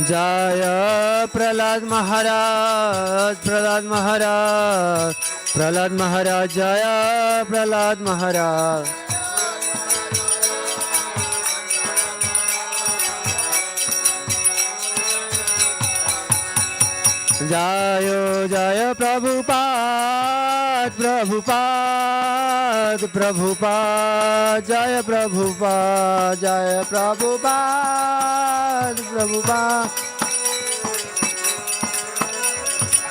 Jaya Prahlad Maharaj, Prahlad Maharaj, Prahlad Maharaj, Jaya Prahlad Maharaj. Jaya Jaya Prabhupada, Prabhupada, Prabhupada, Jaya Prabhupada, Jaya Prabhupada, Prabhupada.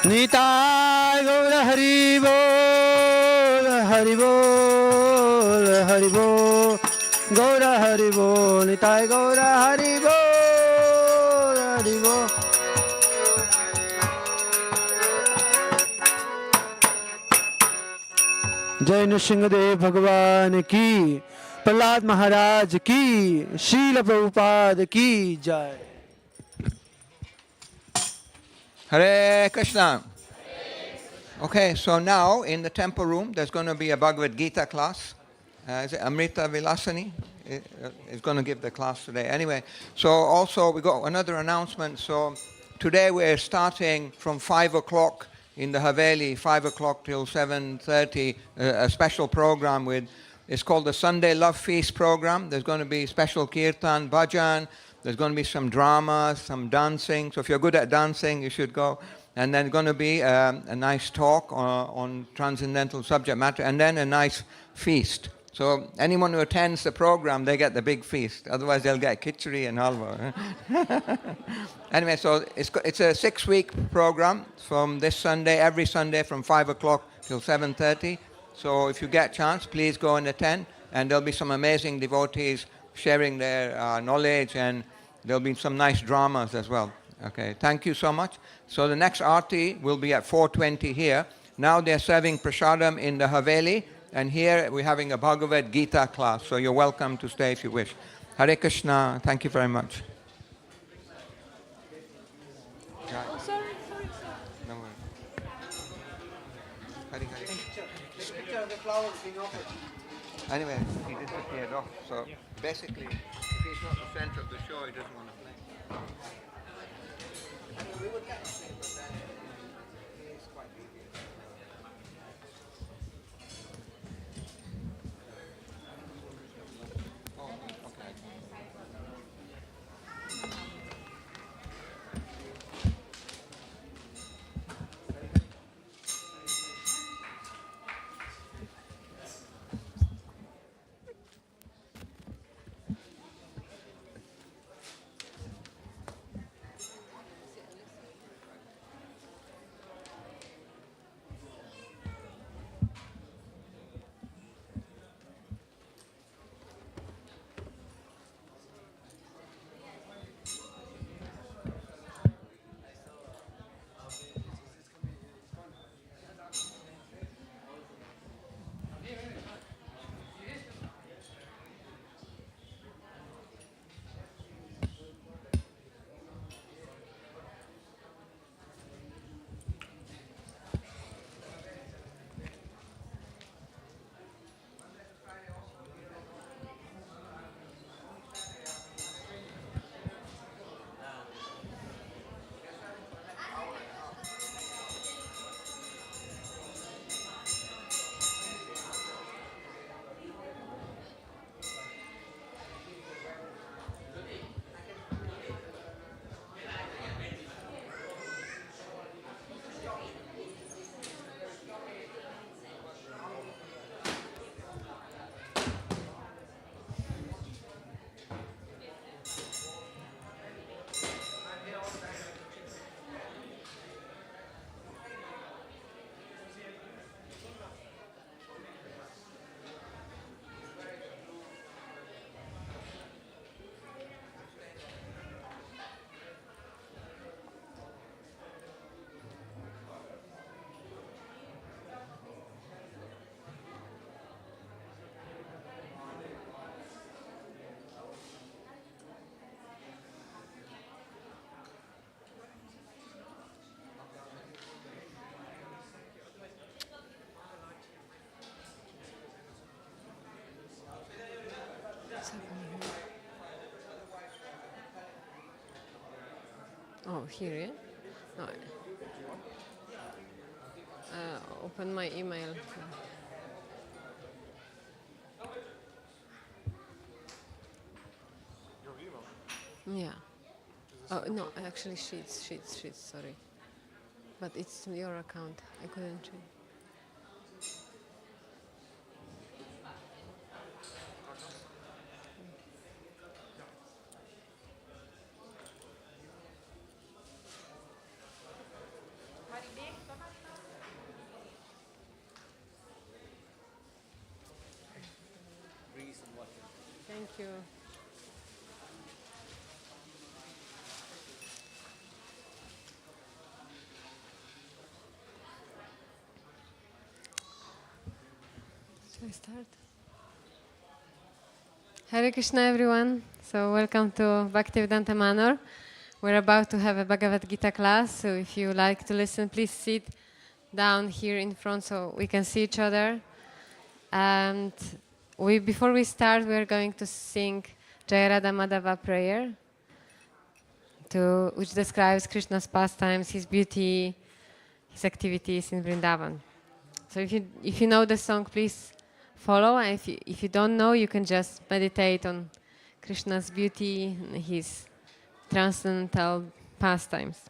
Nitai Gaura Hari Bol, Hari Bol, Hari Bol, Gaura Hari Bol, Nitai Gaura Hari Bol, Hari Bol. जय नृसिंहदेव भगवान की, प्रहलाद महाराज की, शील प्रभुपाद की जय. Hare Krishna. Okay, so now in the temple room there's going to be a Bhagavad Gita class. Is it Amrta Vilasini is going to give the class today. Anyway, so also we got another announcement. So today we're starting from 5 o'clock in the Haveli, 5 o'clock till 7:30, a special program it's called the Sunday Love Feast program. There's going to be special kirtan, bhajan, there's going to be some drama, some dancing. So if you're good at dancing, you should go. And then going to be a nice talk on transcendental subject matter, and then a nice feast. So anyone who attends the program, they get the big feast. Otherwise, they'll get khichdi and halwa. Anyway, so it's a 6-week program from this Sunday, every Sunday from 5 o'clock till 7:30. So if you get a chance, please go and attend. And there'll be some amazing devotees sharing their knowledge, and there'll be some nice dramas as well. Okay, thank you so much. So the next Aarti will be at 4:20 here. Now they're serving prasadam in the Haveli. And here we're having a Bhagavad Gita class, so you're welcome to stay if you wish. Hare Krishna, thank you very much. Oh, sorry. No worries. Hare Hare. Picture of the flowers being offered. Anyway, he disappeared off, so basically, if he's not the center of the show, he doesn't want to play. We would get him, but then he's quite devious. here, yeah? No. Open my email. Yeah. Oh, no, actually sheets, sorry. But it's your account. I couldn't change. Thank you. Shall I start? Hare Krishna, everyone. So welcome to Bhaktivedanta Manor. We're about to have a Bhagavad Gita class, so if you like to listen, please sit down here in front so we can see each other. And before we start, we're going to sing Jai Radha Madhava prayer, which describes Krishna's pastimes, his beauty, his activities in Vrindavan. So if you know the song, please follow. And if you don't know, you can just meditate on Krishna's beauty and his transcendental pastimes.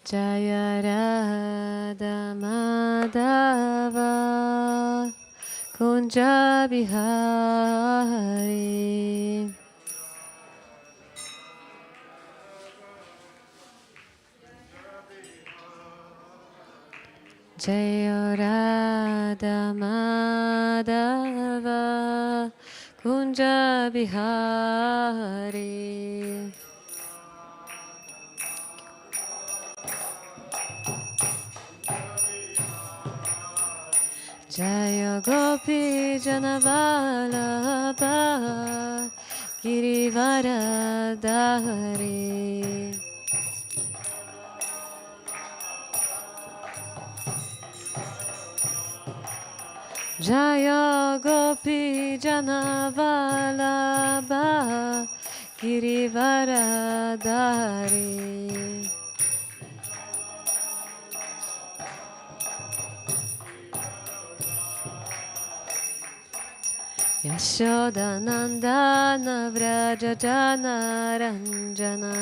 Jaya Radha Madhava Kunja Bihari Jaya Radha Madhava Kunja Bihari Jaya Gopi Janavalabha Girivaradhari Jaya Gopi Janavalabha Girivaradhari Yashoda Nandana Vraja Jana Ranjana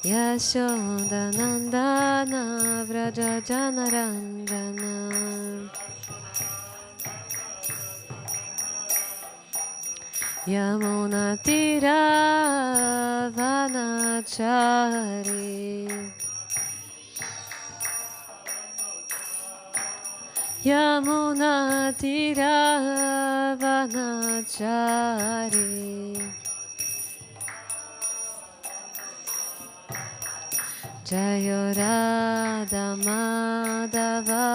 Yashoda Nandana Vraja Jana Ranjana Yamuna Tira Vanachari Yamuna Tira Vanachari Jaya Radha Madhava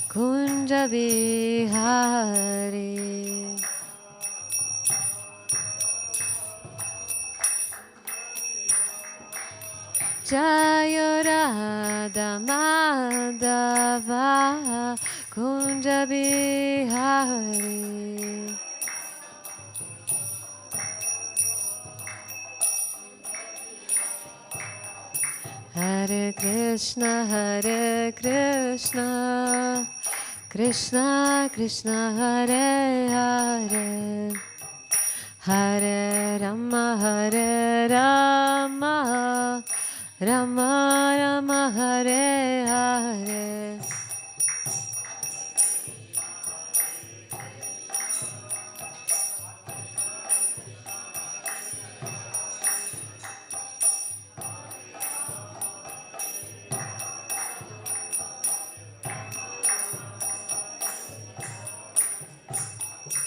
Kunja Bihari Jaya Radha Madhava Kunja Bihari Hare Krishna Krishna Krishna Hare Hare Hare Rama Rama Rama Hare Hare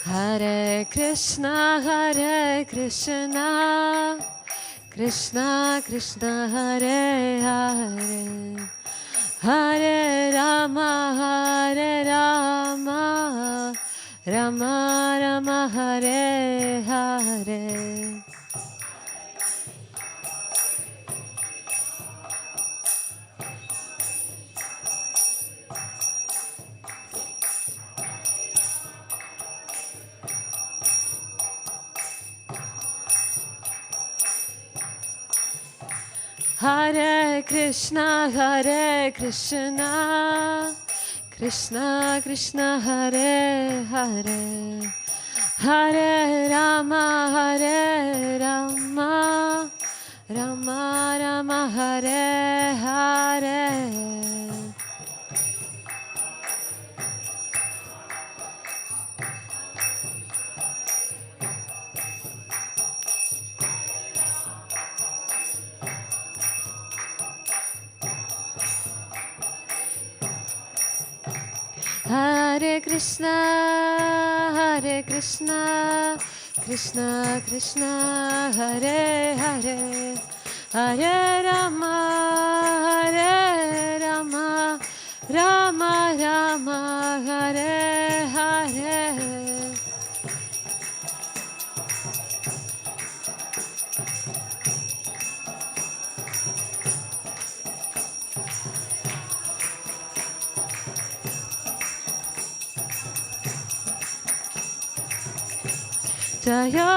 Hare Krishna Krishna Krishna Hare Hare Hare Rama Rama Rama Hare Hare Hare Krishna, Krishna Krishna, Hare Hare, Hare Rama, Rama Rama, Hare Hare. Hare Krishna, Krishna Krishna, Hare Hare, Hare Rama, Rama Rama, Hare Hare. Jaya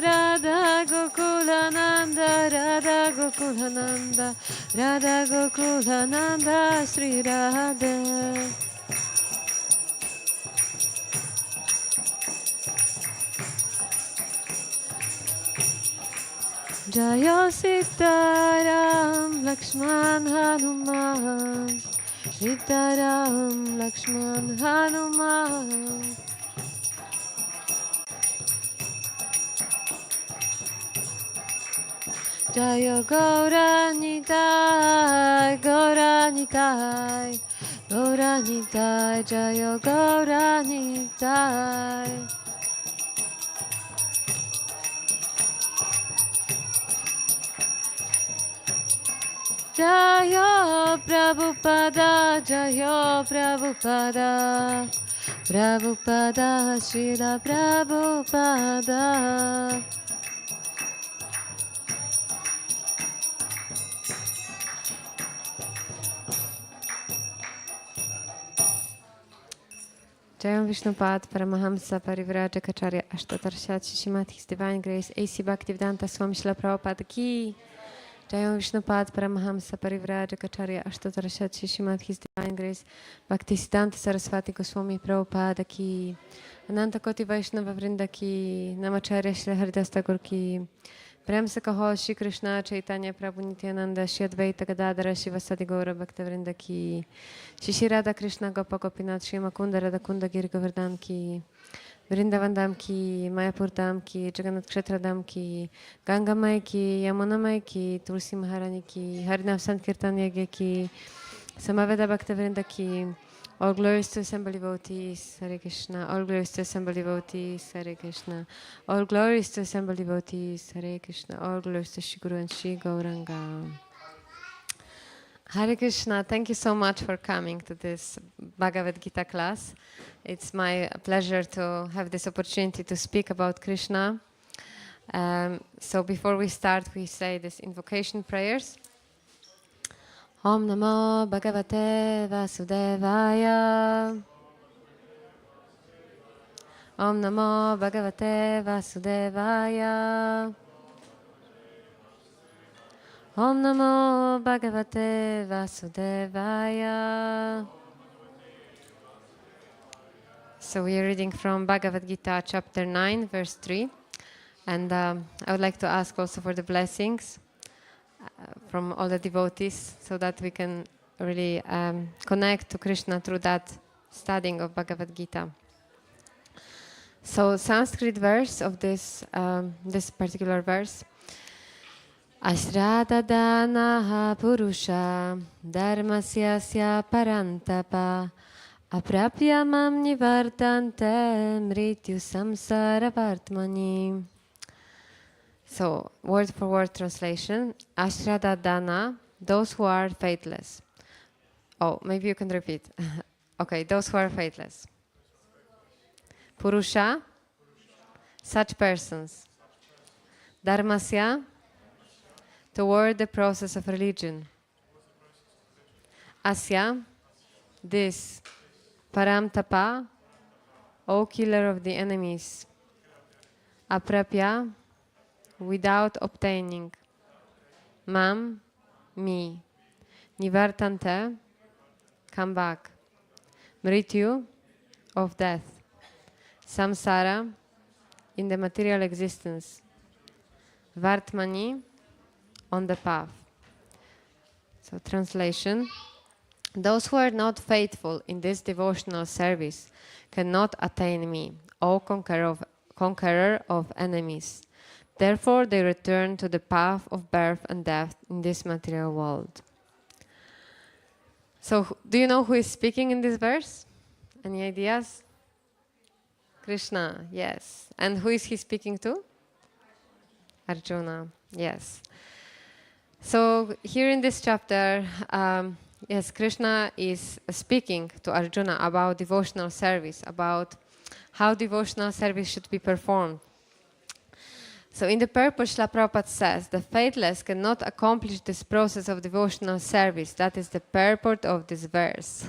Radha Gokulananda, Radha Gokulananda, Radha Gokulananda, Sri Radha. Jaya Sitaram, Lakshman Hanuman, Sitaram, Lakshman Hanuman. Jaya Gauranitai, Gauranitai, Gauranitai, Jaya Gauranitai. Jaya Prabhupada, Jaya Prabhupada, Prabhupada, Srila Prabhupada. Jayam Vishnupad Paramahamsa Parivrajacharya Ashtatarshad Shishimat His Divine Grace A.C. Bhaktivedanta Swami Srila Prabhupada Ki. Jayam Vishnupad Paramahamsa Parivrajacharya Ashtatarshad Shishimat His Divine Grace Bhaktisiddhanta Saraswati Goswami Prabhupada Ki. Ananta Koti Vaishnava Vrinda Ki. Namacharya Shri Haridas Thakur Ki. Prem se kaho Shri Krishna Chaitanya Prabhu Nityananda Shri Advaita Gadadhara Shivasadi Gaura Bhakta Vrinda Ki. Shri Radha Krishna Gopa Gopinath Shri Makunda Radha Kunda Giri Govardhan Ki. Vrindavan Dham Ki, Mayapur Dham Ki, Jagannath Kshetra Dham Ki, Ganga Mai Ki, Yamuna Mai Ki, Tulsi Maharani Ki, Harinav Sankirtan Yagya Ki, Samaveda Bhakta Vrinda Ki. All glories to assembled devotees, Hare Krishna. All glories to assembled devotees, Hare Krishna. All glories to assembled devotees, Hare Krishna. All glories to Shri Guru and Shri Gauranga. Hare Krishna, thank you so much for coming to this Bhagavad Gita class. It's my pleasure to have this opportunity to speak about Krishna. So before we start, we say this invocation prayers. Om Namo Bhagavate Vasudevaya. Om Namo Bhagavate Vasudevaya. Om Namo Bhagavate Vasudevaya. So we are reading from Bhagavad Gita chapter 9 verse 3. And I would like to ask also for the blessings from all the devotees so that we can really connect to Krishna through that studying of Bhagavad Gita. So Sanskrit verse of this particular verse. Asradadanaha purusha dharmasyasya parantapa aprapya mam nivartante mrityu samsara vartmani. So, word for word translation. Ashradadana, those who are faithless. Oh, maybe you can repeat. Okay, those who are faithless. Purusha, such persons. Dharmasya, toward the process of religion. Asya, this. Param tapa, O killer of the enemies. Aprapya, without obtaining. Mam, me. Nivartante, come back. Mrityu, of death. Samsara, in the material existence. Vartmani, on the path. So translation. Those who are not faithful in this devotional service cannot attain me, O conqueror of enemies. Therefore they return to the path of birth and death in this material world. So do you know who is speaking in this verse? Any ideas? Krishna, yes. And who is he speaking to? Arjuna, yes. So here in this chapter, yes, Krishna is speaking to Arjuna about devotional service, about how devotional service should be performed. So in the purport, Srila Prabhupada says, the faithless cannot accomplish this process of devotional service. That is the purport of this verse.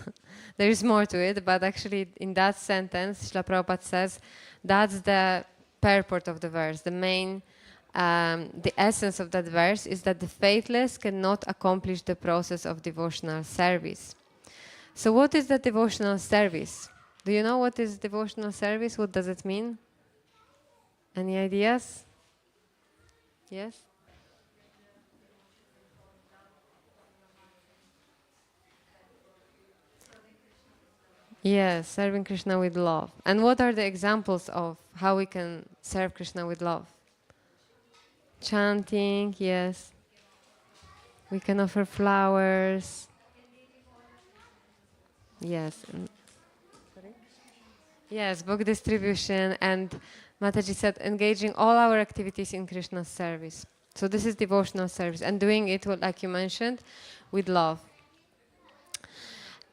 There is more to it, but actually in that sentence, Srila Prabhupada says, that's the purport of the verse. The main, the essence of that verse is that the faithless cannot accomplish the process of devotional service. So what is the devotional service? Do you know what is devotional service? What does it mean? Any ideas? Yes? Yes, serving Krishna with love. And what are the examples of how we can serve Krishna with love? Chanting, yes. We can offer flowers. Yes. Yes, book distribution, and Mataji said engaging all our activities in Krishna's service. So this is devotional service, and doing it, like you mentioned, with love.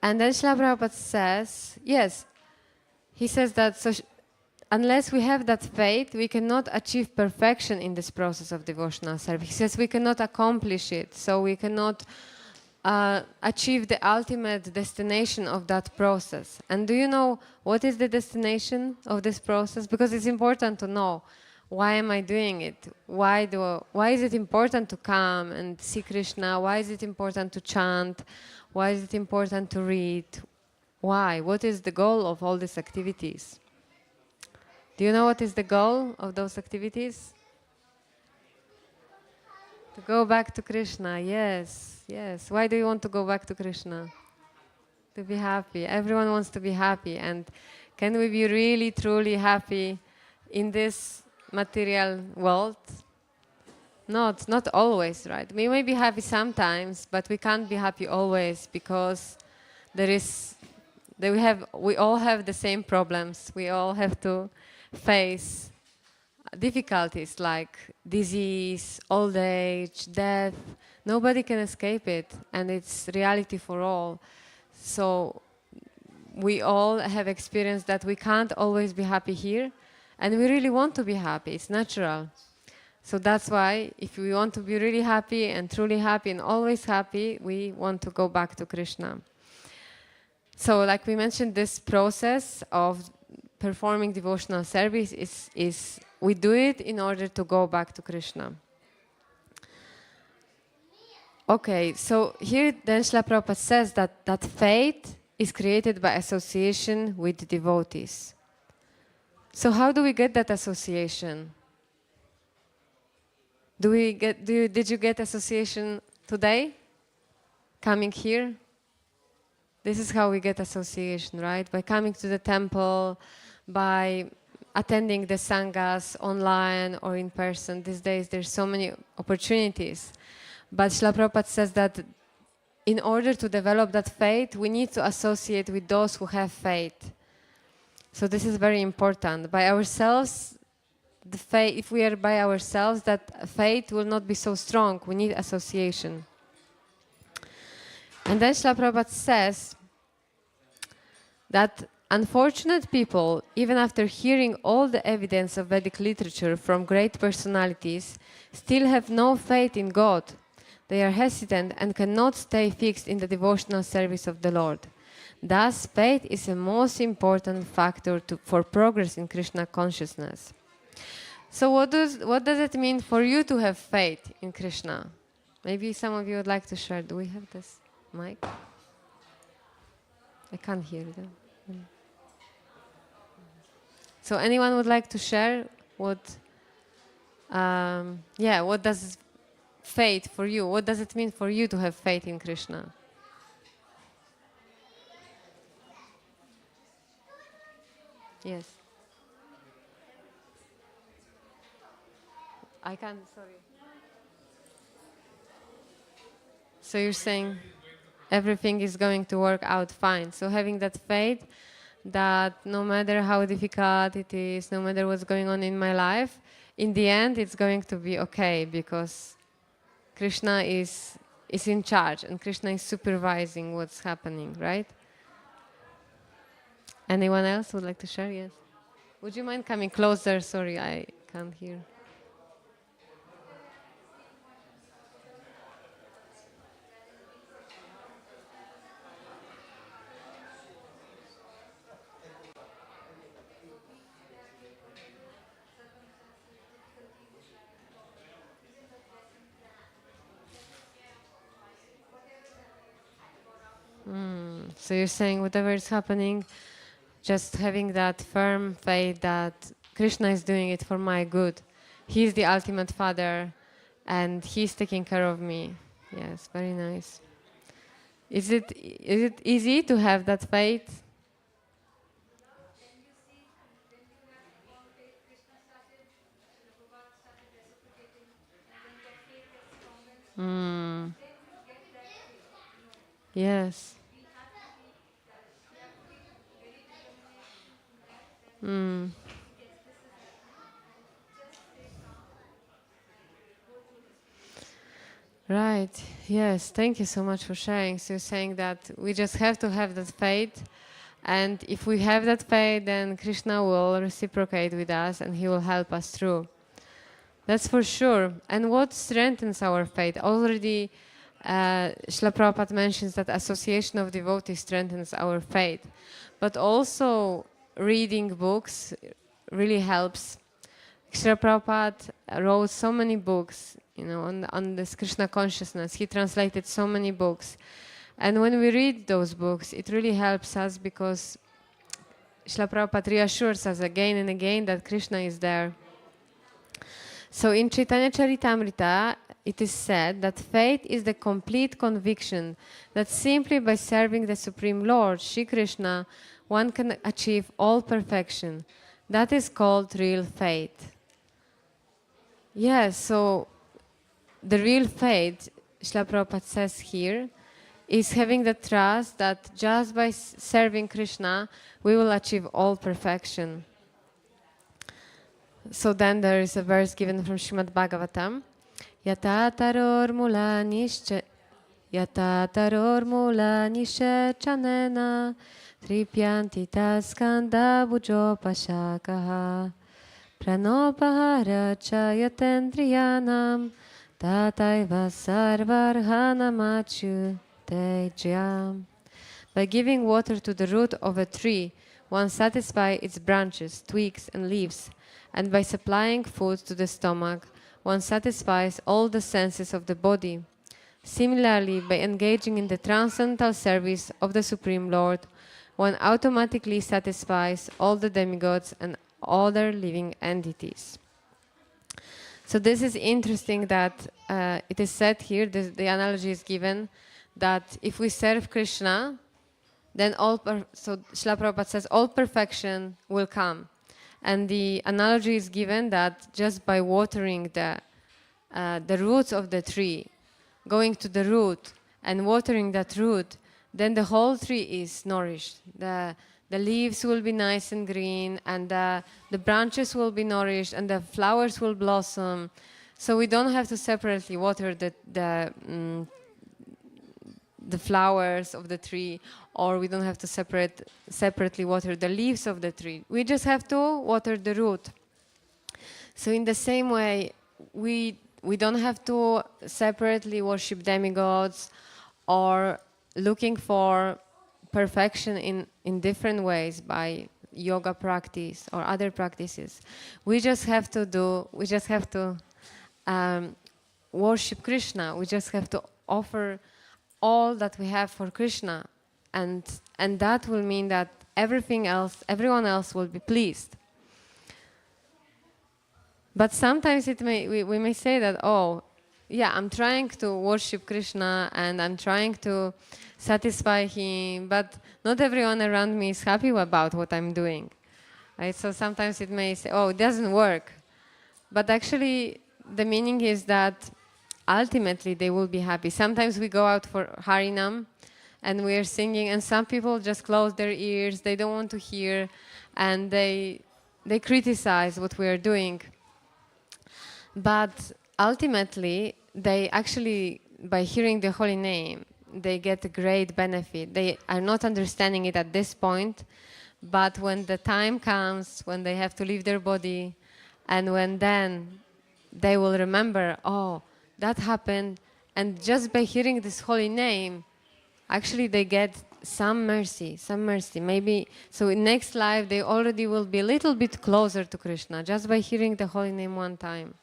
And then Srila Prabhupada says, yes, he says that unless we have that faith, we cannot achieve perfection in this process of devotional service. He says we cannot accomplish it, so we cannot achieve the ultimate destination of that process. And do you know what is the destination of this process? Because it's important to know, why am I doing it? Why is it important to come and see Krishna? Why is it important to chant? Why is it important to read? Why? What is the goal of all these activities? Do you know what is the goal of those activities? To go back to Krishna, yes, yes. Why do you want to go back to Krishna? To be happy. Everyone wants to be happy. And can we be really, truly happy in this material world? Not always, right? We may be happy sometimes, but we can't be happy always, because we all have the same problems. We all have to face difficulties like disease, old age, death. Nobody can escape it, and it's reality for all. So we all have experienced that we can't always be happy here, and we really want to be happy. It's natural. So that's why if we want to be really happy and truly happy and always happy, we want to go back to Krishna. So like we mentioned, this process of performing devotional service is we do it in order to go back to Krishna. Okay, so here then Srila Prabhupada says that faith is created by association with devotees. So how do we get that association? Did you get association today? Coming here? This is how we get association, right? By coming to the temple, by attending the sanghas online or in person. These days there's so many opportunities. But Srila Prabhupada says that in order to develop that faith, we need to associate with those who have faith. So this is very important. By ourselves, the faith, if we are by ourselves, that faith will not be so strong. We need association. And then Srila Prabhupada says that unfortunate people, even after hearing all the evidence of Vedic literature from great personalities, still have no faith in God. They are hesitant and cannot stay fixed in the devotional service of the Lord. Thus, faith is a most important factor for progress in Krishna consciousness. So what does it mean for you to have faith in Krishna? Maybe some of you would like to share. Do we have this mic? I can't hear them. So anyone would like to share what does faith for you? What does it mean for you to have faith in Krishna? Yes. I can't, sorry. So you're saying everything is going to work out fine. So having that faith that no matter how difficult it is, no matter what's going on in my life, in the end it's going to be okay because Krishna is in charge and Krishna is supervising what's happening, right? Anyone else would like to share? Yes. Would you mind coming closer? Sorry, I can't hear. So you're saying whatever is happening, just having that firm faith that Krishna is doing it for my good. He's the ultimate father and he's taking care of me. Yes, very nice. Is it easy to have that faith? Yes. Right. Yes. Thank you so much for sharing. So you're saying that we just have to have that faith, and if we have that faith, then Krishna will reciprocate with us, and He will help us through. That's for sure. And what strengthens our faith? Already, Srila Prabhupada mentions that association of devotees strengthens our faith, but also reading books really helps. Srila Prabhupada wrote so many books, on this Krishna consciousness. He translated so many books. And when we read those books, it really helps us because Srila Prabhupada reassures us again and again that Krishna is there. So in Chaitanya Charitamrita, it is said that faith is the complete conviction that simply by serving the Supreme Lord, Shri Krishna, one can achieve all perfection. That is called real faith. Yes, so the real faith, Srila Prabhupada says here, is having the trust that just by serving Krishna, we will achieve all perfection. So then there is a verse given from Srimad Bhagavatam. Yatataror mula nishe chanena tripyanti taskanda bujo pashakaha pranopahara chayatendriyanam tataiva sarvarhanamachu tejyam. By giving water to the root of a tree, one satisfies its branches, twigs and leaves, and by supplying food to the stomach, one satisfies all the senses of the body. Similarly, by engaging in the transcendental service of the Supreme Lord, one automatically satisfies all the demigods and other living entities. So this is interesting that it is said here, the analogy is given, that if we serve Krishna, then so Srila Prabhupada says all perfection will come. And the analogy is given that just by watering the roots of the tree, going to the root and watering that root, then the whole tree is nourished. The leaves will be nice and green, and the branches will be nourished, and the flowers will blossom. So we don't have to separately water the flowers of the tree, or we don't have to separately water the leaves of the tree. We just have to water the root. So in the same way, we don't have to separately worship demigods or looking for perfection in different ways by yoga practice or other practices. We just have to worship Krishna. We just have to offer all that we have for Krishna, and that will mean that everyone else will be pleased. But sometimes we may say that, oh, yeah, I'm trying to worship Krishna and I'm trying to satisfy him, but not everyone around me is happy about what I'm doing. Right? So sometimes it may say, oh, it doesn't work. But actually, the meaning is that ultimately they will be happy. Sometimes we go out for Harinam and we are singing, and some people just close their ears, they don't want to hear, and they criticize what we are doing. But ultimately, they actually, by hearing the holy name, they get a great benefit. They are not understanding it at this point, but when the time comes, when they have to leave their body, and when then they will remember, oh, that happened, and just by hearing this holy name, actually they get some mercy. Maybe, so in next life, they already will be a little bit closer to Krishna, just by hearing the holy name one time.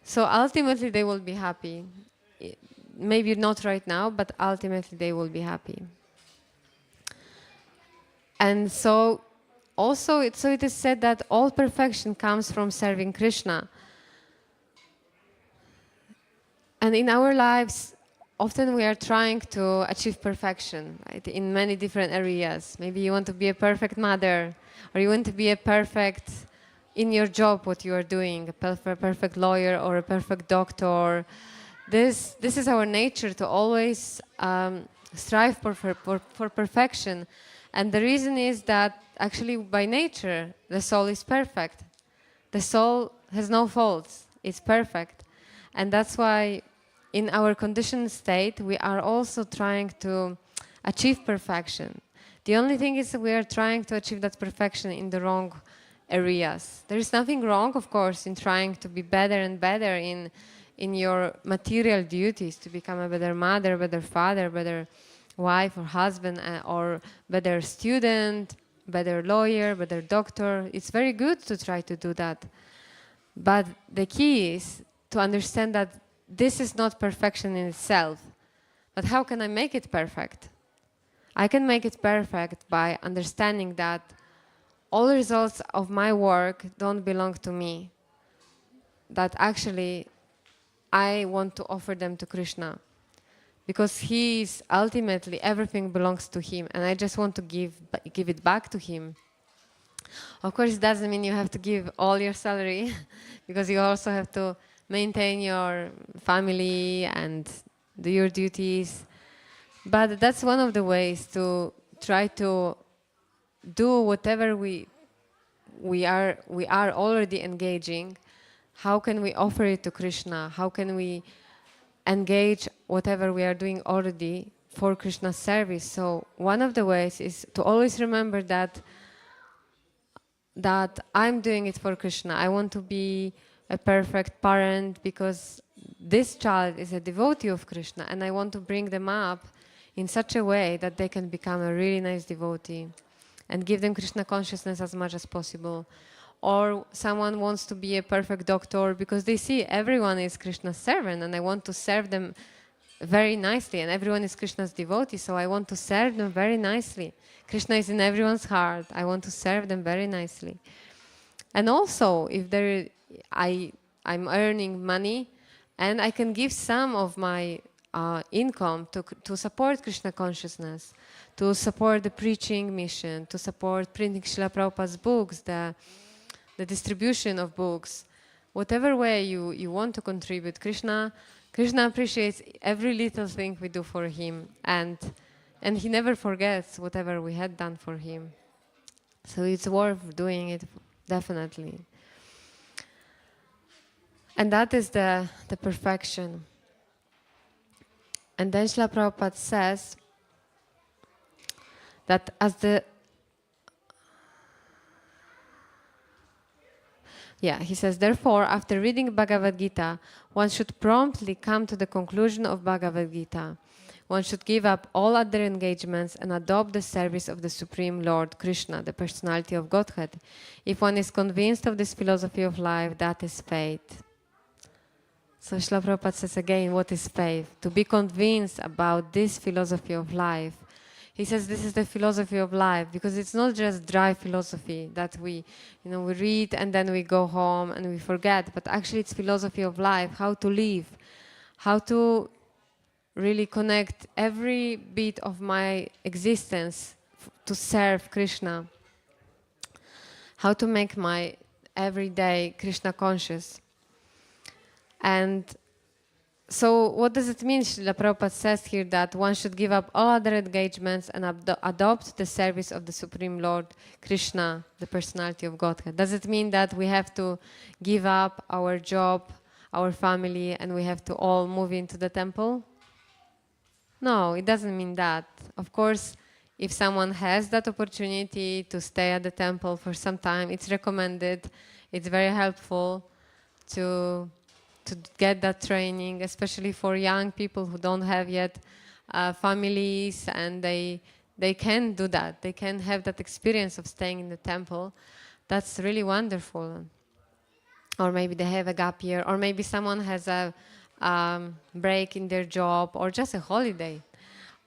So ultimately they will be happy. Maybe not right now, but ultimately they will be happy. And so also it is said that all perfection comes from serving Krishna. And in our lives, often we are trying to achieve perfection, right? In many different areas. Maybe you want to be a perfect mother, or you want to be a perfect in your job, what you are doing, a perfect lawyer or a perfect doctor. This is our nature, to always strive for perfection. And the reason is that actually by nature, the soul is perfect. The soul has no faults, it's perfect. And that's why in our conditioned state, we are also trying to achieve perfection. The only thing is that we are trying to achieve that perfection in the wrong areas. There is nothing wrong, of course, in trying to be better and better in your material duties, to become a better mother, better father, better wife or husband, or better student, better lawyer, better doctor. It's very good to try to do that. But the key is to understand that this is not perfection in itself. But how can I make it perfect? I can make it perfect by understanding that all results of my work don't belong to me. That actually I want to offer them to Krishna. Because he is ultimately, everything belongs to him, and I just want to give it back to him. Of course, it doesn't mean you have to give all your salary, because you also have to maintain your family and do your duties. But that's one of the ways to try to do whatever we are already engaging. How can we offer it to Krishna? How can we engage whatever we are doing already for Krishna's service? So one of the ways is to always remember that I'm doing it for Krishna. I want to be a perfect parent because this child is a devotee of Krishna, and I want to bring them up in such a way that they can become a really nice devotee and give them Krishna consciousness as much as possible. Or someone wants to be a perfect doctor because they see everyone is Krishna's servant, and I want to serve them very nicely, and everyone is Krishna's devotee, so I want to serve them very nicely. Krishna is in everyone's heart. I want to serve them very nicely. And also, if I'm earning money, and I can give some of my income to support Krishna consciousness, to support the preaching mission, to support printing Srila Prabhupada's books, the distribution of books, whatever way you want to contribute. Krishna appreciates every little thing we do for him, and he never forgets whatever we had done for him. So it's worth doing it, definitely. And that is the perfection. And then Srila Prabhupada says that he says, therefore, after reading Bhagavad Gita, one should promptly come to the conclusion of Bhagavad Gita. One should give up all other engagements and adopt the service of the Supreme Lord Krishna, the personality of Godhead. If one is convinced of this philosophy of life, that is faith. So Srila Prabhupada says again, what is faith? To be convinced about this philosophy of life. He says this is the philosophy of life because it's not just dry philosophy that we read and then we go home and we forget, but actually it's philosophy of life, how to live, how to really connect every bit of my existence to serve Krishna, how to make my everyday Krishna conscious. And so what does it mean? Srila Prabhupada says here that one should give up all other engagements and adopt the service of the Supreme Lord Krishna, the personality of Godhead. Does it mean that we have to give up our job, our family, and we have to all move into the temple? No, it doesn't mean that. Of course, if someone has that opportunity to stay at the temple for some time, it's recommended. It's very helpful to get that training, especially for young people who don't have yet families, and they can do that. They can have that experience of staying in the temple. That's really wonderful. Or maybe they have a gap year, or maybe someone has a break in their job, or just a holiday,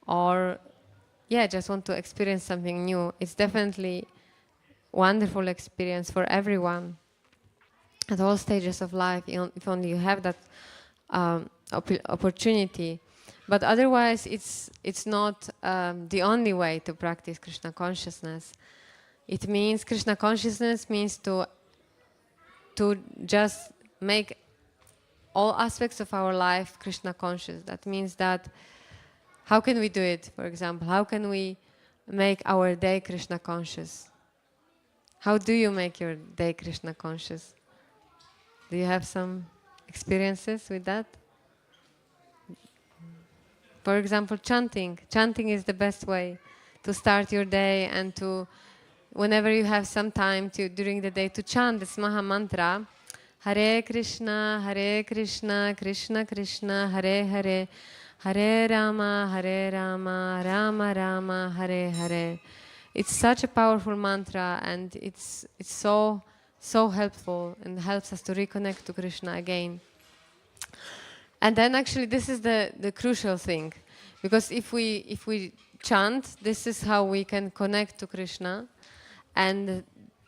or just want to experience something new. It's definitely wonderful experience for everyone at all stages of life, if only you have that opportunity. But otherwise, it's not the only way to practice Krishna consciousness. It means Krishna consciousness means to just make all aspects of our life Krishna conscious. That means that how can we do it, for example? How can we make our day Krishna conscious? How do you make your day Krishna conscious? Do you have some experiences with that? For example, chanting. Chanting is the best way to start your day, and to, whenever you have some time during the day, to chant this Maha Mantra, Hare Krishna, Krishna Krishna, Hare Hare, Hare Rama, Rama Rama, Hare Hare. It's such a powerful mantra, and it's so helpful, and helps us to reconnect to Krishna again. And then actually this is the crucial thing, because if we chant, this is how we can connect to Krishna, and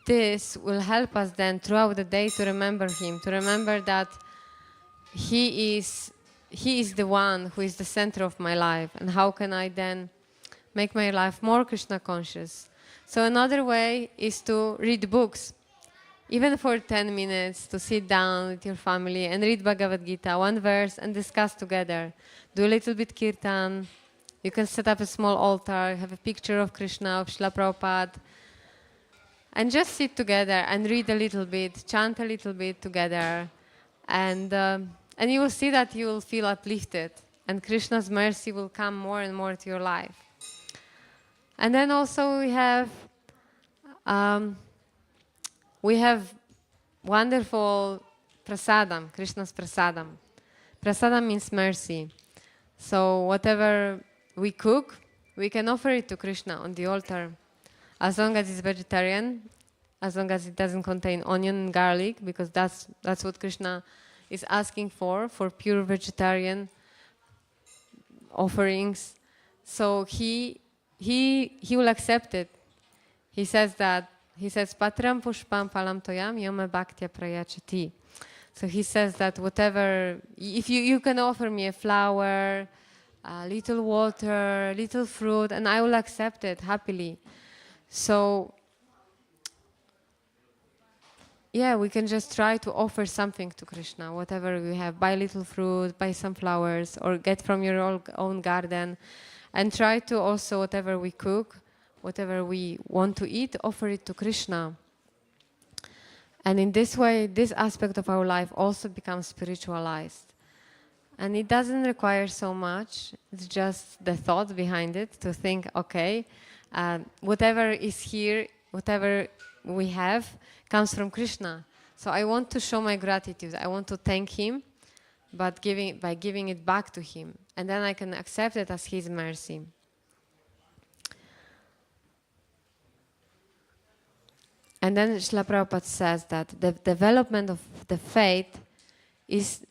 this will help us then throughout the day to remember him, to remember that he is the one who is the center of my life, and how can I then make my life more Krishna conscious. So another way is to read books, even for 10 minutes, to sit down with your family and read Bhagavad Gita, one verse, and discuss together. Do a little bit kirtan. You can set up a small altar, have a picture of Krishna, of Srila Prabhupada, and just sit together and read a little bit, chant a little bit together, and you will see that you will feel uplifted, and Krishna's mercy will come more and more to your life. And then also we have wonderful prasadam, Krishna's prasadam. Prasadam means mercy. So whatever we cook, we can offer it to Krishna on the altar. As long as it's vegetarian, as long as it doesn't contain onion and garlic, because that's what Krishna is asking for pure vegetarian offerings. So he will accept it. He says Patram pushpam palam toyam yama bhaktya prayachati. So he says that whatever, if you can offer me a flower, a little water, a little fruit, and I will accept it happily. So we can just try to offer something to Krishna, whatever we have. Buy little fruit, buy some flowers, or get from your own garden, and try to also, whatever we cook, whatever we want to eat, offer it to Krishna. And in this way, this aspect of our life also becomes spiritualized. And it doesn't require so much. It's just the thought behind it, to think, okay, whatever is here, whatever we have, comes from Krishna. So I want to show my gratitude. I want to thank him, but by giving it back to him. And then I can accept it as his mercy. And then Srila Prabhupada says that the development of the faith is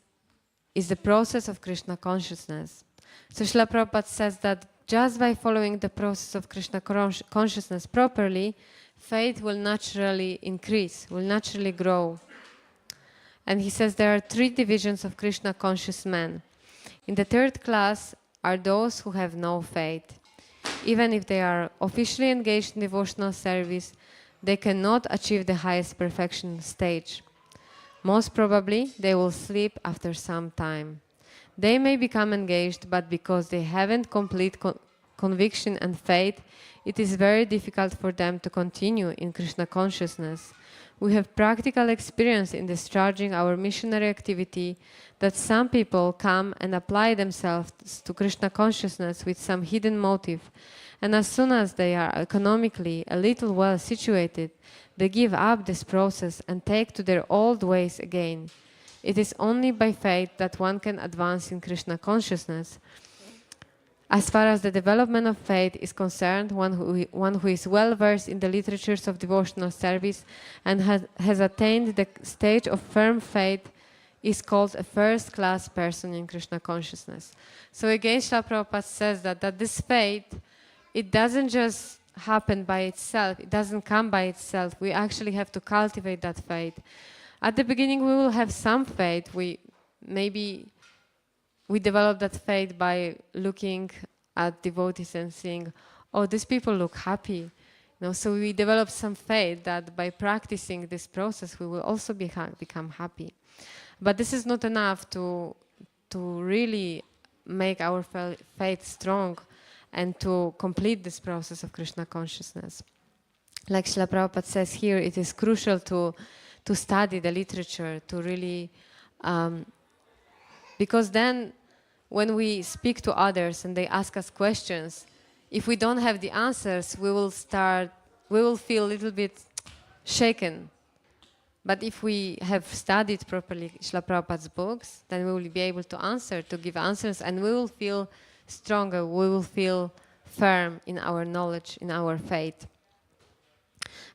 is the process of Krishna consciousness. So Srila Prabhupada says that just by following the process of Krishna consciousness properly, faith will naturally increase, will naturally grow. And he says there are 3 divisions of Krishna conscious men. In the 3rd class are those who have no faith. Even if they are officially engaged in devotional service, they cannot achieve the highest perfection stage. Most probably, they will sleep after some time. They may become engaged, but because they haven't complete conviction and faith, it is very difficult for them to continue in Krishna consciousness. We have practical experience in discharging our missionary activity that some people come and apply themselves to Krishna consciousness with some hidden motive, and as soon as they are economically a little well situated, they give up this process and take to their old ways again. It is only by faith that one can advance in Krishna consciousness. As far as the development of faith is concerned, one who is well versed in the literatures of devotional service and has attained the stage of firm faith is called a first-class person in Krishna consciousness. So again, Srila Prabhupada says that this faith, it doesn't just happen by itself, it doesn't come by itself. We actually have to cultivate that faith. At the beginning, we will have some faith. We develop that faith by looking at devotees and seeing, oh, these people look happy. So we develop some faith that by practicing this process, we will also become happy. But this is not enough to really make our faith strong and to complete this process of Krishna consciousness. Like Srila Prabhupada says here, it is crucial to study the literature, to really, because then when we speak to others and they ask us questions, if we don't have the answers, we will feel a little bit shaken. But if we have studied properly Srila Prabhupada's books, then we will be able to give answers, and we will feel stronger, we will feel firm in our knowledge, in our faith.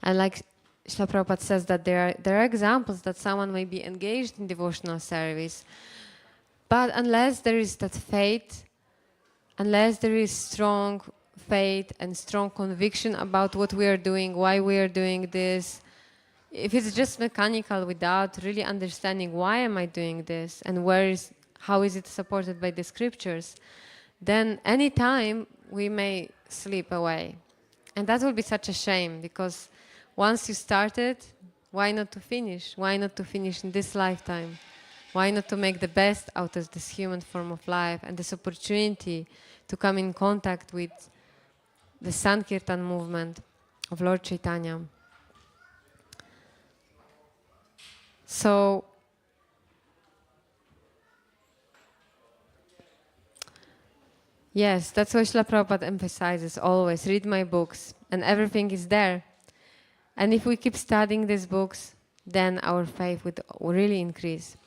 And like Srila Prabhupada says that there are examples that someone may be engaged in devotional service, but unless there is that faith, unless there is strong faith and strong conviction about what we are doing, why we are doing this, if it's just mechanical without really understanding why am I doing this and how is it supported by the scriptures, then any time we may slip away. And that will be such a shame, because once you started, why not to finish? Why not to finish in this lifetime? Why not to make the best out of this human form of life and this opportunity to come in contact with the Sankirtan movement of Lord Chaitanya? So, yes, that's why Srila Prabhupada emphasizes always, read my books, and everything is there. And if we keep studying these books, then our faith would really increase.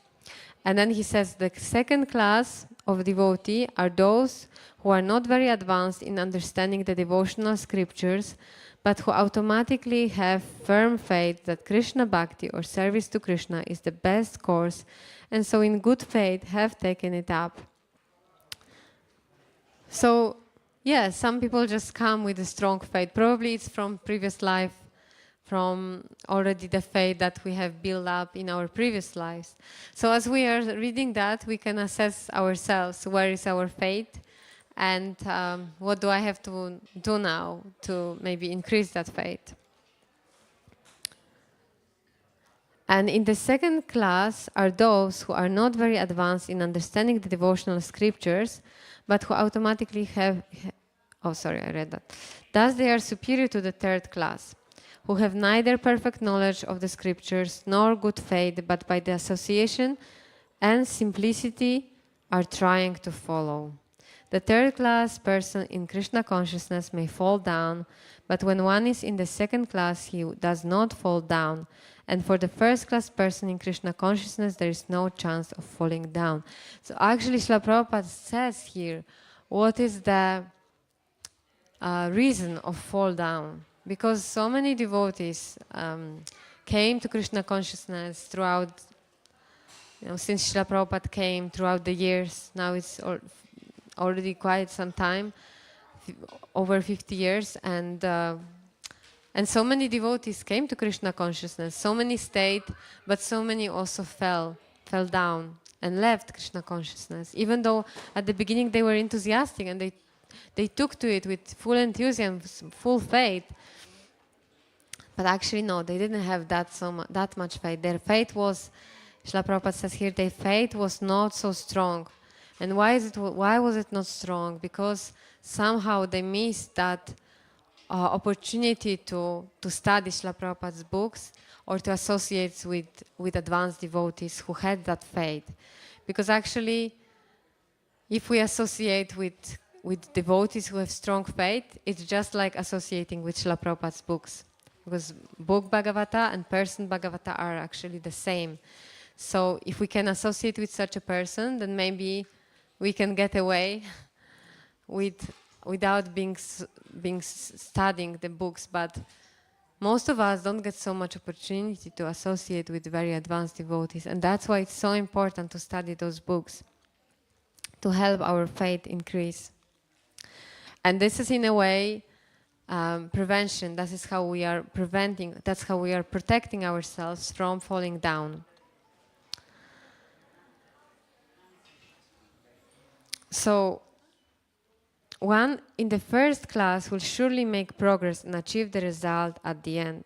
And then he says the second class of devotee are those who are not very advanced in understanding the devotional scriptures, but who automatically have firm faith that Krishna Bhakti or service to Krishna is the best course, and so in good faith have taken it up. So, yeah, some people just come with a strong faith. Probably it's from previous life, from already the faith that we have built up in our previous lives. So as we are reading that, we can assess ourselves, where is our faith, and what do I have to do now to maybe increase that faith. And in the second class are those who are not very advanced in understanding the devotional scriptures, but who automatically have, thus they are superior to the third class, who have neither perfect knowledge of the scriptures nor good faith, but by the association and simplicity are trying to follow. The third class person in Krishna consciousness may fall down, but when one is in the second class, he does not fall down. And for the first class person in Krishna consciousness, there is no chance of falling down. So actually, Srila Prabhupada says here, what is the reason of fall down? Because so many devotees came to Krishna consciousness throughout since Srila Prabhupada came throughout the years, now it's already quite some time, over 50 years, and so many devotees came to Krishna consciousness. So many stayed, but so many also fell down and left Krishna consciousness. Even though at the beginning they were enthusiastic and they took to it with full enthusiasm, full faith. But actually, no, they didn't have that much faith. Their faith was, Srila Prabhupada says here, their faith was not so strong. And why was it not strong? Because somehow they missed that opportunity to study Srila Prabhupada's books or to associate with advanced devotees who had that faith. Because actually, if we associate with devotees who have strong faith, it's just like associating with Srila Prabhupada's books. Because book Bhagavata and person Bhagavata are actually the same. So if we can associate with such a person, then maybe we can get away without studying the books. But most of us don't get so much opportunity to associate with very advanced devotees. And that's why it's so important to study those books, to help our faith increase. And this is in a way prevention. That is how we are that's how we are protecting ourselves from falling down. So one in the first class will surely make progress and achieve the result at the end.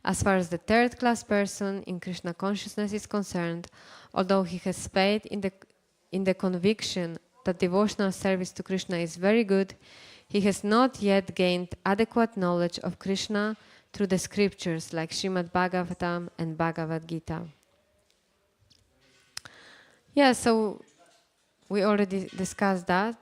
As far as the third class person in Krishna consciousness is concerned, although he has faith in the conviction that devotional service to Krishna is very good, he has not yet gained adequate knowledge of Krishna through the scriptures like Srimad Bhagavatam and Bhagavad Gita. Yeah, so we already discussed that.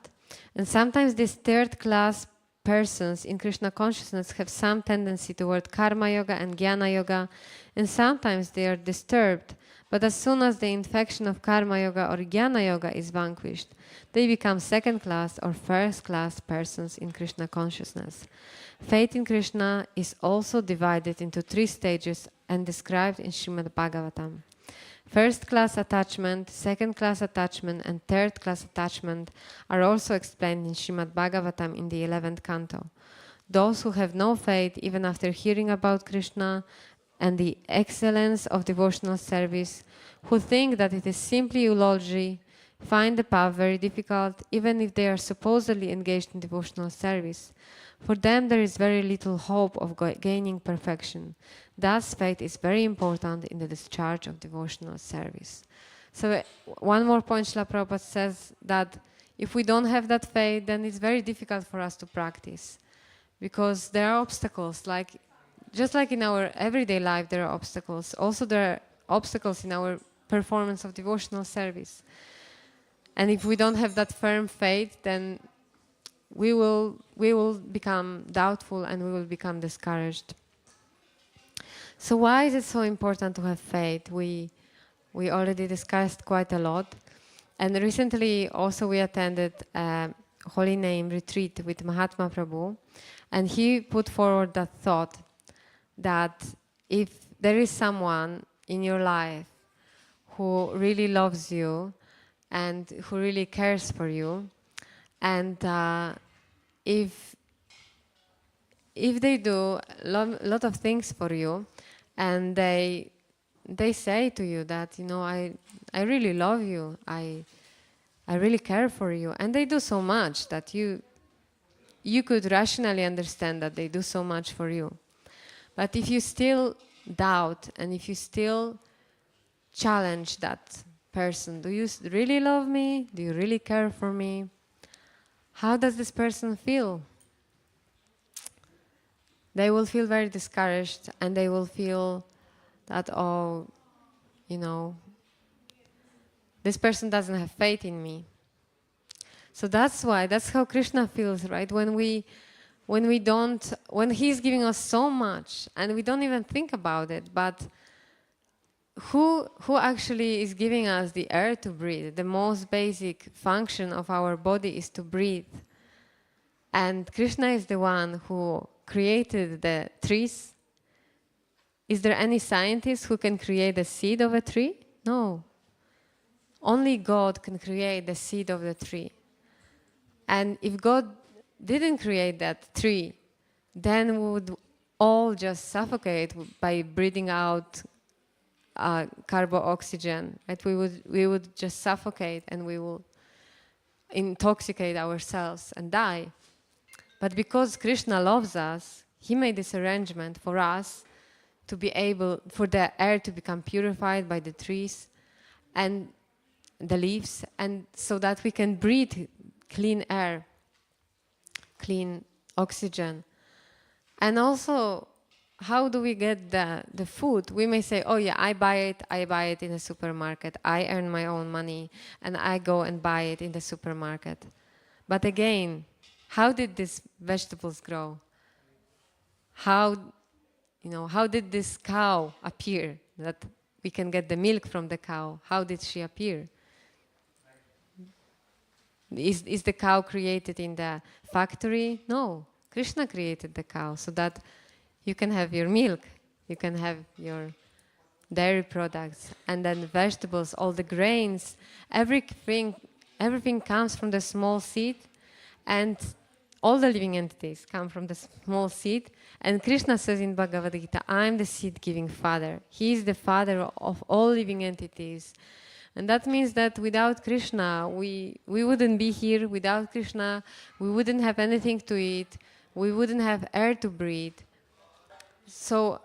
And sometimes these third class persons in Krishna consciousness have some tendency toward karma yoga and jnana yoga, and sometimes they are disturbed. But as soon as the infection of karma yoga or jnana yoga is vanquished, they become second class or first class persons in Krishna consciousness. Faith in Krishna is also divided into 3 stages and described in Srimad Bhagavatam. First class attachment, second class attachment, and third class attachment are also explained in Srimad Bhagavatam in the 11th canto. Those who have no faith even after hearing about Krishna and the excellence of devotional service, who think that it is simply eulogy, find the path very difficult even if they are supposedly engaged in devotional service. For them there is very little hope of gaining perfection. Thus faith is very important in the discharge of devotional service. So one more point, Srila Prabhupada says that if we don't have that faith, then it's very difficult for us to practice. Because there are obstacles, just like in our everyday life there are obstacles. Also there are obstacles in our performance of devotional service. And if we don't have that firm faith, then we will become doubtful and we will become discouraged. So why is it so important to have faith? We already discussed quite a lot. And recently also we attended a Holy Name retreat with Mahatma Prabhu. And he put forward that thought that if there is someone in your life who really loves you and who really cares for you, and if they do a lot of things for you, and they say to you that, I really love you, I really care for you, and they do so much that you could rationally understand that they do so much for you. But if you still doubt and if you still challenge that person, do you really love me? Do you really care for me? How does this person feel? They will feel very discouraged and they will feel that, this person doesn't have faith in me. So that's how Krishna feels, right? When he's giving us so much and we don't even think about it, but who actually is giving us the air to breathe? The most basic function of our body is to breathe. And Krishna is the one who created the trees. Is there any scientist who can create the seed of a tree? No. only God can create the seed of the tree. And if God didn't create that tree, then we would all just suffocate by breathing out carbon oxygen. Right? We would just suffocate, and we will intoxicate ourselves and die. But because Krishna loves us, he made this arrangement for us to be able, for the air to become purified by the trees and the leaves, and so that we can breathe clean air, clean oxygen. And also, how do we get the food? We may say, oh yeah, I buy it in the supermarket. I earn my own money and I go and buy it in the supermarket. But again, how did these vegetables grow? How did this cow appear, that we can get the milk from the cow? How did she appear? Is the cow created in the factory? No, Krishna created the cow so that you can have your milk, you can have your dairy products, and then vegetables, all the grains, everything comes from the small seed, and all the living entities come from the small seed. And Krishna says in Bhagavad Gita, I'm the seed-giving father. He is the father of all living entities. And that means that without Krishna, we wouldn't be here. Without Krishna, we wouldn't have anything to eat. We wouldn't have air to breathe. So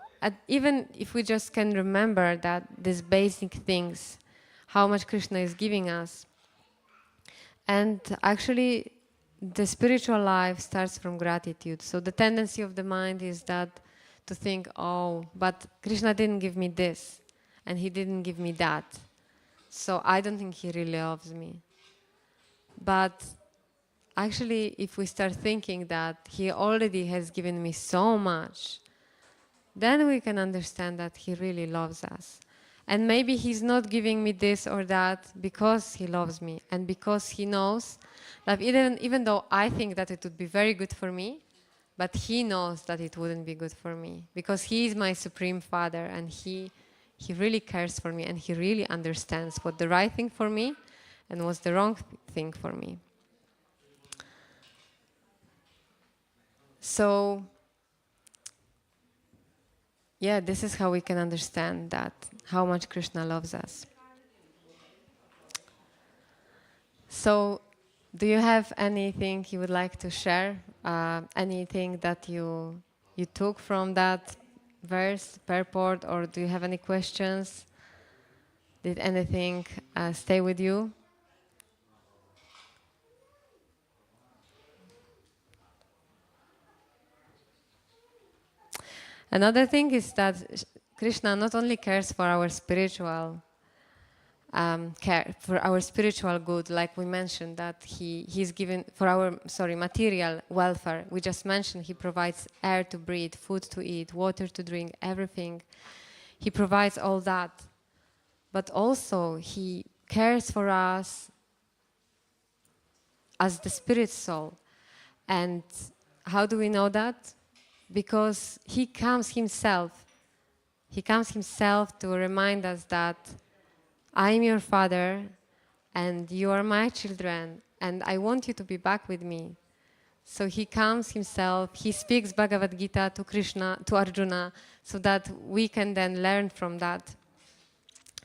even if we just can remember that these basic things, how much Krishna is giving us. And actually, the spiritual life starts from gratitude. So the tendency of the mind is that to think, oh, but Krishna didn't give me this, and he didn't give me that. So I don't think he really loves me. But actually, if we start thinking that he already has given me so much, then we can understand that he really loves us. And maybe he's not giving me this or that because he loves me and because he knows that even though I think that it would be very good for me, but he knows that it wouldn't be good for me because he is my supreme father, and he really cares for me, and he really understands what's the right thing for me and what's the wrong thing for me. So yeah, this is how we can understand that, how much Krishna loves us. So, do you have anything you would like to share? Anything that you took from that verse, purport, or do you have any questions? Did anything stay with you? Another thing is that Krishna not only cares for our spiritual care, for our spiritual good, like we mentioned, that he's given for our material welfare. We just mentioned he provides air to breathe, food to eat, water to drink, everything. He provides all that. But also he cares for us as the spirit soul. And how do we know that? Because he comes himself to remind us that I am your father and you are my children and I want you to be back with me. So he comes himself, he speaks Bhagavad Gita to Krishna, to Arjuna, so that we can then learn from that.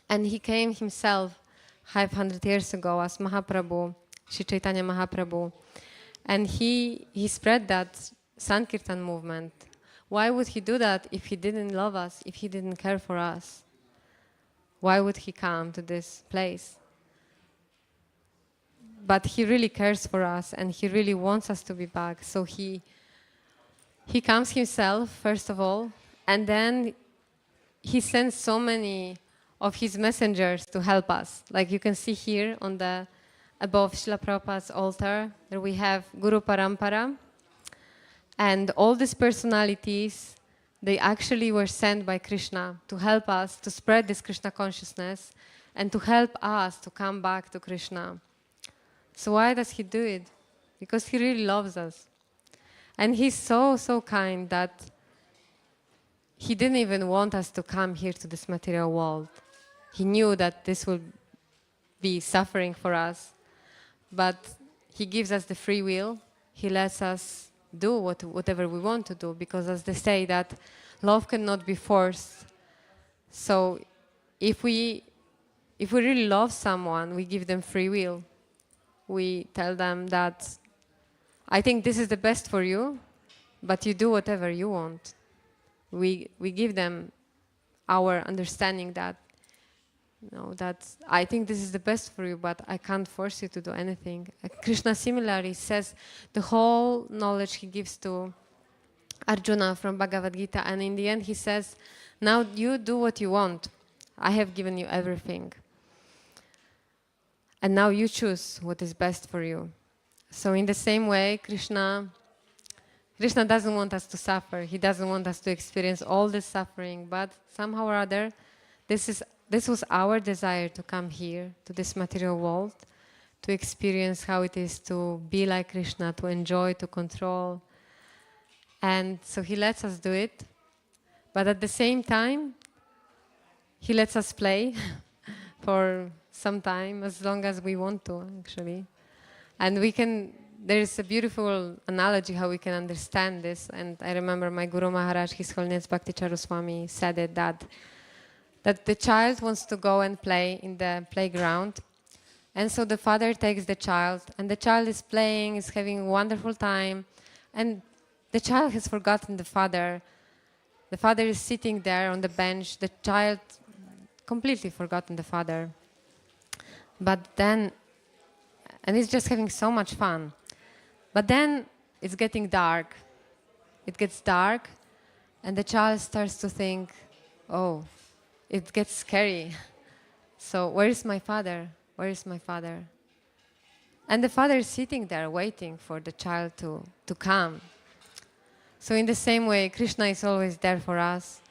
And he came himself 500 years ago as Mahaprabhu, Sri Chaitanya Mahaprabhu, and he spread that Sankirtan movement. Why would he do that if he didn't love us, if he didn't care for us? Why would he come to this place? But he really cares for us and he really wants us to be back. So he comes himself, first of all, and then he sends so many of his messengers to help us. Like you can see here on the above Srila Prabhupada's altar, there we have Guru Parampara. And all these personalities, they actually were sent by Krishna to help us to spread this Krishna consciousness and to help us to come back to Krishna. So why does he do it? Because he really loves us. And he's so, so kind that he didn't even want us to come here to this material world. He knew that this will be suffering for us. But he gives us the free will. He lets us do whatever we want to do, because as they say that love cannot be forced. So if we really love someone, we give them free will. We tell them that I think this is the best for you, but you do whatever you want. We give them our understanding that, that I think this is the best for you, but I can't force you to do anything. Krishna similarly says the whole knowledge he gives to Arjuna from Bhagavad Gita, and in the end he says, now you do what you want. I have given you everything. And now you choose what is best for you. So in the same way, Krishna doesn't want us to suffer. He doesn't want us to experience all this suffering, but somehow or other, this was our desire to come here, to this material world, to experience how it is to be like Krishna, to enjoy, to control. And so he lets us do it, but at the same time, he lets us play for some time, as long as we want to, actually. And there is a beautiful analogy how we can understand this. And I remember my Guru Maharaj, His Holiness Bhakti Charuswami, said it that the child wants to go and play in the playground. And so the father takes the child, and the child is playing, is having a wonderful time. And the child has forgotten the father. The father is sitting there on the bench. The child completely forgotten the father. But then, and he's just having so much fun. But then it's getting dark. It gets dark, and the child starts to think, oh, it gets scary. So where is my father? Where is my father? And the father is sitting there waiting for the child to come. So in the same way, Krishna is always there for us,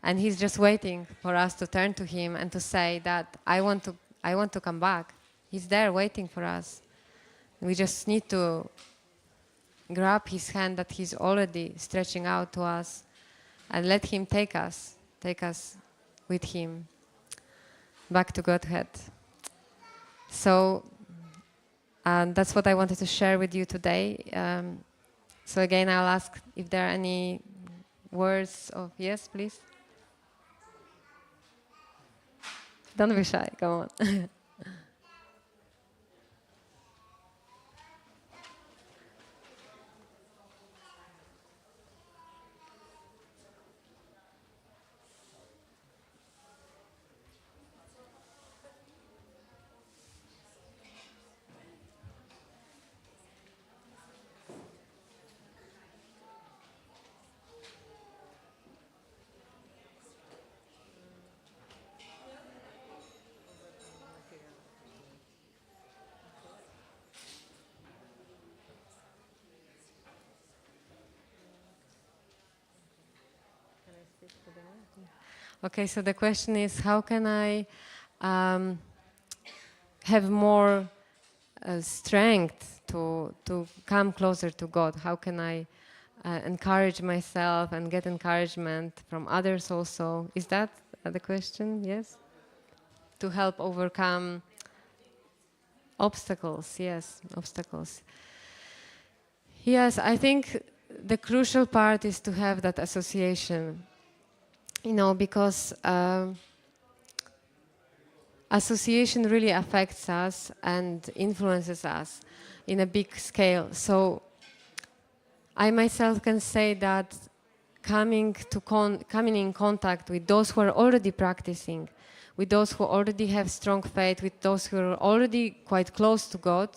and he's just waiting for us to turn to him and to say that I want to come back. He's there waiting for us. We just need to grab his hand that he's already stretching out to us, and let him take us with him back to Godhead. So that's what I wanted to share with you today. So again, I'll ask if there are any words of yes, please. Don't be shy, come on. Okay, so the question is, how can I have more strength to come closer to God? How can I encourage myself and get encouragement from others also? Is that the question? Yes? To help overcome obstacles, yes, obstacles. Yes, I think the crucial part is to have that association. Because association really affects us and influences us in a big scale. So I myself can say that coming in contact with those who are already practicing, with those who already have strong faith, with those who are already quite close to God,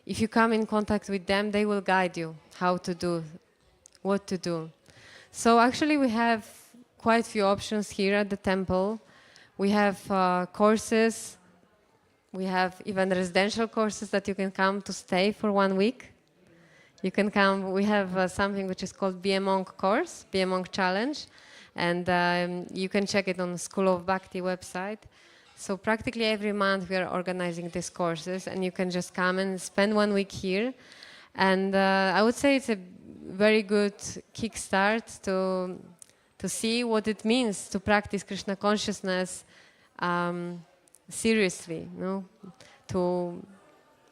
if you come in contact with them, they will guide you how to do, what to do. So actually we have quite few options here at the temple. We have courses. We have even residential courses that you can come to stay for 1 week. You can come. We have something which is called Be a Monk course, Be a Monk Challenge, and you can check it on the School of Bhakti website. So practically every month we are organizing these courses, and you can just come and spend 1 week here. And I would say it's a very good kickstart to see what it means to practice Krishna consciousness seriously, to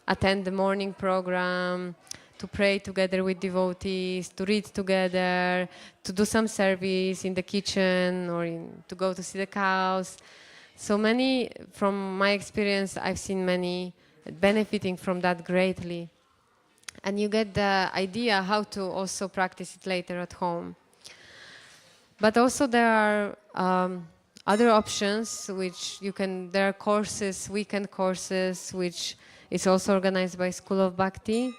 attend the morning program, to pray together with devotees, to read together, to do some service in the kitchen or to go to see the cows. So many, from my experience, I've seen many benefiting from that greatly. And you get the idea how to also practice it later at home. But also there are other options which you can, there are courses, weekend courses, which is also organized by School of Bhakti,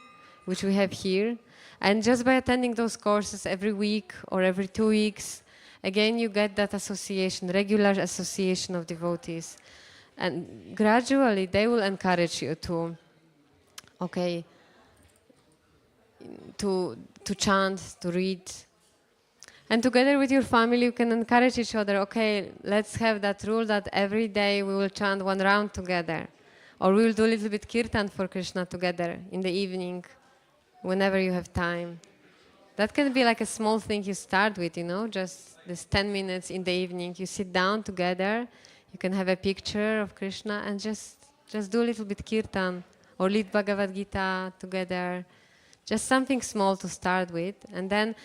which we have here. And just by attending those courses every week or every 2 weeks, again, you get that association, regular association of devotees. And gradually, they will encourage you to, okay, to chant, to read. And together with your family, you can encourage each other, okay, let's have that rule that every day we will chant 1 round together. Or we will do a little bit kirtan for Krishna together in the evening, whenever you have time. That can be like a small thing you start with, just this 10 minutes in the evening. You sit down together, you can have a picture of Krishna and just do a little bit kirtan or read Bhagavad Gita together. Just something small to start with. And then,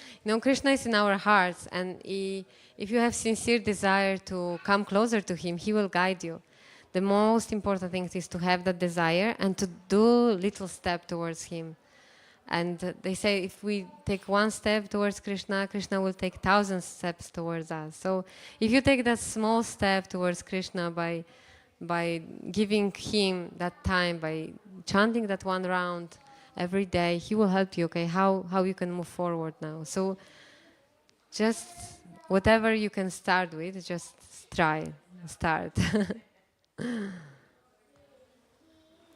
Krishna is in our hearts, and if you have sincere desire to come closer to him, he will guide you. The most important thing is to have that desire and to do little step towards him. And they say if we take 1 step towards Krishna, Krishna will take 1,000 steps towards us. So if you take that small step towards Krishna by giving him that time, by chanting that 1 round every day, he will help you, okay, how you can move forward now. So just whatever you can start with, just start.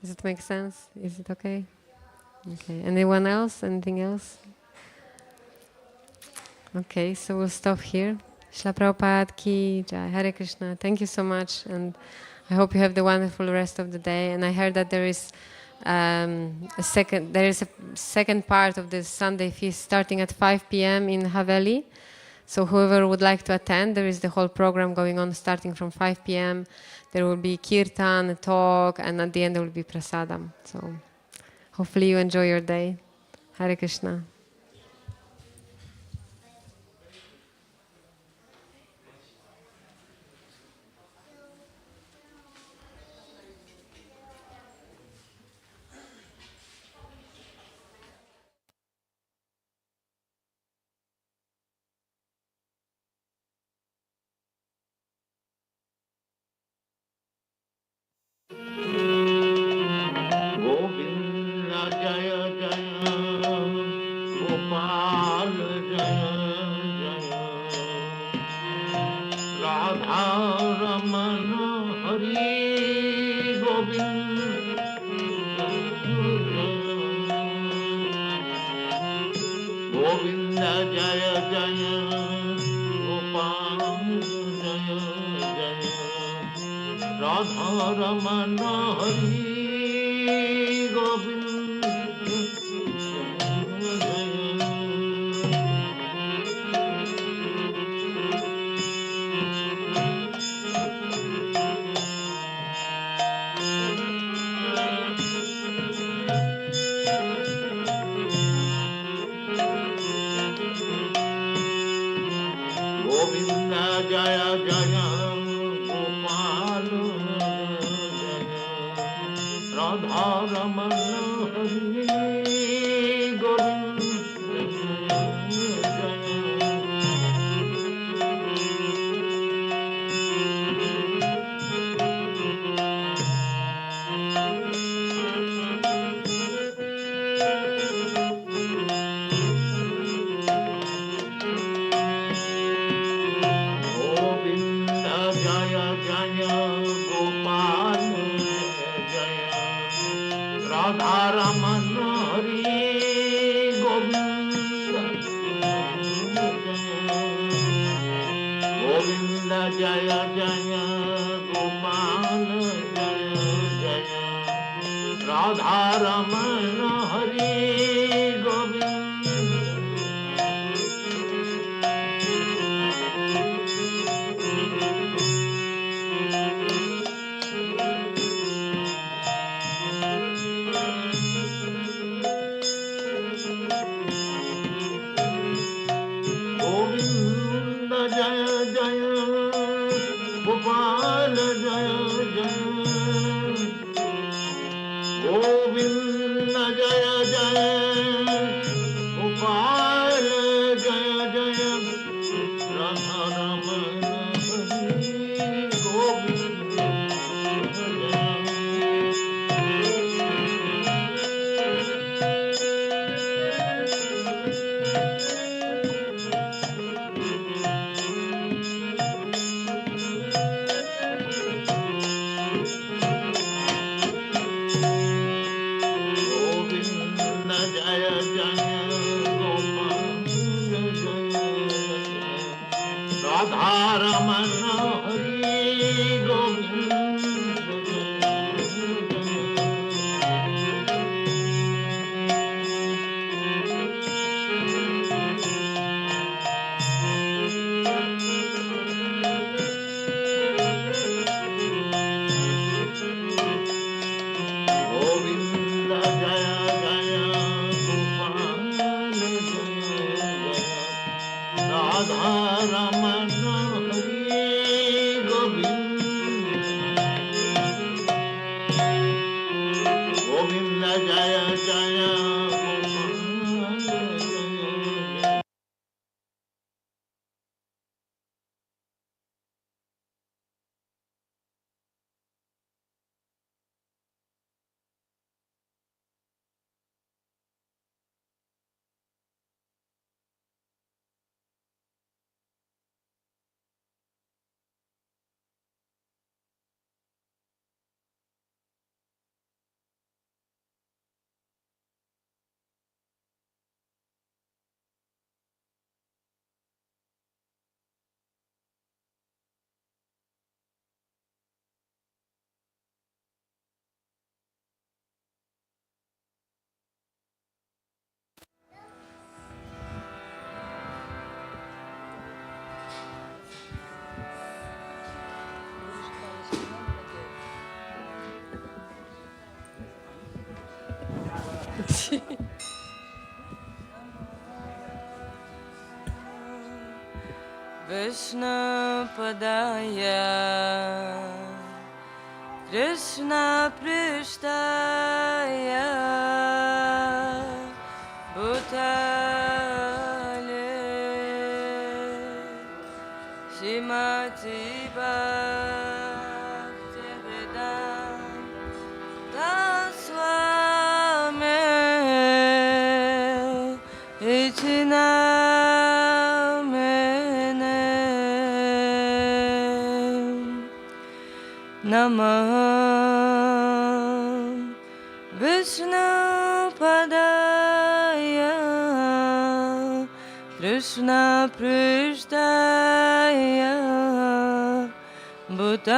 Does it make sense? Is it okay? Okay. Anyone else? Anything else? Okay, so we'll stop here. Shila Prabhupada ki jai. Hare Krishna. Thank you so much, and I hope you have the wonderful rest of the day. And I heard that there is a second part of the Sunday feast starting at 5 p.m. in Haveli. So whoever would like to attend, there is the whole program going on starting from 5 p.m. There will be kirtan, a talk, and at the end there will be prasadam. So hopefully you enjoy your day. Hare Krishna. Radha Ramana Vishnu Padaya Krishna Prishtaya Bhutale Shimati Bhaktivedanta Swami Namah Vishnu Padaya Krishna Prishtaya Bhutale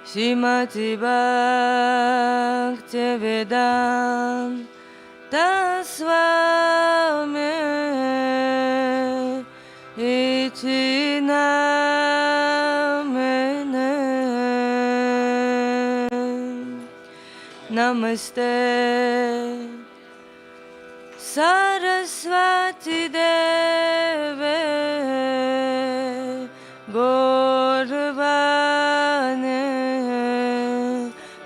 Shimati Bhaktivedanta Swami Iti namene Namaste Saraswati Devi Gauravani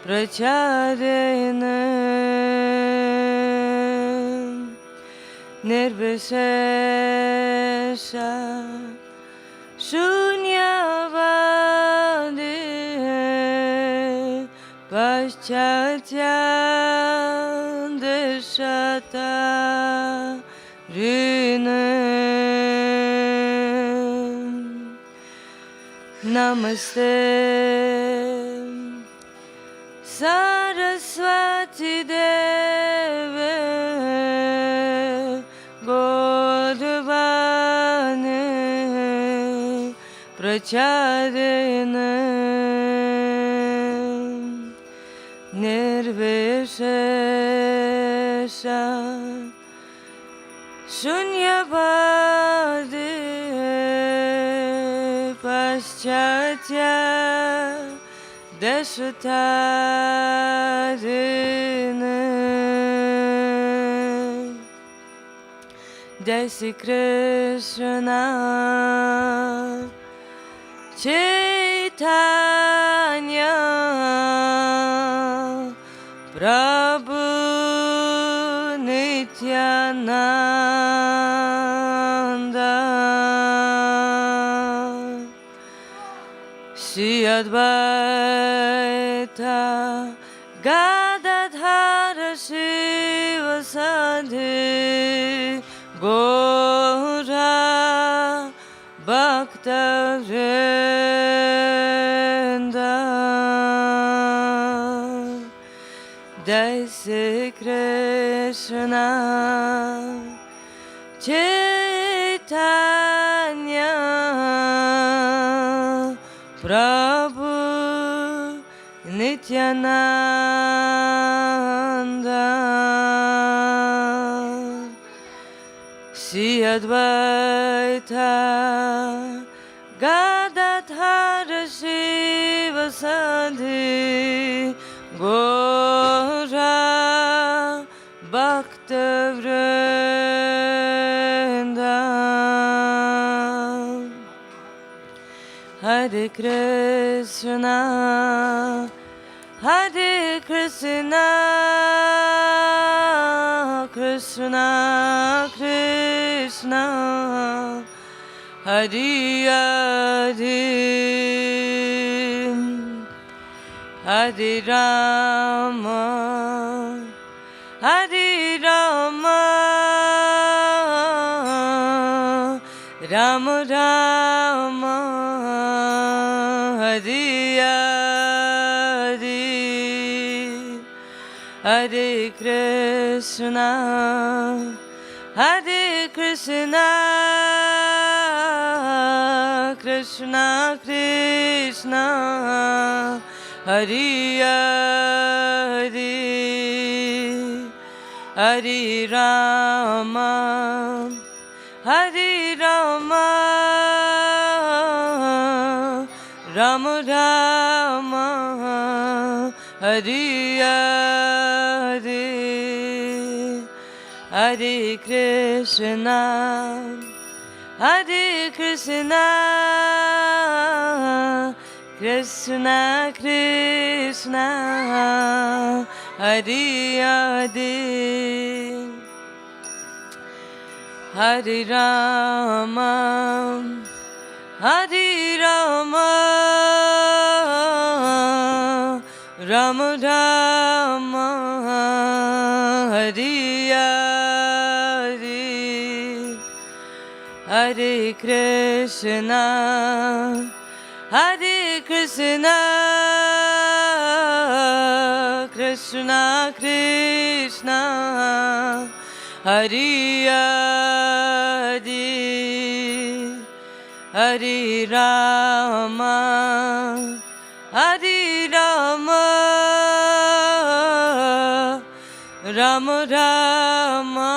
Pracharine Nirvishesha Shunyavadi Paschatya Deshata Rine Namaste Saraswati Devi Gauravani Pracharine Nirvishesha Shunyavadi Paschatya Deshatarine Jai Shri Krishna Chaitanya Prabhu Nityananda Shri Advaita Gadadhara Shivasadi Gora Bhakta Vrinda Jai Shri Krishna Chaitanya Prabhu Nityananda Shri Advaita Gadadhara Shivasandhi Gora Bhakta Vrinda Hare Krishna Hare Krishna Krishna Krishna Hare Hare Hare Rama Hare Rama Rama Rama Hare Hare Hare Krishna Hare Krishna Krishna Krishna Hare Hare Hare Rama Hare Rama Rama Rama Hare Hare Hare Krishna Hare Krishna Krishna Krishna Hare Hare Hare Rama Hare Rama Rama Rama Hare Hare Hare Krishna Hare Krishna Krishna Krishna Hare Hare Hare Rama Hare Rama Rama Rama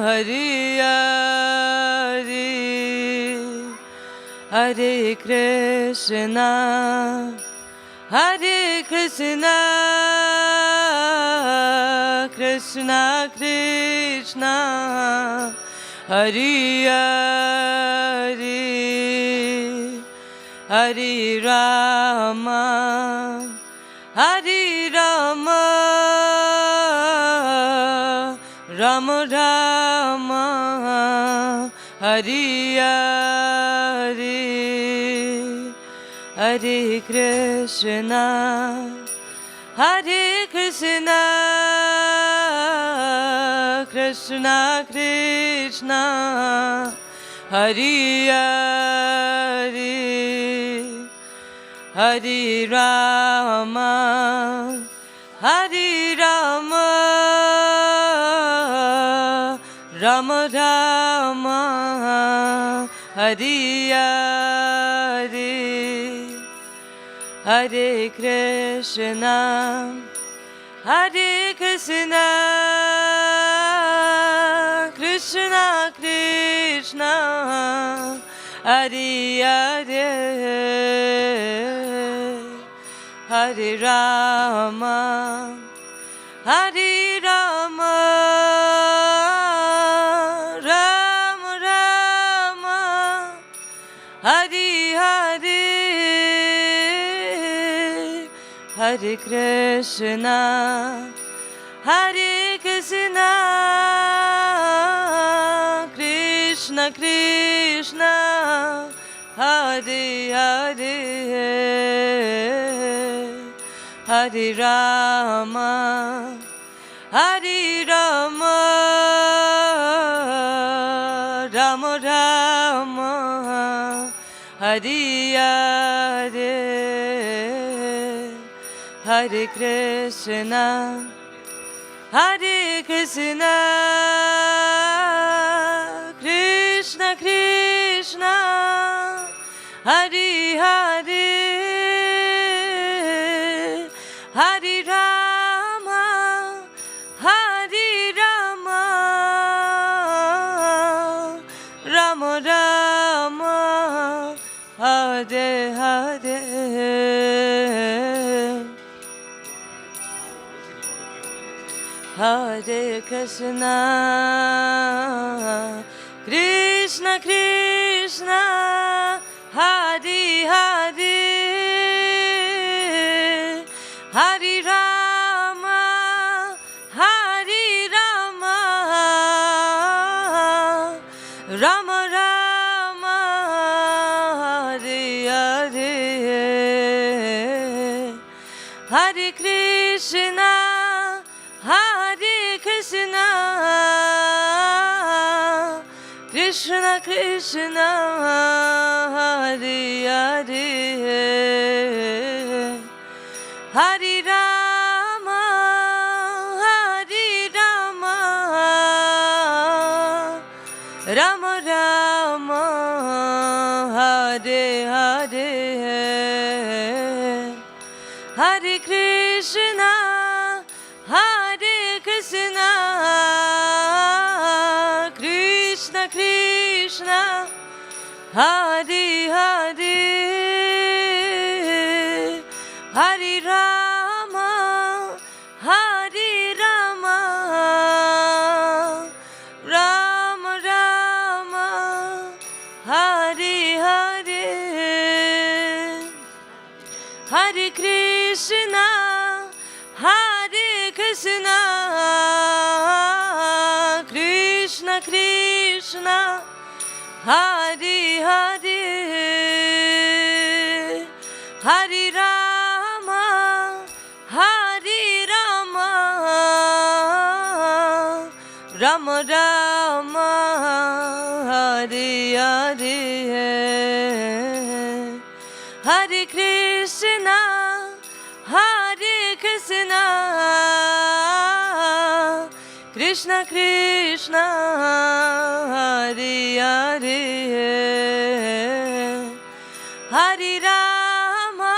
Hare Hare Hare Krishna Hare Krishna Krishna Krishna Hare Hare Hare Rama Hare Rama Rama Rama Hare Hare Hare Krishna Hare Krishna Krishna Krishna Hare Hare Hare Rama Hare Rama Rama Rama Hare Hare Hare Krishna Hare Krishna Krishna Krishna Hare Hare Hare Rama Hare Rama Rama Rama Hare Hare Hare Krishna Hare Krishna Krishna Krishna Hare Hare Hare Rama Hare Rama Rama Rama Hare Hare Hare Krishna Hare Krishna Hare Krishna, Krishna Krishna, Hare Hare, Hare Rama, Hare Rama, Rama Rama, Hare Hare, Hare Krishna, Hare Krishna, Krishna Krishna, Hare Hare, Hare Rama, Hare Rama, Rama Rama, Hare Hare, Hare Krishna, Hare Krishna, Krishna Krishna, Hare Hare, Hare Rama, Hare Rama, Rama Rama, Hare Hare, Hare Krishna, Hare Krishna, Krishna Krishna, Hare Hare, Hare Rama, Hare Rama, Rama Rama, Hare Hare, Hare Krishna, Hare Krishna, Krishna Krishna, Hare Hare, Hare Rama,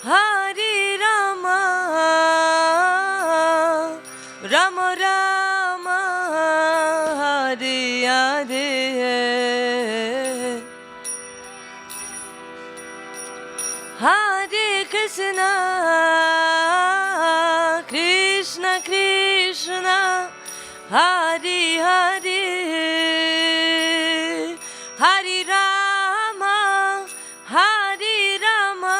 Hare Rama, Rama Rama, Hare Hare, Hare Krishna, Krishna Krishna, Hare Hare, Hare Rama, Hare Rama,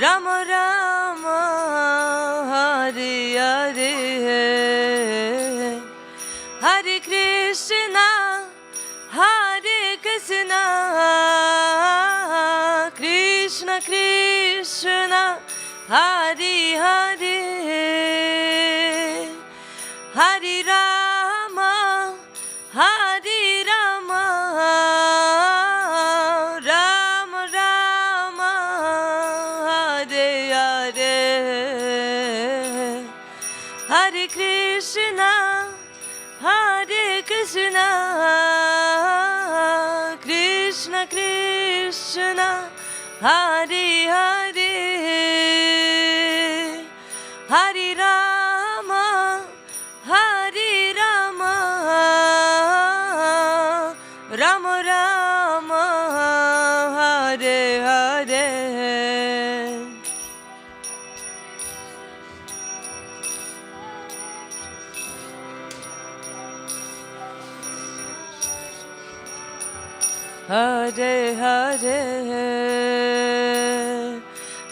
Rama Rama, Hare Hare, Hare Krishna, Hare Krishna, Krishna Krishna, Hare Hare, Hare Rama, Hare Rama, Rama Rama, Hare Hare, Hare Krishna, Hare Krishna, Krishna Krishna, Hare Hare, Hare Rama, Hare Rama, Rama Rama, Hare Hare, Hare Hare,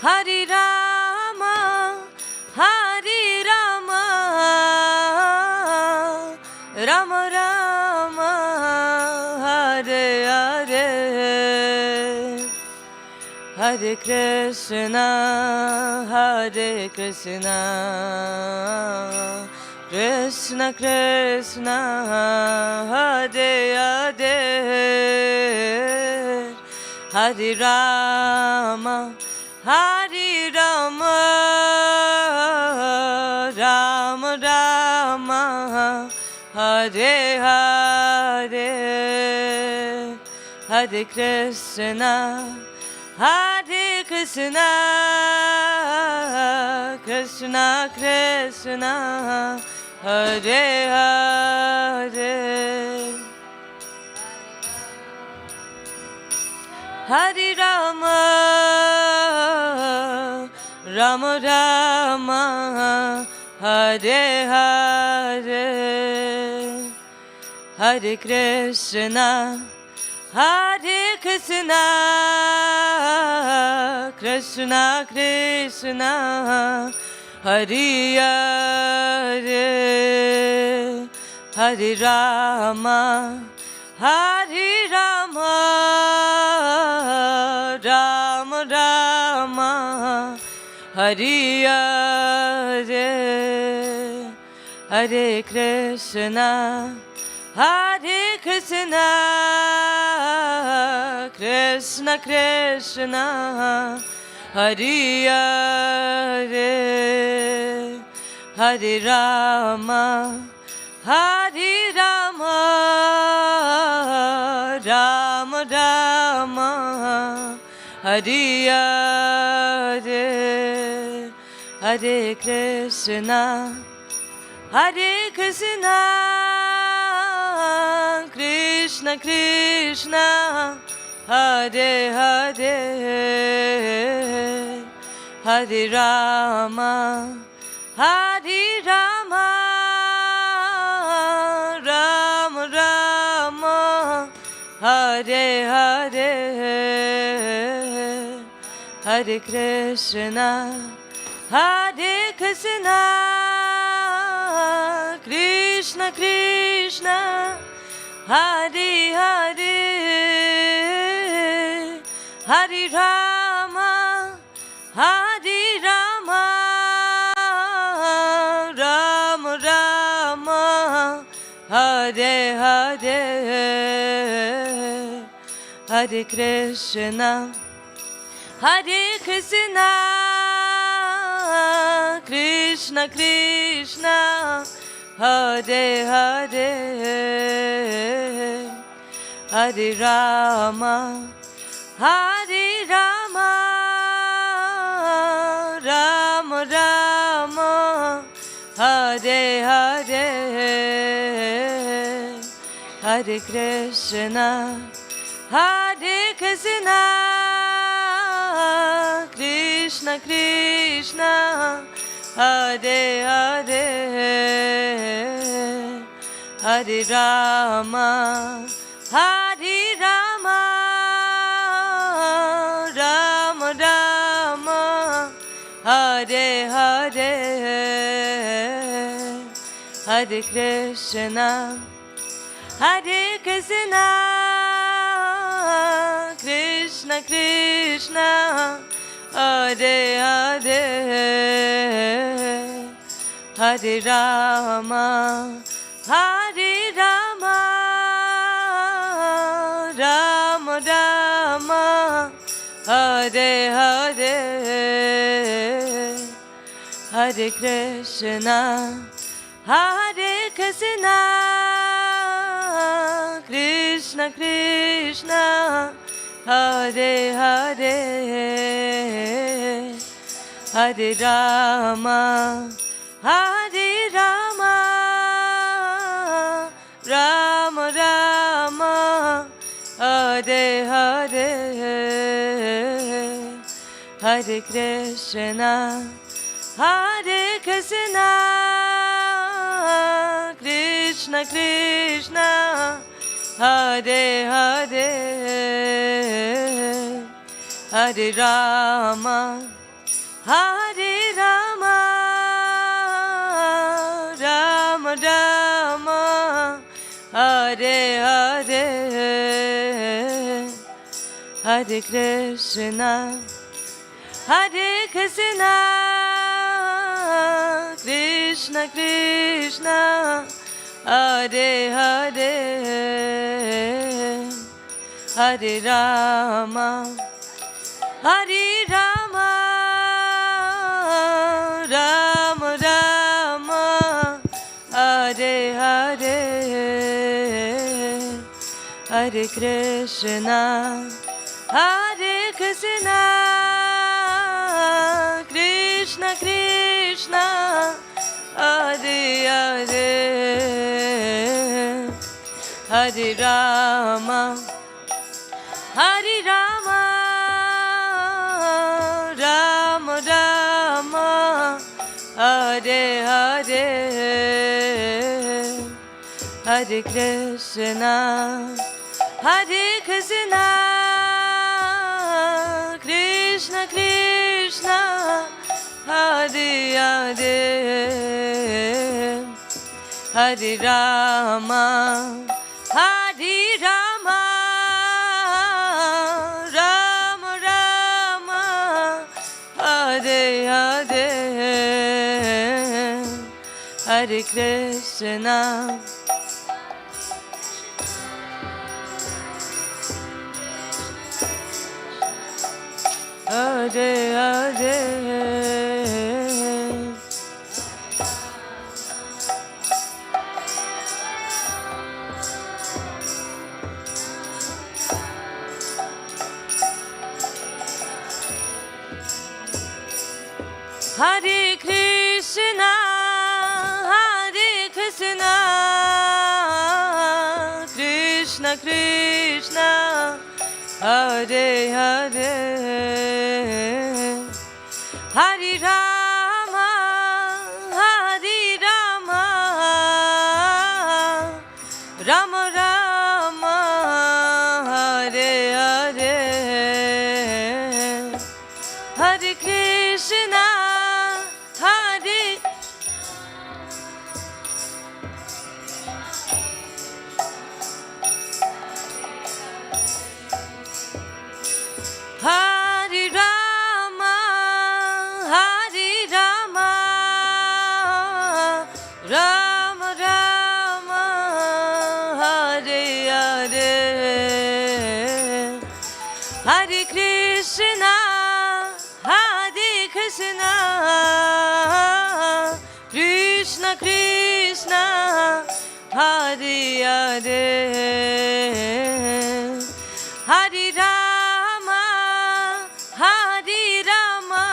Hare Rama, Hare Rama, Rama Rama, Hare Hare, Hare Krishna, Hare Krishna, Krishna Krishna, Hare Hare, Hare Rama, Hare Rama, Rama Rama, Hare Hare, Hare Krishna, Hare Krishna, Krishna Krishna, Hare Hare, Hare Rama, Rama Rama, Hare Hare, Hare Krishna, Hare Krishna, Krishna Krishna, Hare Hare, Hare Rama, Hare Rama, Rama Rama, Hare Hare, Hare Krishna, Hare Krishna, Krishna Krishna, Hare Hare, Hare Rama, Hare Rama, Rama Rama, Hare Hare, Hare Krishna, Hare Krishna, Krishna Krishna, Hare Hare, Hare Rama, Hare Rama, Rama Rama, Hare Hare, Hare Krishna, Hare Krishna, Krishna Krishna, Hare Hare, Hare Rama, Hare Rama, Rama Rama, Hare Hare, Hare Krishna, Hare Krishna, Krishna Krishna, Hare Hare, Hare Rama, Hare Rama, Rama Rama, Hare Hare, Hare Krishna, Hare Krishna, Krishna Krishna, Hare Hare, Hare Rama, Hare Rama, Rama Rama, Hare Hare, Hare Krishna, Hare Krishna, Krishna Krishna, Hare Hare, Hare Rama, Hare Rama, Rama Rama, Hare Hare, Hare Krishna, Hare Krishna, Krishna Krishna, Hare Hare, Hare Rama, Hare Rama, Rama Rama, Hare Hare, Hare Krishna, Hare Krishna, Krishna Krishna, Hare Hare, Hare Rama, Hare Rama, Rama Rama, Hare Hare, Hare Krishna, Hare Krishna, Krishna Krishna, Hare Hare, Hare Rama, Hare Rama, Rama Rama, Hare Hare, Hare Krishna, Hare Krishna, Krishna Krishna, Hare Hare, Hare Rama, Hare Rama, Rama Rama, Hare Hare Krishna Hare Krishna Krishna Krishna Hare Hare Hare Rama Hare Rama Rama Rama Hare Hare Hare Krishna Hare Hare Hare Krishna Hare Krishna Krishna Krishna Hare Hare Hare Rama Hare Rama Rama Rama Hare Hare Hare Krishna Hare Hare Rama Hare Rama Rama Rama Hare Hare Hare Krishna Hare Krishna Krishna Krishna Hare Hare Hare Rama Hare Rama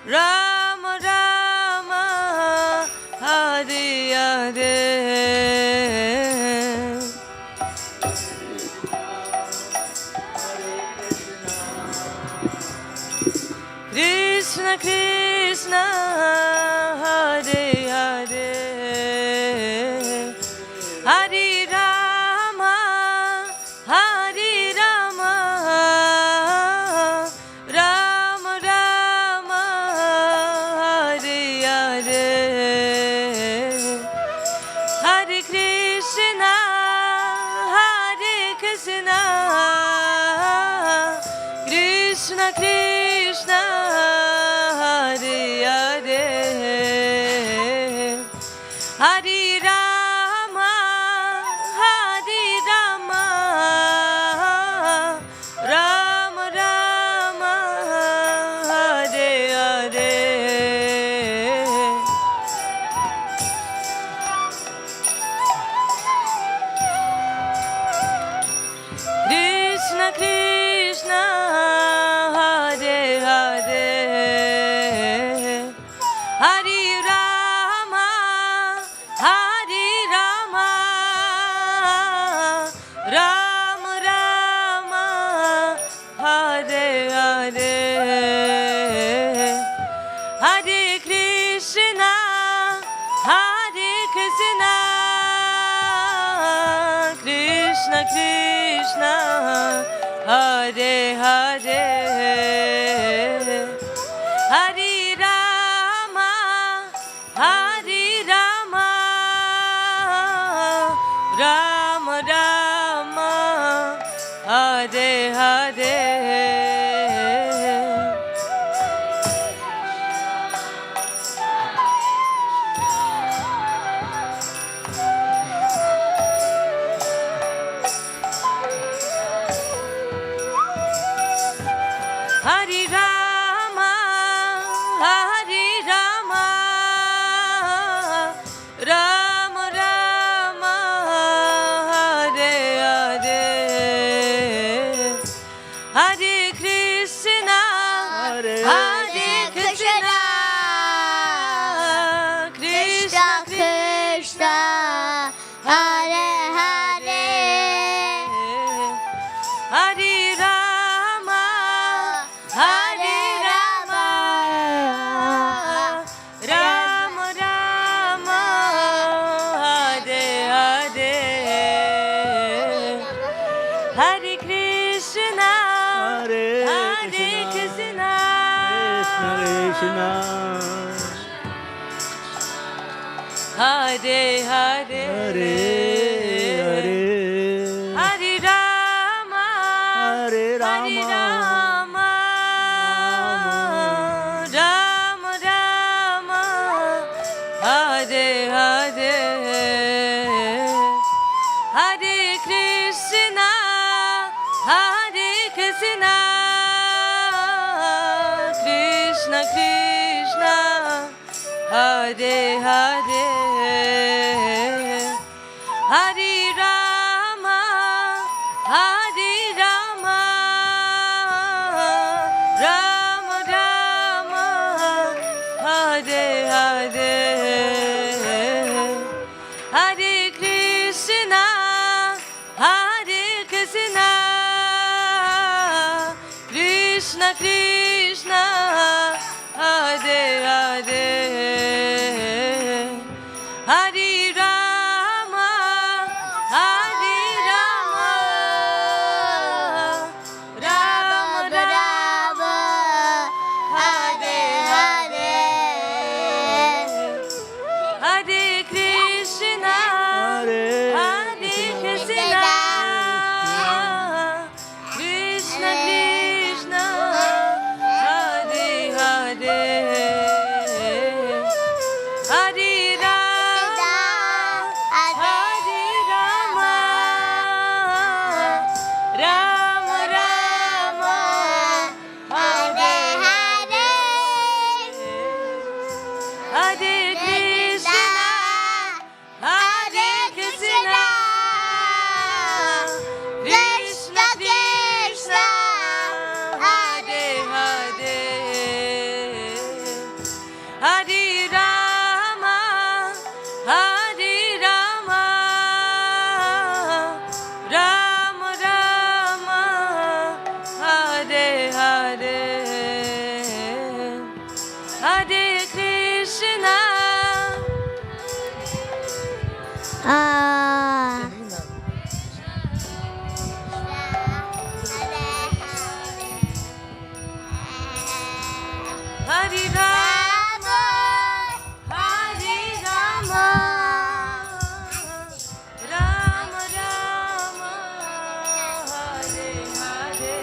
Rama Rama Hare Hare Krishna Krishna Hare Hare Hare Rama Hare Rama Rama Rama Hare Hare Hare Krishna Hare Krishna Krishna Krishna Hare Hare Hare Rama Hare Rama Rama Rama Hare Hare Krishna Krishna Hare Hare Hare Rama Hare Rama Rama Rama Hare Hare Hare Krishna Hare Krishna Krishna Krishna Hare Hare Hare Rama Hare Rama Rama Rama Hare Hare Hare Rama Hare Rama Rama Rama Krishna. Hare Hare Hare Hare. Hare Rama Hare Rama. Rama Rama Rama Hare Hare Hare Krishna Krishna Krishna Hare Hare Hare Rama Rama Rama Hare Hare Hare Krishna Krishna Krishna Hare Hare Hare Rama Rama Rama Hare Hare Hare Krishna Krishna Krishna Krishna Hare Hare Hare Rama Rama Rama Hare Hare Hare Krishna Krishna Krishna Krishna Hare Hare Hare Rama Rama Rama Hare Hare Hare Krishna Hare Rama Rama Rama Hare Hare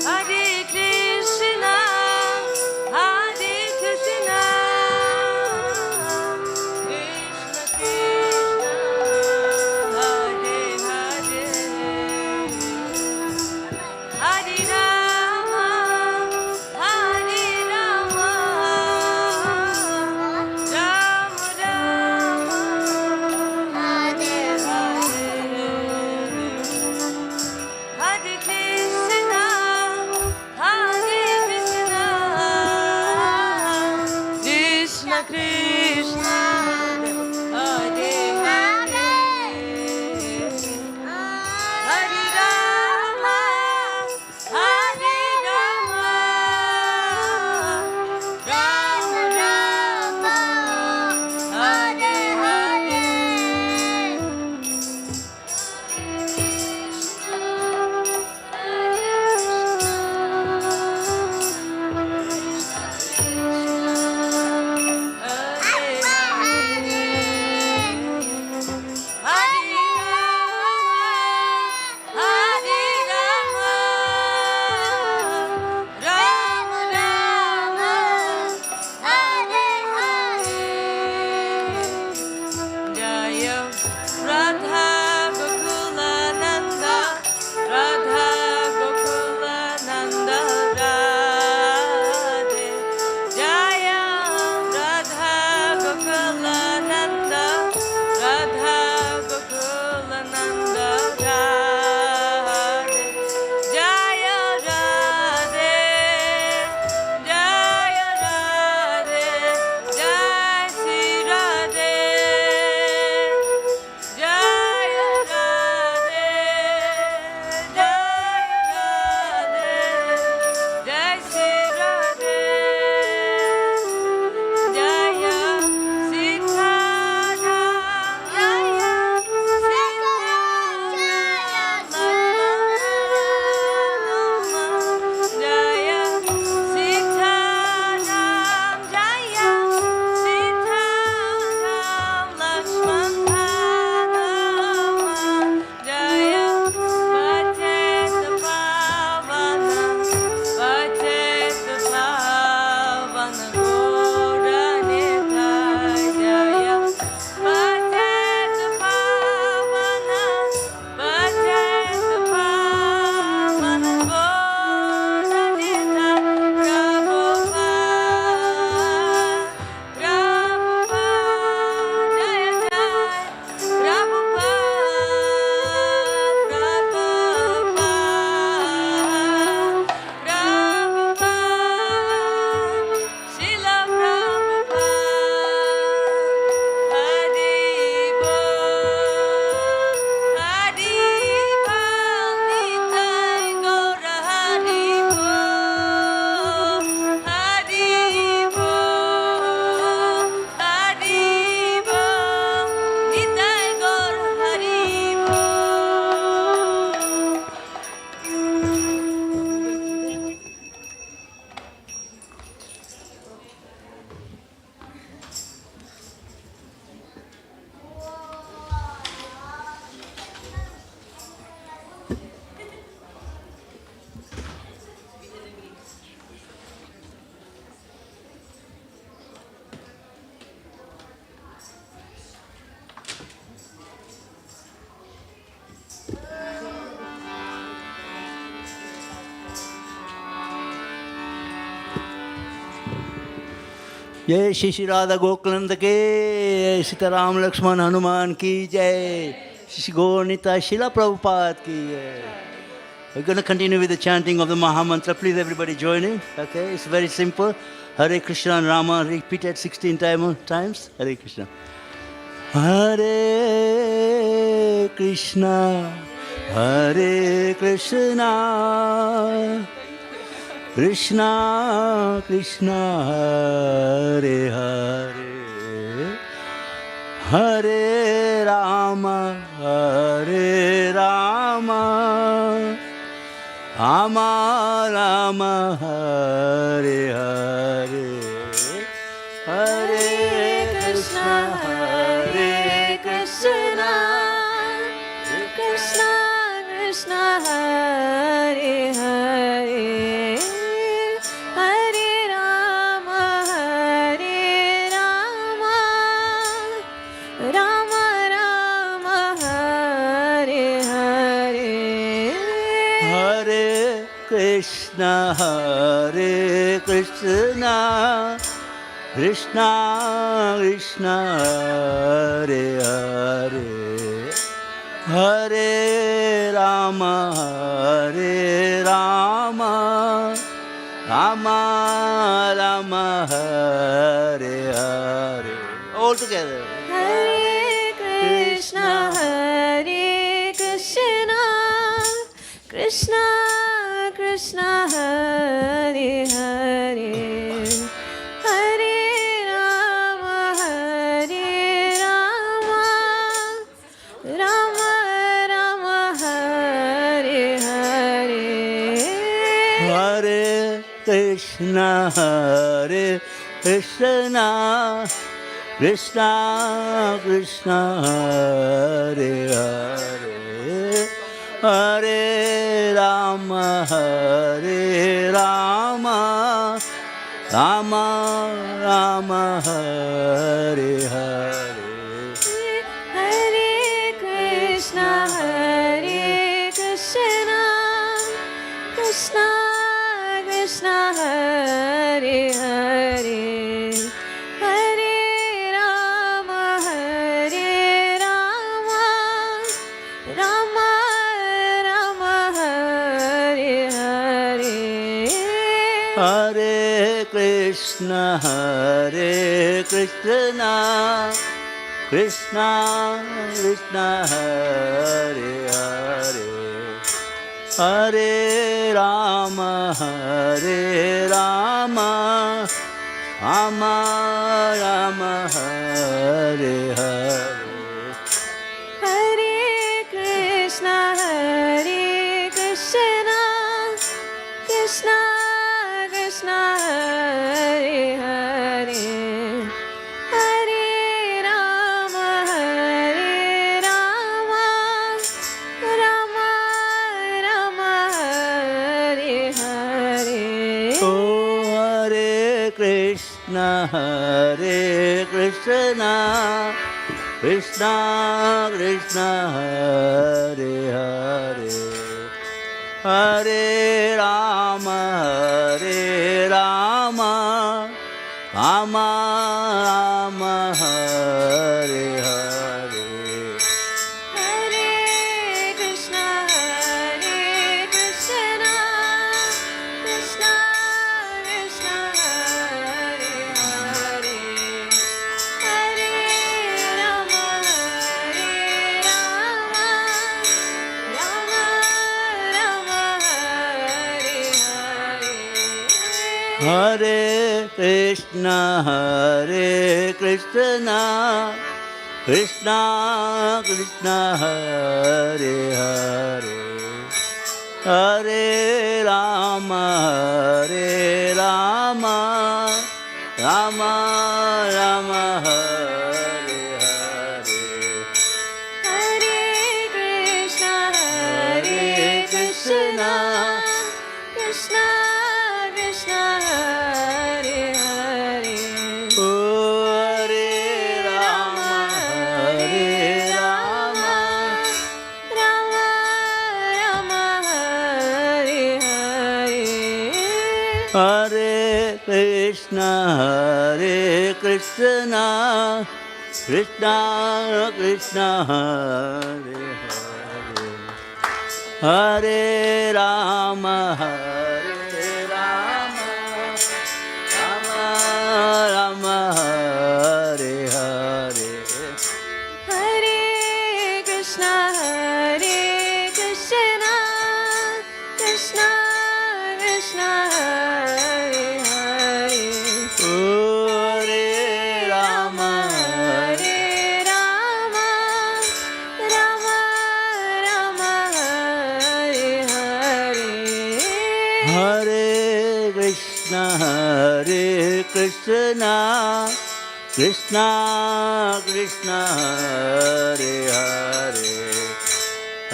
Hare Krishna Krishna Krishna Hare Hare Hare Rama Rama Rama Hare Hare Hare Krishna Krishna Krishna Hare Hare Hare Rama Rama Rama Hare Hare Hare जय श्री श्री राधा गोकुलंद के, सीताराम लक्ष्मण हनुमान की जय, श्री गौरनीता शिला प्रभुपाद की जय. We're going to continue with the chanting of the Maha Mantra. Please everybody join in. Okay, it's very simple. Hare Krishna and Rama, repeat it 16 times. Hare Krishna. Hare Krishna, Hare Krishna, Krishna Krishna, Hare Hare, Hare Rama, Hare Rama, Rama Rama, Hare Hare, Hare Krishna, Hare Krishna, Krishna Krishna Hare Hare, Hare Rama Hare Rama, Rama Rama Hare Hare, Hare Krishna, Hare Krishna, Krishna Krishna, Hare Hare, Hare Rama, Hare Rama, Rama Rama, Hare Hare. All together. Hare Krishna, Hare Krishna, Krishna Krishna Hare Hare, Hare Rama Hare Rama, Rama Rama Hare Hare, Hare Krishna, Hare Krishna, Krishna Krishna, Hare Hare, Hare Rama, Hare Rama, Rama Rama, Hare Hare. Hare Krishna, Hare Krishna, Krishna Krishna Hare Hare, Hare Rama Hare Rama, Rama Rama Hare Hare, Hare Krishna, Hare Krishna, Krishna Krishna, Hare Hare, Hare Rama, Hare Rama, Rama Rama, Hare Hare. Hare Krishna, Hare Krishna, Krishna Krishna Hare Hare, Hare Rama Hare Rama, Rama Rama Hare Hare. Oh, Hare Krishna, Hare Krishna, Krishna Krishna, Hare Hare, Hare Rama, Hare Rama, Rama Rama, Hare Hare. Hare Krishna, Hare Krishna, Krishna Krishna Hare Hare, Hare Rama, Hare Rama, Rama Rama Hare Hare, Hare Krishna, Hare Krishna, Krishna Krishna, Hare Hare, Hare Rama, Hare Rama, Rama Rama, Hare Hare. Hare Krishna, Hare Krishna, Krishna Krishna Hare Hare, Oh, Hare Rama, Hare Rama, Rama Rama Hare Hare, Hare Krishna. Krishna, Hare Krishna, Krishna Krishna, Hare Hare, Hare Rama, Hare Rama, Rama Rama, Hare Hare. Hare Krishna, Hare Krishna, Krishna Krishna, Hare Hare. Hare Rama, Hare Rama, Rama Rama, Hare Hare. Hare Krishna, Hare Krishna, Krishna Krishna, Hare Hare,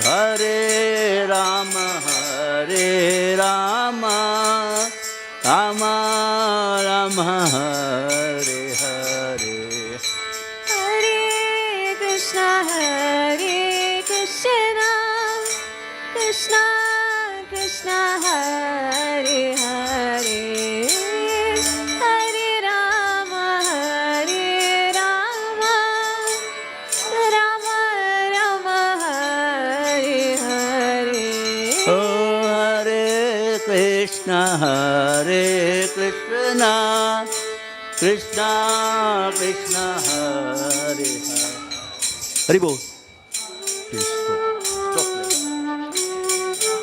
Hare Rama, Hare Rama, Rama Rama, Hare Hare. Hare Krishna, Hare Krishna, Krishna Krishna, Hare Hare. Hare Rama, Hare Rama, Rama Rama, Hare Hare. Oh, Hare Krishna, Hare Krishna, Krishna Krishna, Hare Hare. Hari Bol. Please stop. Stop playing.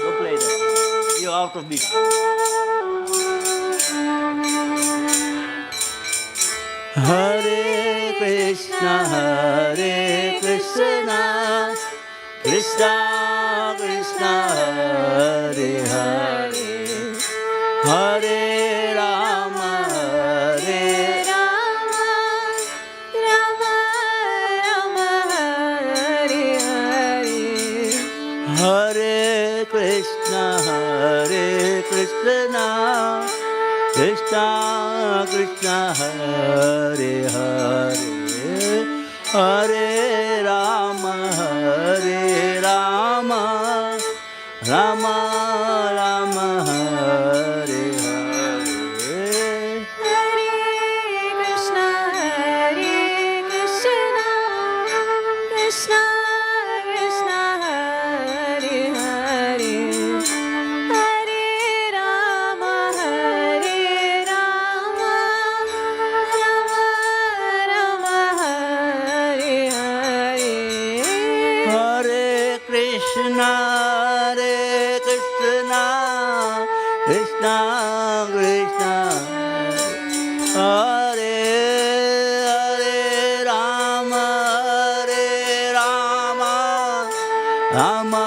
Don't play that. You're out of beat. Hare Krishna, Hare Krishna, Krishna Krishna, Hare Hare, Hare Rama, Hare Rama, Rama Rama, Hare Hare. Hare Krishna, Hare Krishna, Krishna Krishna, Hare Hare, Hare Rama, Hare Rama, Rama Rama, Hare Hare. Hare Krishna, Hare Krishna, Krishna Krishna, Hare Hare. Hare Rama, Hare Rama, Rama Rama, Hare Hare. Hare Krishna, Hare Krishna, Krishna Krishna, Hare Hare Rama, Hare Rama, Rama Rama, Hare Hare. Hare Krishna, Hare Krishna, Krishna Krishna, Hare Hare. Rama Hare Rama, Rama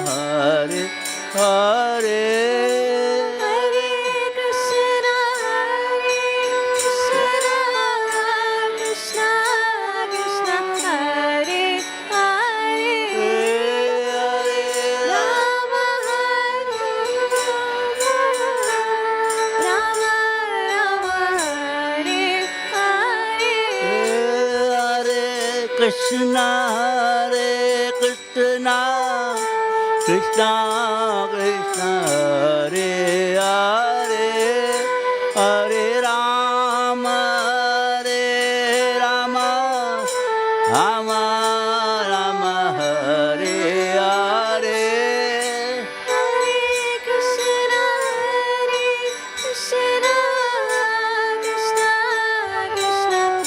Hare Hare. Hare Krishna, Hare Krishna, Krishna Krishna, Hare Hare, Hare Rama, Hare Rama, Rama Rama, Hare Hare. Hare Krishna, Hare Krishna, Krishna Krishna, Hare Hare. Hare Rama, Rama Rama, Rama Hare Hare. Hare Krishna, Hare Krishna, Krishna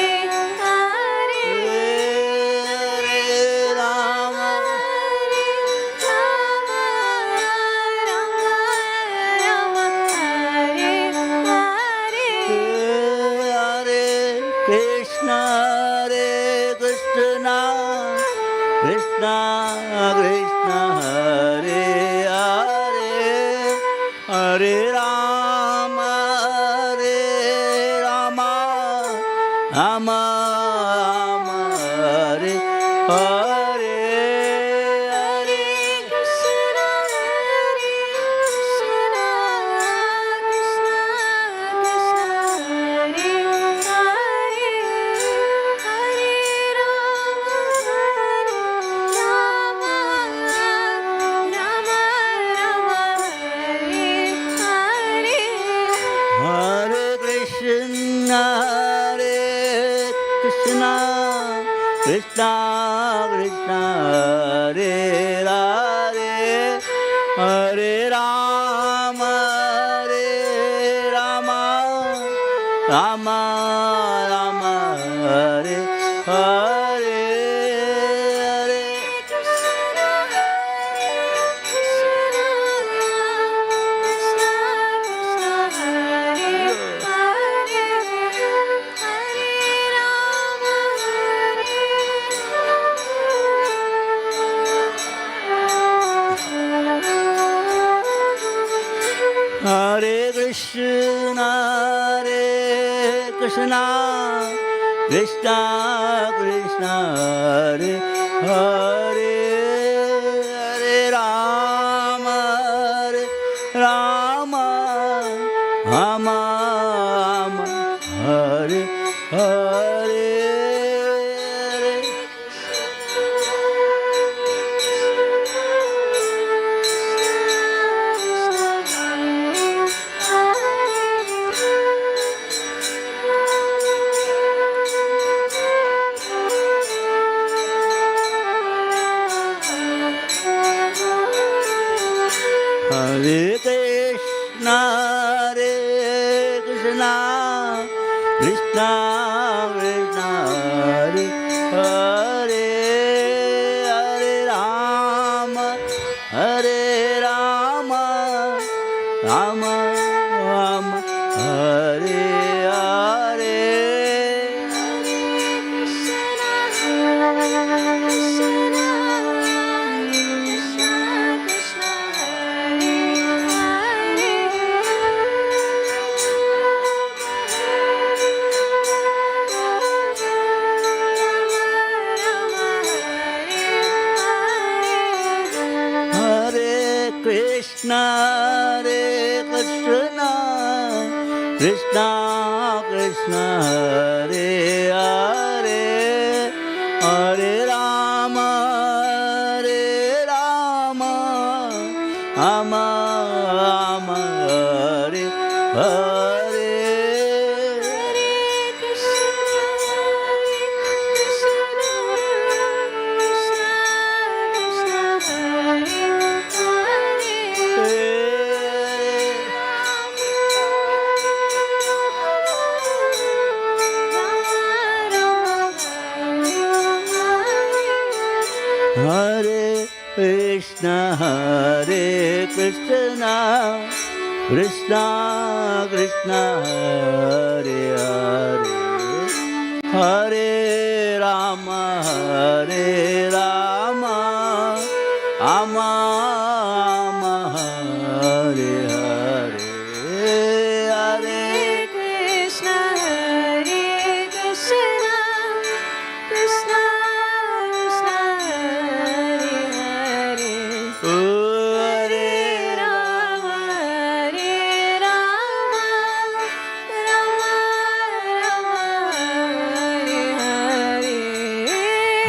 Krishna, Hare Hare, Hare Rama, Hare Rama, Rama Rama, Hare Hare. Hare Krishna, Hare Krishna, Krishna Krishna, Hare Hare. Hare Rama, Hare Rama, Rama Rama, Hare Hare. Krishna Krishna Krishna Hare Hare Hare Rama Hare Rama Rama Rama Hare Hare Hare Hare Krishna Krishna Krishna Krishna Hare Hare Hare Rama Hare Rama Rama Rama Hare Hare Hare Krishna Krishna Krishna Krishna Hare Hare Hare Rama Hare Rama Rama Rama Hare Hare Hare Krishna Krishna Krishna Krishna Hare Hare Hare Rama Hare Rama Rama Rama Hare Hare Hare Krishna Hare Krishna Krishna Krishna Hare Hare Hare Rama Hare Rama Rama Rama Hare Hare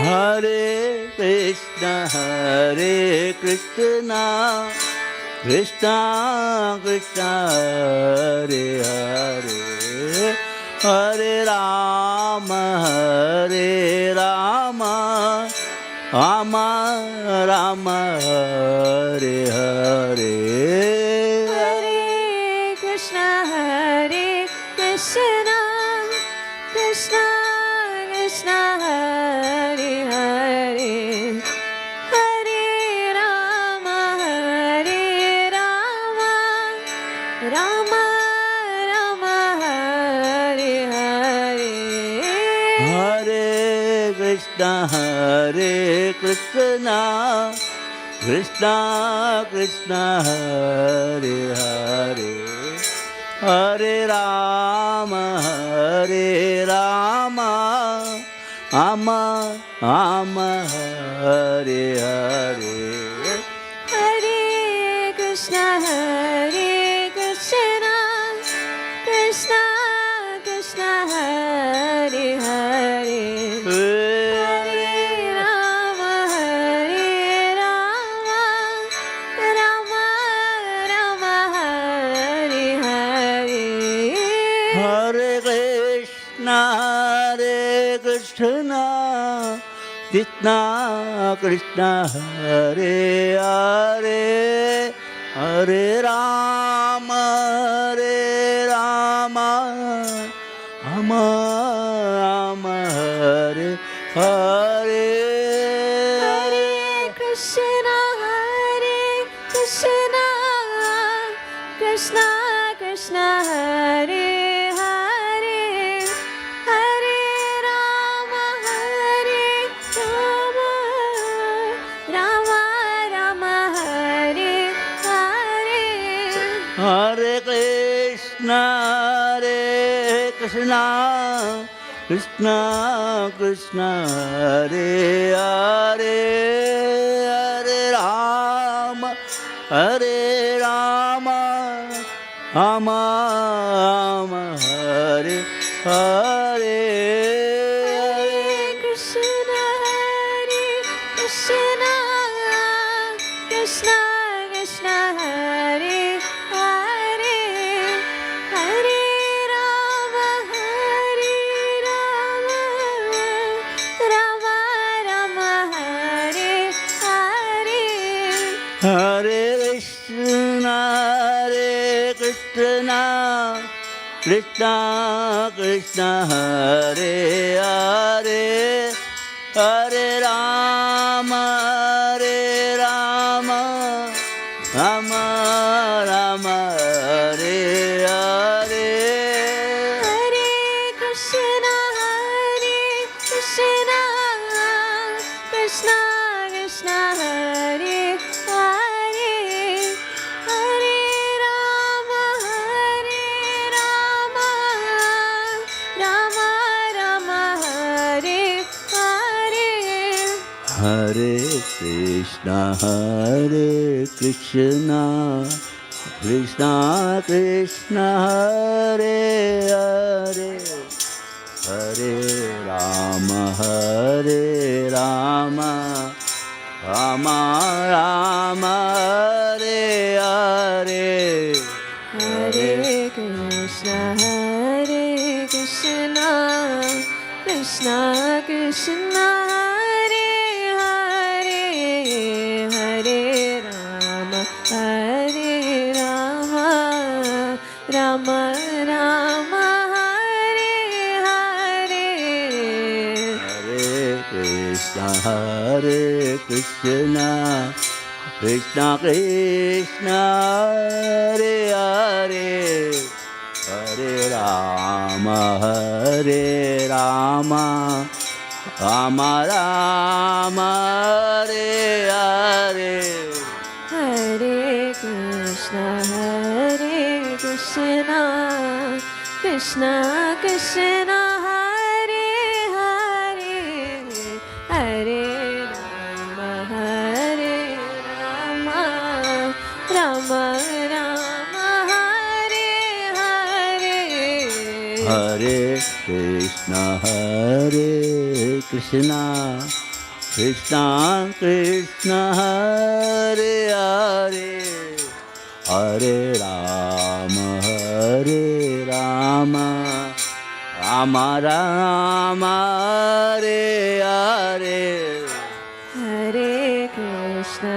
Hare Krishna Hare Krishna Krishna Krishna Hare Hare Hare Rama Hare Rama Rama Rama Hare Hare Hare Krishna Hare Krishna Krishna Krishna Hare Hare Hare Rama Hare Rama Rama Rama Hare Hare Hare Krishna Hare Krishna Krishna Krishna Hare Hare Hare Rama Hare Rama Rama Rama Hare Hare Hare Krishna Hare Krishna Krishna Krishna Hare Hare Hare Rama Hare Rama Rama Rama Hare Hare Hare Krishna Hare Krishna Krishna Krishna Hare Hare Hare Rama Hare Rama Rama Rama Hare Hare Hare Hare Krishna, Krishna Krishna, Hare Hare, Hare Rama, Hare Rama, Rama Rama, Hare Hare. Hare Krishna, Krishna Krishna, Hare Hare, Hare Rama, Rama Rama, Hare Hare. Hare Krishna, Krishna Krishna, Hare Hare, Hare Rama, Hare Rama, Rama Rama, Hare Hare. Krishna, Krishna Krishna, Hare Hare, Hare Rama, Rama Rama, Hare Hare. Hare Krishna, Krishna Krishna, Hare Hare, Hare Rama, Rama Rama, Hare Hare. Hare Krishna, Krishna Krishna, Hare Hare, Hare Rama, Rama Rama, Hare Hare. Hare Krishna, Krishna Krishna, Hare Hare, Hare Rama, Rama Rama, Hare Hare. Hare Krishna, Krishna Krishna, Hare Hare, Hare Rama, Rama Rama, Hare Hare. Hare Krishna, Krishna Krishna, Hare Hare, Hare Rama, Rama Rama, Hare Hare. Hare Krishna, Krishna Krishna, Hare Hare, Hare Rama, Rama Rama, Hare Hare. Hare Krishna, Krishna Krishna, Hare Hare, Hare Rama, Rama Rama, Hare Hare. Hare Krishna,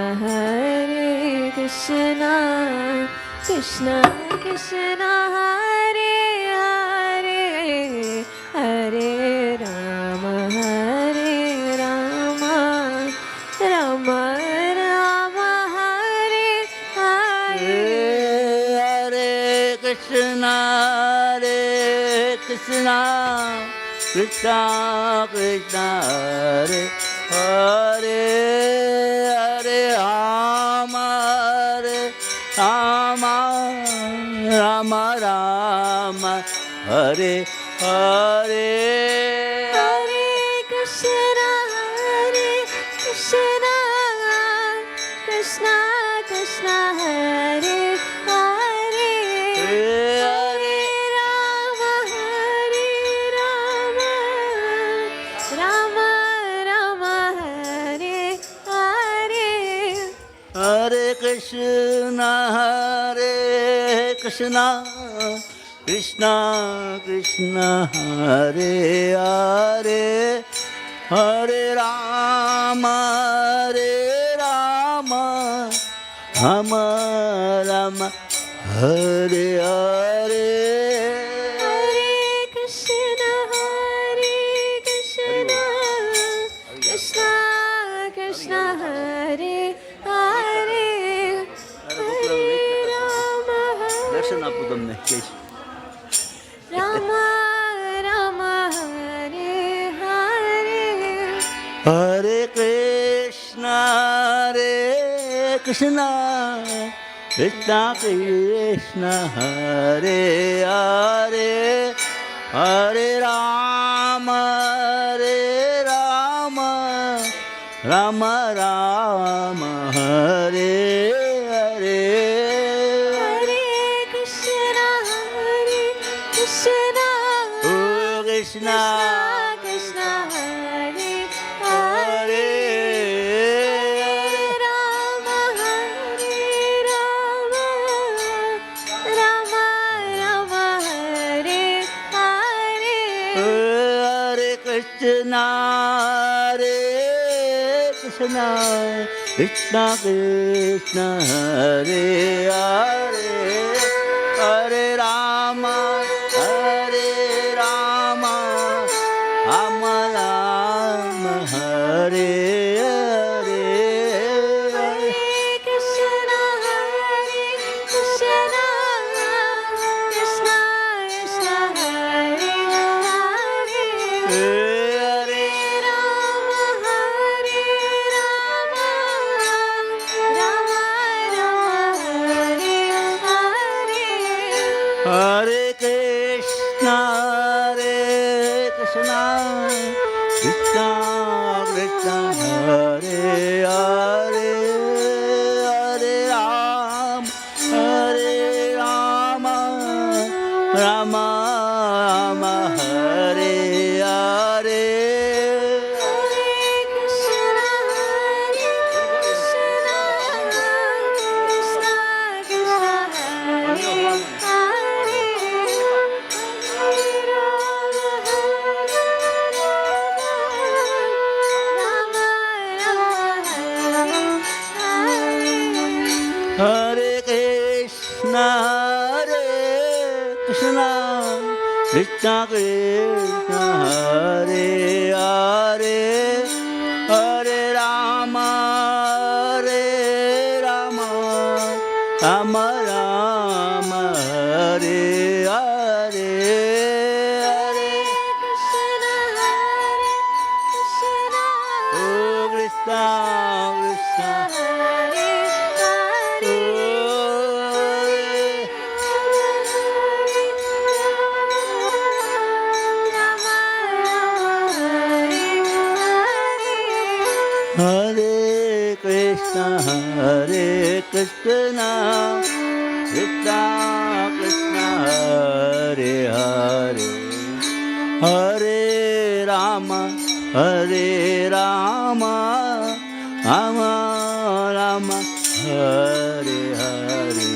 Krishna Krishna, Hare Hare, Hare Rama, Rama Rama, Hare Hare. Hare Krishna, Krishna Krishna, Hare Hare, Hare Rama, Rama Rama, Hare Hare. Hare Krishna, Krishna Krishna, Hare Hare, Hare Rama, Rama Rama, Hare Hare. Hare Krishna, Krishna Krishna Krishna Hare Hare Hare Rama Rama Rama Hare Hare Hare Krishna Krishna Krishna Hare Hare Hare Rama દર્શન આપું તમને Rama Rama Hare Hare Hare Krishna Krishna Krishna Krishna Hare Hare Hare Rama Rama Rama Hare Hare Hare Krishna Oh Krishna Krishna Hare Hare Rama Rama Rama Hare Hare Hare Krishna Krishna Krishna Krishna Hare Hare Hare Rama Rama Rama Hare Hare Krishna Krishna Krishna Hare Hare Hare Rama Rama Hare Hare Hare Krishna Krishna Krishna Krishna Hare Hare Hare Rama Rama Hare Hare Krishna Krishna Hare Hare Krishna Krishna Krishna Krishna Hare Hare Hare Rama Rama Hare Hare Oh Krishna Krishna Hare Krishna Krishna Krishna Krishna Hare Hare Hare Rama Rama Rama Hare Hare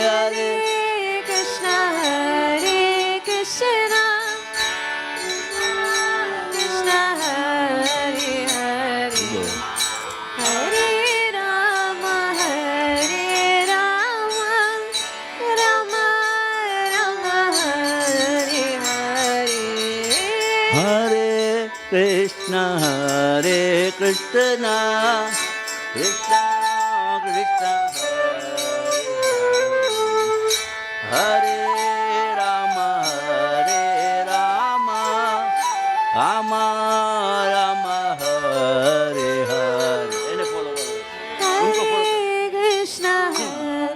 Hare Krishna Krishna Hare Hare Hare Rama Rama Rama Hare Hare Hare Krishna Krishna Krishna Krishna Hare Rama Rama Rama Hare Hare એને follow કરો. उनको follow કરો. Hare Krishna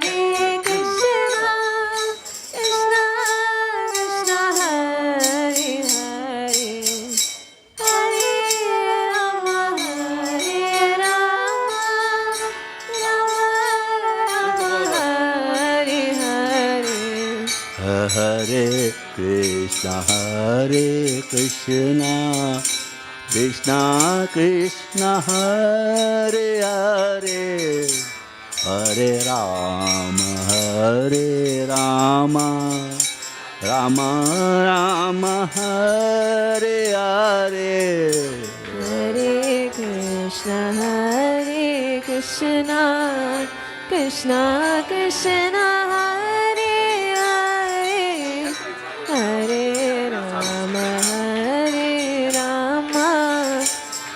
Krishna Krishna Hare Hare Hare Rama Rama Hare Hare Hare Krishna Krishna Krishna Krishna Hare Hare Hare Rama Rama Rama Hare Hare Hare Krishna Krishna Krishna Hare Hare Hare Rama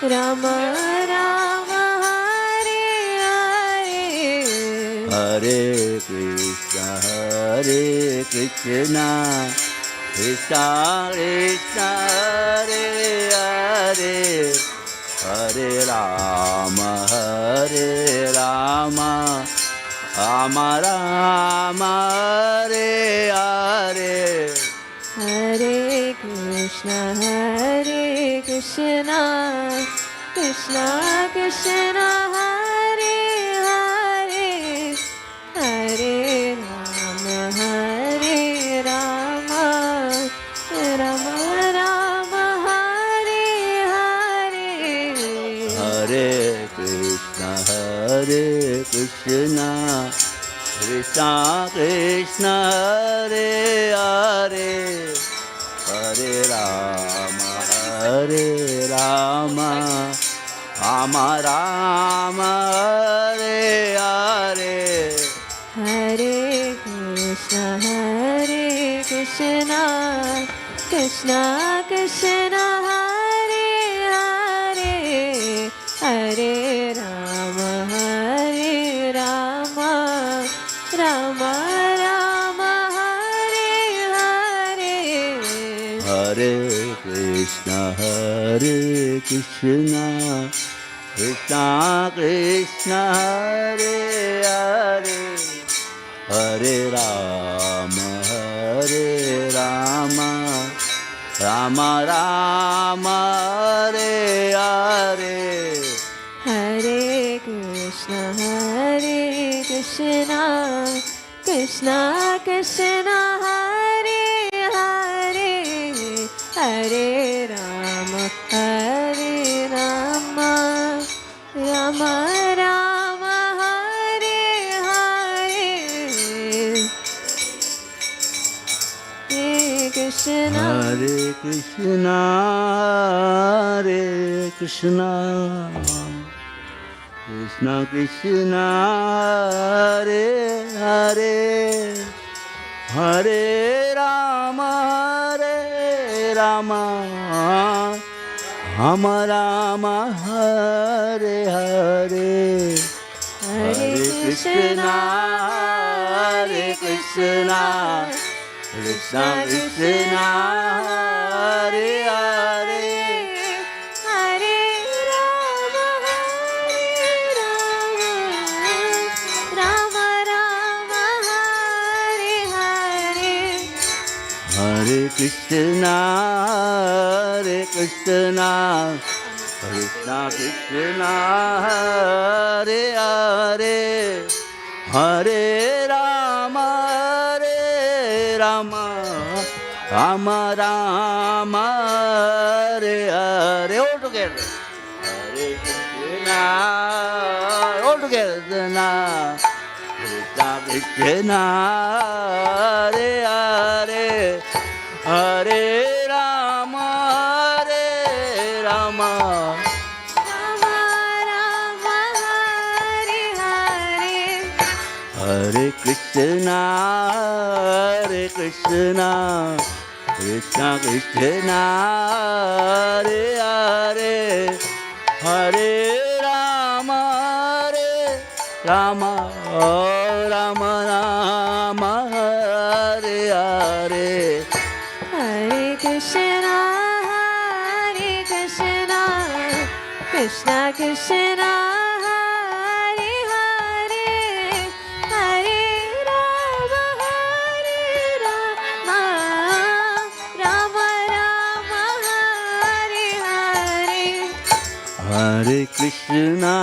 Rama Rama Hare Hare Hare Krishna Krishna Krishna Hare Hare Hare Rama Rama Rama Hare Hare Hare Krishna Krishna Krishna Hare Hare Hare Rama Rama Rama Hare Hare Hare Krishna Krishna Krishna Hare Hare Hare Rama Rama Rama Hare Hare Hare Krishna Krishna Krishna Hare Hare Hare Rama Rama Rama Hare Hare Hare Krishna Krishna Krishna Hare Hare Hare Rama Rama Rama Hare Hare Hare Krishna Krishna Krishna Hare Hare Hare Rama Rama Rama Hare Hare Hare Krishna Hare Krishna Krishna Krishna Hare Hare Hare Rama Rama Rama Hare Hare Hare Krishna Krishna Krishna Hare Hare Hare Rama Rama Rama Hare Hare Hare Krishna Krishna Krishna Hare Hare Hare Rama Rama Rama Hare Hare. All together. Hare Krishna. All together now. Krishna Hare Hare Hare Rama Rama Rama Rama Hare Hare Hare Krishna Krishna Krishna Hare Hare Hare Rama Rama Rama Hare Hare Hare Krishna Krishna Krishna Hare Hare Hare Rama Rama Rama Hare Hare Hare Krishna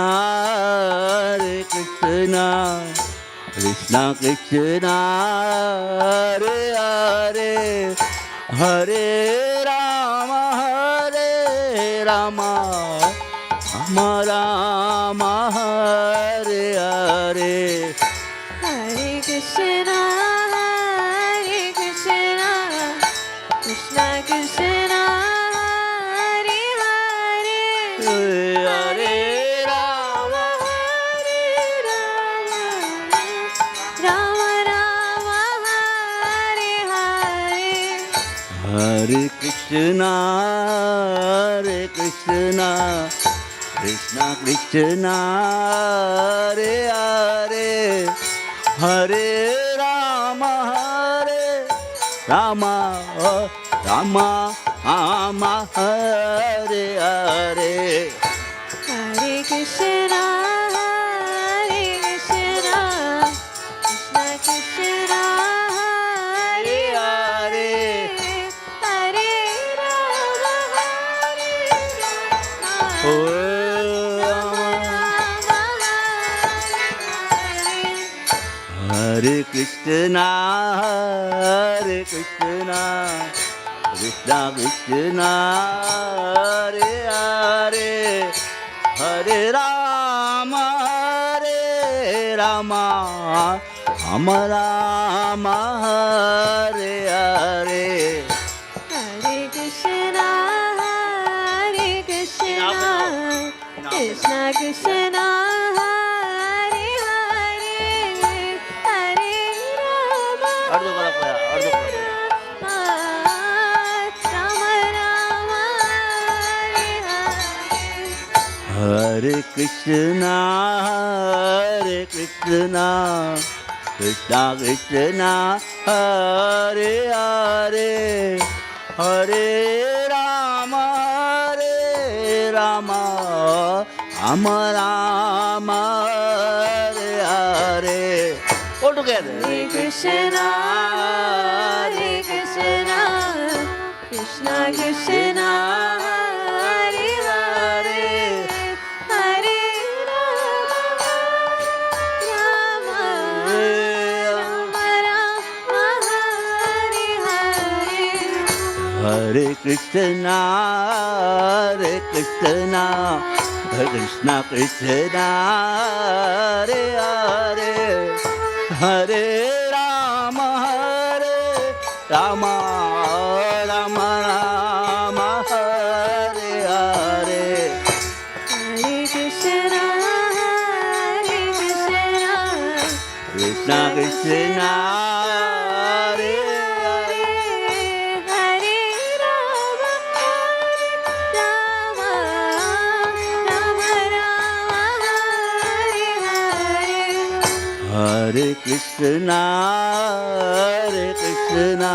Krishna Krishna Hare Hare Hare Rama Rama Rama Hare Hare Hare Krishna Krishna Krishna Hare Hare Hare Rama, Hare Rama Rama Rama Hare Hare Hare Krishna, Krishna Krishna, Hare Hare, Hare Rama, Rama Rama, Hare Hare. Hare Krishna Krishna Krishna Hare Hare Hare Rama Oh, Rama Rama Hare Krishna, Krishna Krishna, Hare Hare, Hare Rama, Rama Rama, Hare Hare. Hare Krishna Krishna Krishna Hare Hare Hare Rama अर्धो करा पाया, अर्धो करा पाया. Rama Rama Hare Hare Krishna, Krishna Krishna, Hare Hare, Hare Rama, Rama Rama, Hare Hare. All together. Hare Krishna Krishna Krishna Hare Hare Hare Rama Rama Hare Hare Hare Krishna, Krishna Krishna, Hare Hare, Hare Rama, Rama Rama, Hare Hare. Hare Krishna Krishna Krishna, Hare Hare. Hare Rama Rama Rama Hare Hare Hare Krishna,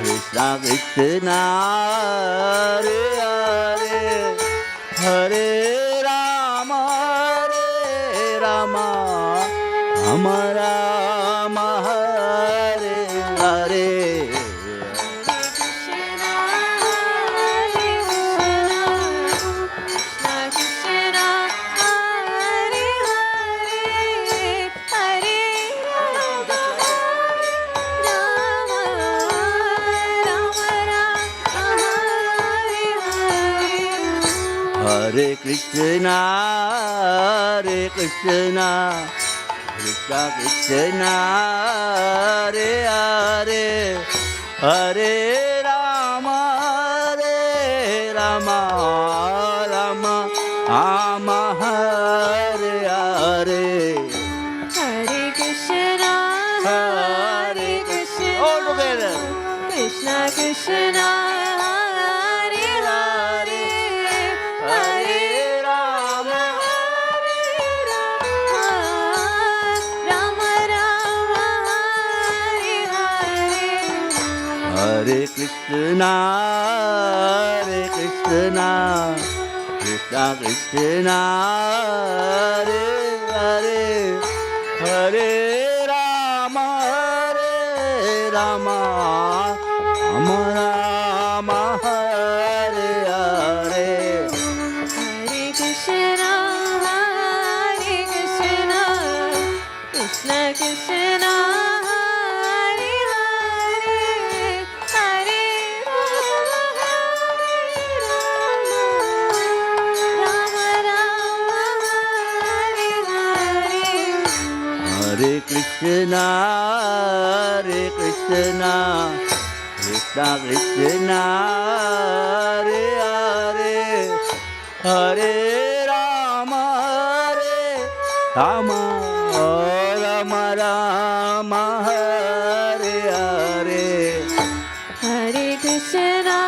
Krishna Krishna, Hare Hare, Hare Rama, Rama Rama, Hare Hare. Krishna Krishna Hare Hare Hare Rama Rama Hare Hare Hare Krishna, Krishna Krishna, Hare Hare, Hare Rama, Rama Hare Hare. Hare Krishna All together. Krishna Krishna Hare Hare Hare Rama, Rama Rama Hare Hare Hare Krishna, Krishna Krishna, Hare Hare, Hare Rama, Rama Hare Hare. Hare Krishna Krishna Krishna Hare Hare Hare Rama Rama Hare Hare Hare Krishna, Krishna Krishna Hare Hare Hare Rama Rama Rama Rama Hare Hare Hare Krishna,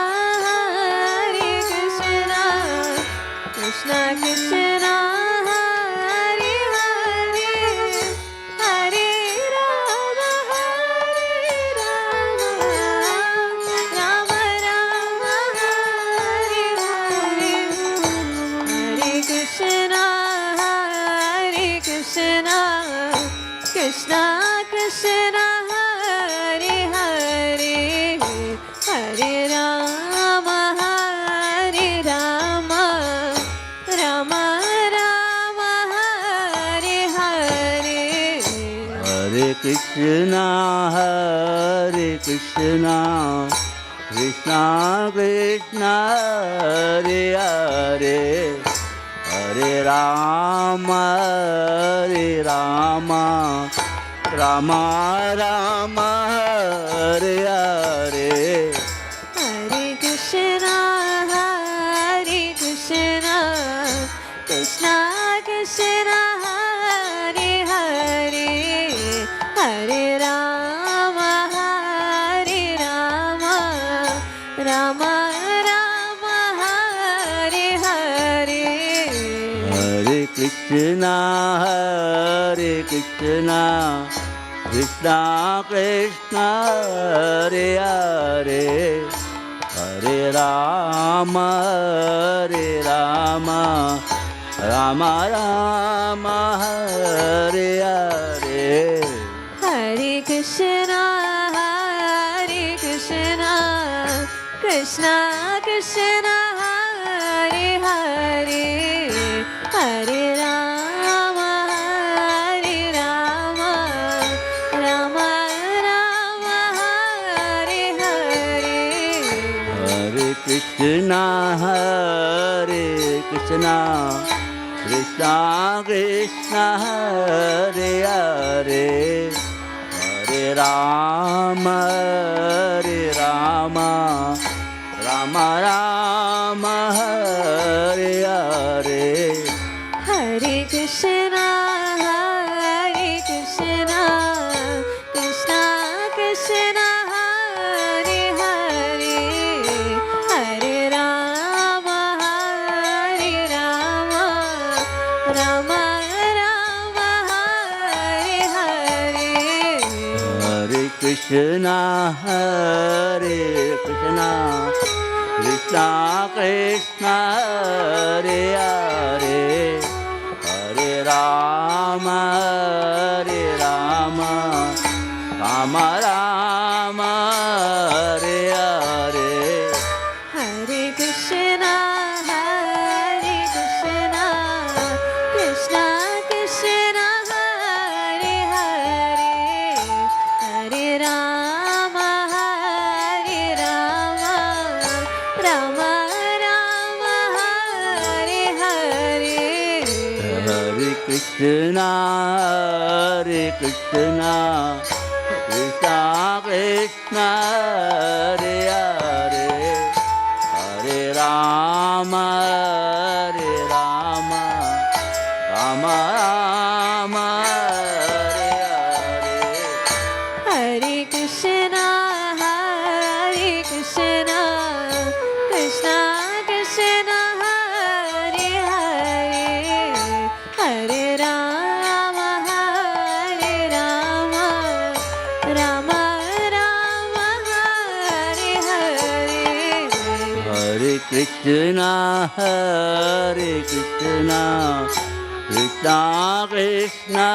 Krishna Krishna, Hare Hare, Hare Rama, Rama Rama, Hare Hare. Hare Krishna, Krishna Krishna, Hare Hare, Hare Rama, Rama Rama, Hare Hare. Hare Krishna, Krishna Krishna, Hare Hare, Hare Rama, Rama Rama, Hare Hare. Hare Krishna, Krishna Krishna, Hare Hare, Hare Rama, Rama Rama, Hare Hare. Hare Krishna, Krishna Krishna, Hare Hare, Hare Rama, Rama Rama, Hare Hare. Hare Krishna, Krishna Krishna, Hare Hare, Hare Rama, Rama Rama, Hare Hare. Hare Krishna, Krishna Krishna, Hare Hare, Hare Rama, Rama Rama, Hare Hare. Hare Krishna, Krishna Krishna, Hare Hare, Hare Rama, Rama Rama, Hare Hare. Hare Krishna, Krishna Krishna, Hare Hare, Hare Rama, Rama Rama, Hare Hare. Hare Krishna, Krishna Krishna, Hare Hare, Hare Rama, Rama Rama, Hare Hare. Hare Krishna, Krishna Krishna, Hare Hare, Hare Rama, Rama Rama, Hare Hare. Hare Krishna, Krishna Krishna, Hare Hare, Hare Rama, Rama Rama, Hare Hare. Hare Krishna, Krishna Krishna,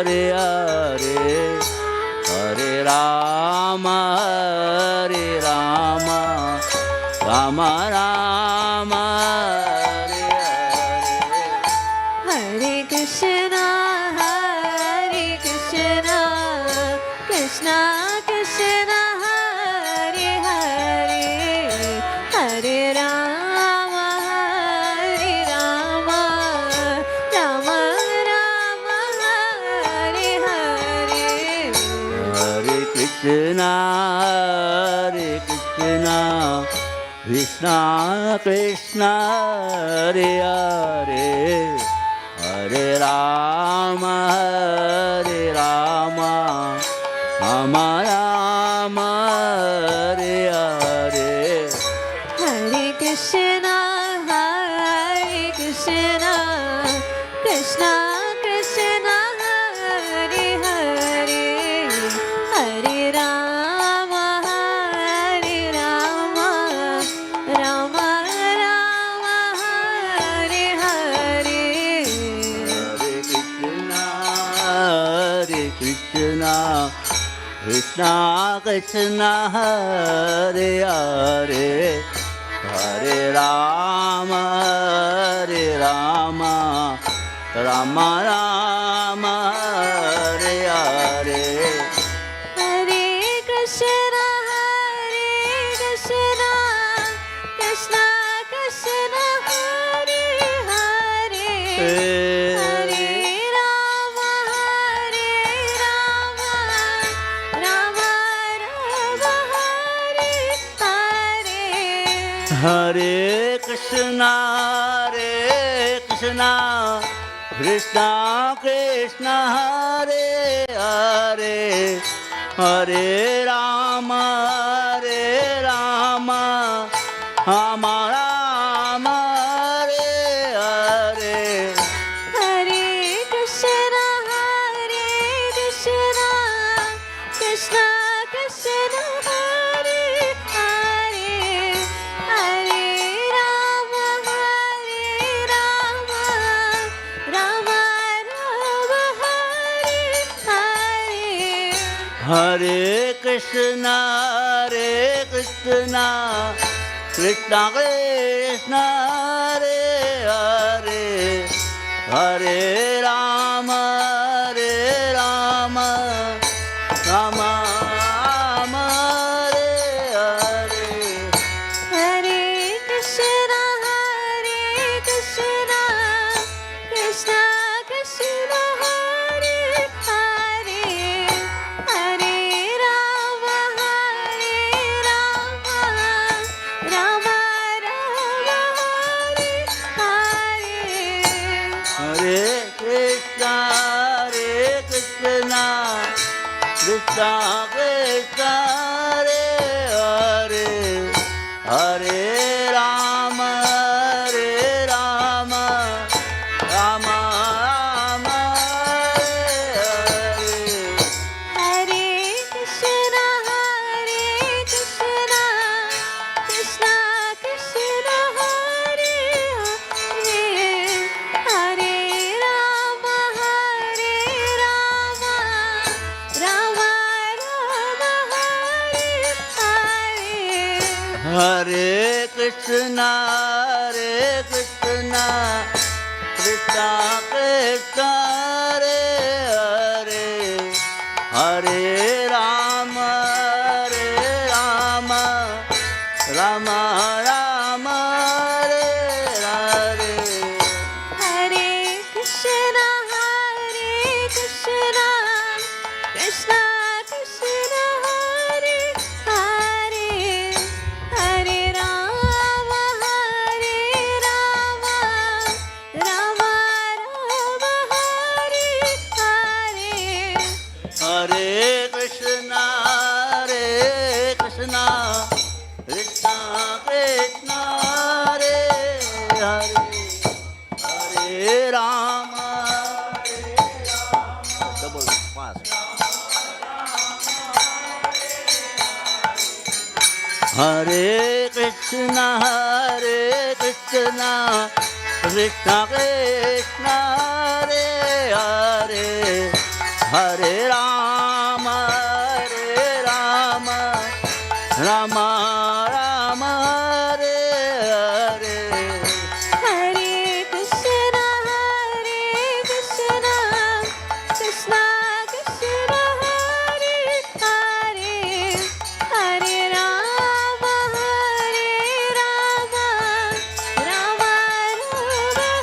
Hare Hare, Hare Rama, Rama Rama, Hare Hare. Hare Krishna, Krishna Krishna, Hare Hare, Hare Rama, Rama Rama, Hare Hare. Hare Krishna, Krishna Krishna Krishna Hare Hare Hare Rama Hare Rama Rama Rama Hare Hare Hare Krishna Krishna Krishna Hare Hare Hare Rama Rama Rama Hare Hare Hare Krishna Krishna Krishna Hare Hare Hare Rama Rama Rama Rama Hare Hare Hare Krishna Krishna Krishna Hare Hare Hare Rama Rama Rama Hare Hare Hare Krishna Krishna Krishna Krishna Hare Hare Hare Rama Rama Rama Rama Hare Hare Hare Krishna Krishna Krishna Hare Hare Hare Rama Rama Rama Hare Hare Hare Krishna Krishna Krishna Krishna Hare Hare Hare Rama Rama Rama Rama Hare Hare Hare Krishna Krishna Krishna Hare Hare Hare Rama Rama Hare Hare Hare Krishna Krishna Krishna Krishna Hare Hare Hare Rama Rama Rama Rama Hare Hare Hare Krishna Krishna Krishna Hare Hare Hare Rama Rama Hare Krishna Krishna Krishna Krishna Hare Hare Hare Rama Rama Rama Rama Hare Hare Hare Krishna Krishna Krishna Hare Hare Hare Rama Rama Rama Hare Hare Hare Krishna Krishna Krishna Krishna Hare Hare Hare Rama double fast Hare Krishna Krishna Krishna Krishna Hare Hare Hare Rama Rama Rama Rama Hare Hare Hare Krishna Krishna Krishna Hare Hare Hare Rama Rama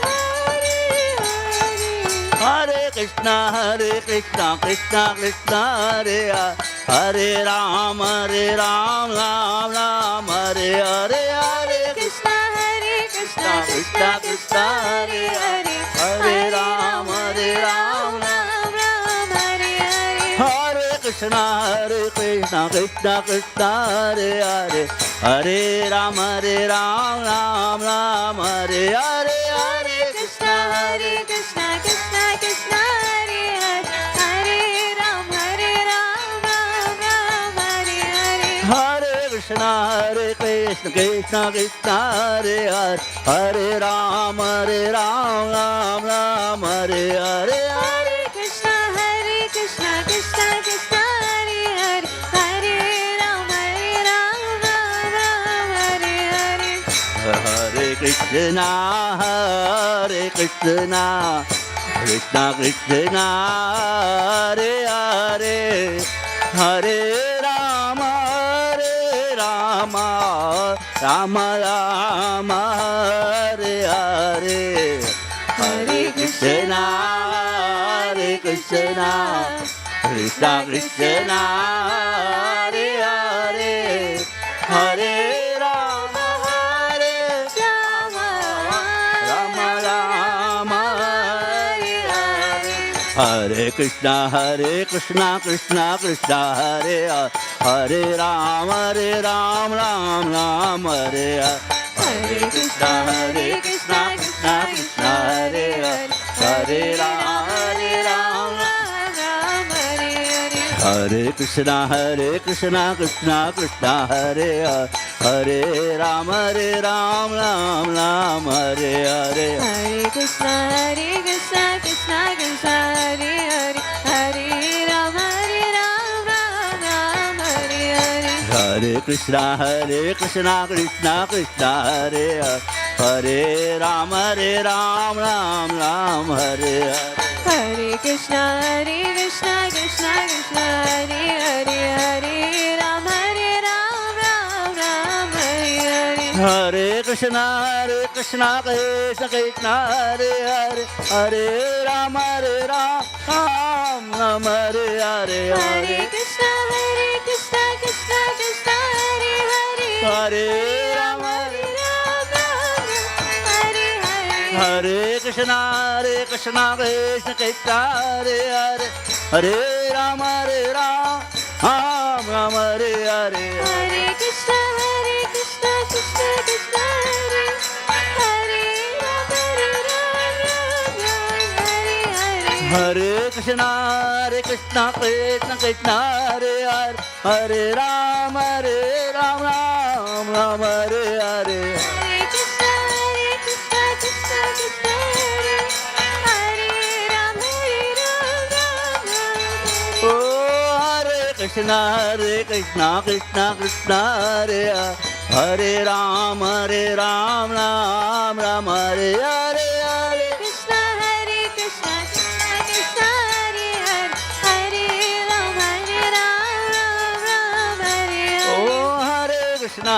Hare Hare Hare Krishna Krishna Krishna Hare Hare, Hare Ram Ram Ram Hare Hare, Hare Krishna Krishna Krishna Krishna Hare Hare, Hare Ram Ram Ram Hare Hare. Hare Krishna Krishna Krishna Hare Hare, Hare Ram Ram Ram Hare Hare, Hare Krishna Krishna Krishna Krishna Hare Hare, Hare Ram Ram Hare Hare. Hare Krishna Krishna Krishna Hare Hare, Hare Ram Ram Hare Hare, Hare Krishna Krishna Krishna Hare Hare, Hare Ram Hare Hare. Hare Krishna Krishna Krishna Hare Hare, Hare Ram Ram Hare Hare, Hare Krishna Krishna Krishna Hare Hare, Hare Ram Ram Hare Hare. Hare Krishna Krishna Krishna Hare Hare, Hare Ram Ram Ram Hare Hare. Hare Krishna Krishna Krishna Hare Hare, Hare Ram Ram. Hare Krishna Krishna Krishna Hare Hare, Hare Ram Ram Ram Hare Hare. Hare Krishna Krishna Krishna Hare Hare, Hare Ram Ram Hare Hare. Hare Krishna Krishna Krishna Hare Hare, Hare Ram Ram Hare Hare. Hare Krishna Krishna Krishna Hare Hare, Hare Ram Ram Hare Hare. Hare Krishna Krishna Krishna Hare Hare, Hare Ram Ram Hare Hare. Hare Krishna Krishna Krishna Hare Hare, Hare Ram Hare Hare. Hare Krishna Krishna Krishna Hare Hare, Hare Ram Ram Hare Hare. Hare Krishna Krishna Krishna Hare Hare, Hare Krishna Krishna Krishna Hare Hare, Hare Ram Ram Hare Hare. Hare Krishna Krishna Krishna Hare Hare Ram Oh, Hare Krishna Krishna Krishna Hare Hare, Hare Ram Ram Hare Hare. Hare Krishna Krishna Krishna Hare Hare, Hare Ram Hare Hare. Oh, Hare Krishna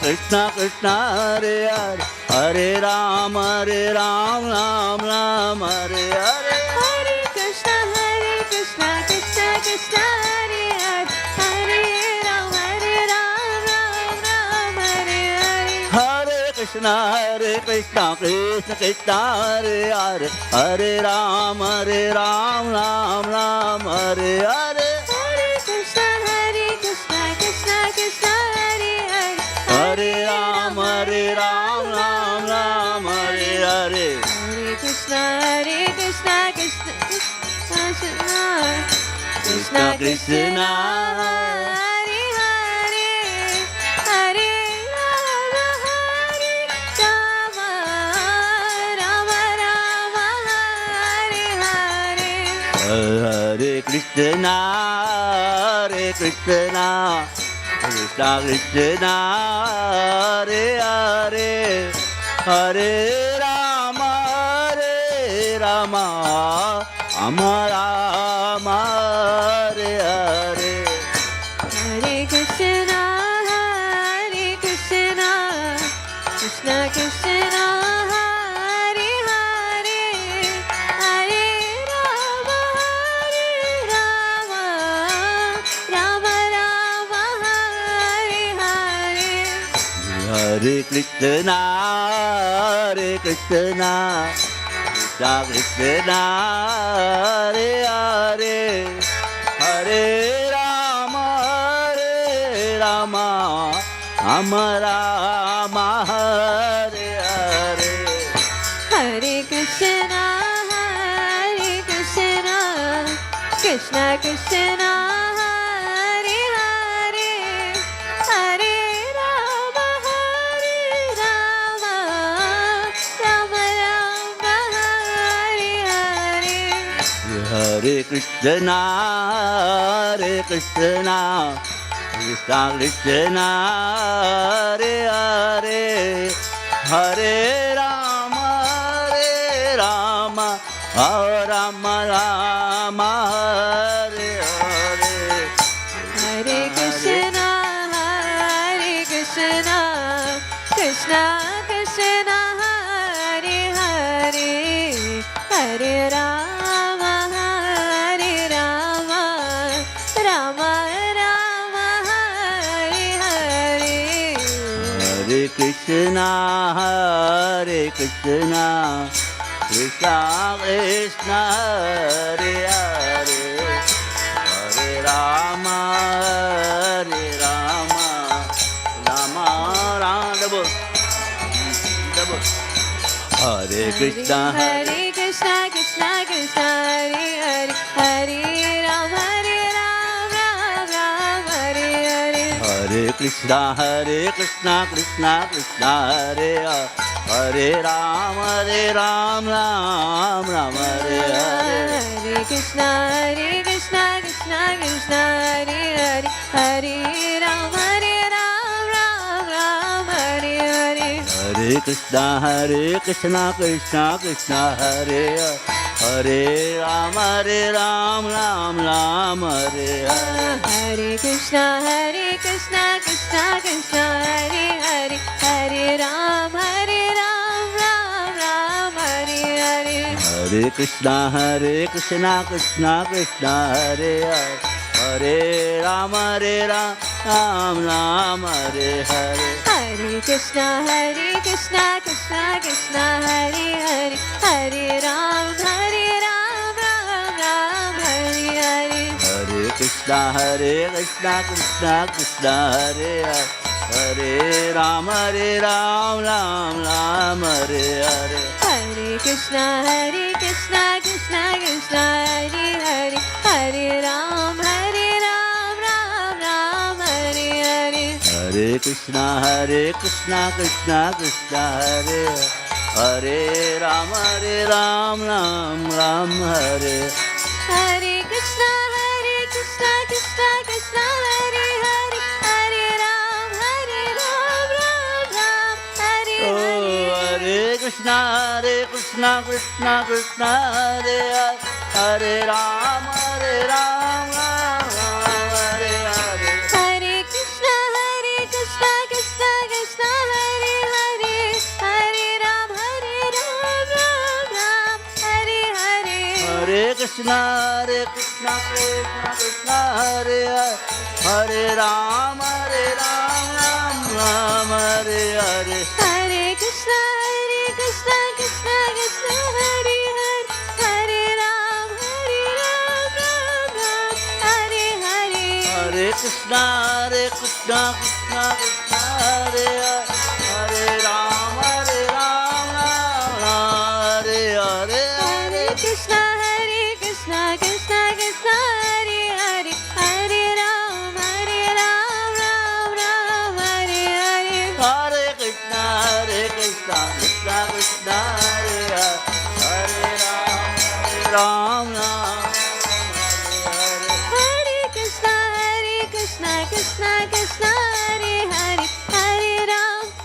Krishna Krishna Hare Hare, Hare Ram Ram Hare Hare. Hare Krishna Krishna Krishna Hare Hare, Hare Ram Hare Hare. Hare Krishna Krishna Krishna Hare Hare, Hare Ram Ram Hare Hare. Hare Krishna Krishna Krishna Hare Hare, Hare Ram Ram Hare Hare. Hare Krishna Krishna Krishna Krishna Hare Hare, Hare Rama Rama Hare Hare. Hare Krishna Krishna Krishna Hare Hare, Hare Rama Rama Hare Hare. Hare Krishna Krishna Krishna Hare Hare, Hare Hare Krishna, Hare Krishna, Krishna Krishna, Hare Hare, Hare Rama, Rama Rama, Hare Hare. Hare Krishna, Krishna Krishna, Hare Hare, Hare Rama, Rama Rama, Hare Hare. Hare Krishna, Hare Krishna, Krishna Krishna, Hare Hare, Hare Rama, Rama Rama, Hare Hare. Hare Krishna, Krishna Krishna, Hare Hare, Hare Rama, Rama Rama, Hare Hare. Hare Krishna, Hare Krishna, Krishna Krishna, Hare Hare, Hare Rama, Rama Rama, double. Hare Krishna, Hare Krishna, Krishna Krishna, Hare Hare, Hare Rama, Ram Hare Hare. Hare Krishna, Krishna Krishna, Hare Hare, Hare Rama, Ram Hare Hare. Hare Krishna, Krishna Krishna, Hare Hare, Hare Rama, Ram Hare Hare. Hare Krishna, Krishna Krishna, Hare Hare, Hare Rama, Ram Hare Hare. Hare Krishna, Krishna Krishna, Hare Hare, Hare Rama, Ram Hare Hare. Hare Krishna, Krishna Krishna, Hare Hare, Hare Rama, Ram Hare Hare. Hare Krishna, Krishna Krishna, Hare Hare, Hare Ram, Ram Hare Hare. Hare Krishna, Krishna Krishna, Hare Hare, Hare Rama, Ram Hare Hare. Hare Krishna, Krishna Krishna, Hare Hare, Hare Ram, Ram Hare Hare. Hare Krishna, Krishna Krishna, Hare Hare, Hare Rama, Ram Hare. Hare Krishna, Krishna Krishna, Hare Hare, Hare Ram, Ram Hare Oh, Hare. Hare Krishna, Krishna Krishna, Hare Hare, Hare Rama, Ram Hare Hare. Hare Krishna, Krishna Krishna, Hare Hare, Hare Ram, Ram Hare Hare. Hare Krishna, Krishna Krishna, Hare Hare, Hare Rama, Ram Hare Hare. Hare Krishna, Krishna Krishna, Hare Hare, Hare Ram, Ram Hare Hare. Hare Krishna, Krishna Krishna, Hare Hare, Hare Rama, Hare Hare. Hare Krishna, Krishna Krishna, Hare Hare, Hare Ram, Ram Hare Hare. Hare Krishna, Krishna Krishna, Hare Hare, Hare Ram, Hare Hare Krishna, Krishna Krishna, Hare Hare,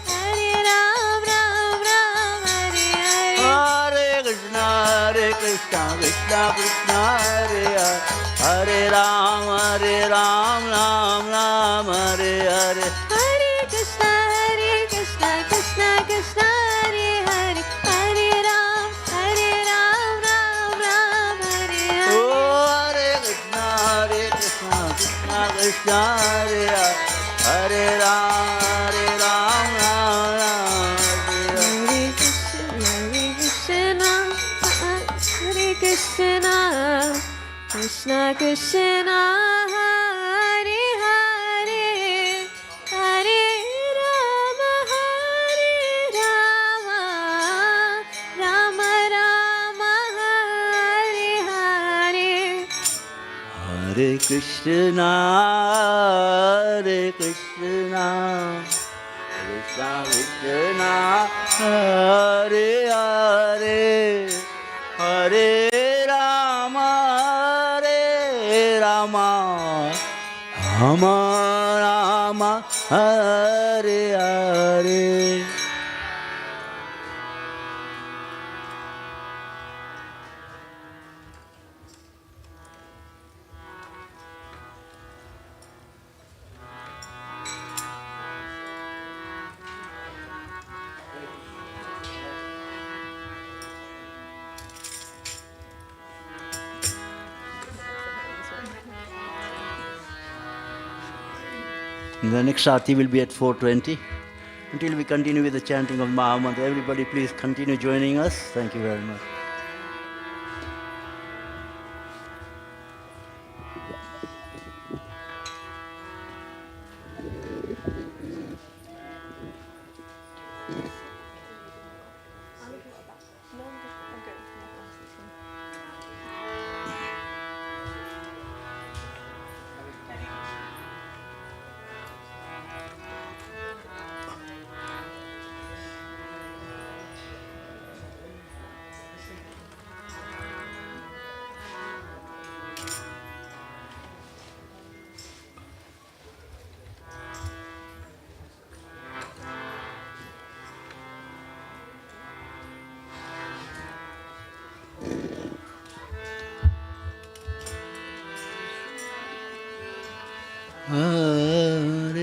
Hare Ram, Ram Hare Hare. Hare Krishna, Krishna Krishna, Hare Hare, Hare Ram, Ram Hare Hare. Hare Krishna, Krishna Krishna, Hare Hare, Hare Ram, Ram Hare Hare. Oh, Hare Krishna, Krishna Krishna, Hare Hare, Hare Ram, Ram Krishna Krishna Hare Hare Hare Rama Rama Rama Hare Hare Hare Krishna, Krishna Krishna, Hare Hare, Hare Rama, Rama Rama, Hare Hare. The next arti will be at 4:20. Until we continue with the chanting of Mahamantra, everybody please continue joining us. Thank you very much. Hare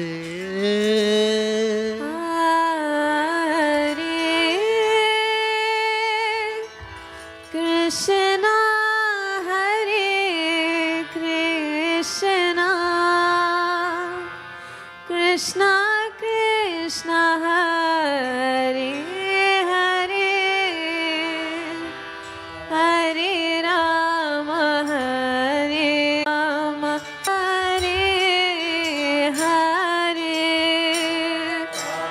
Krishna Hare Krishna Krishna Krishna Hare Hare Hare Rama Hare Rama Hare Hare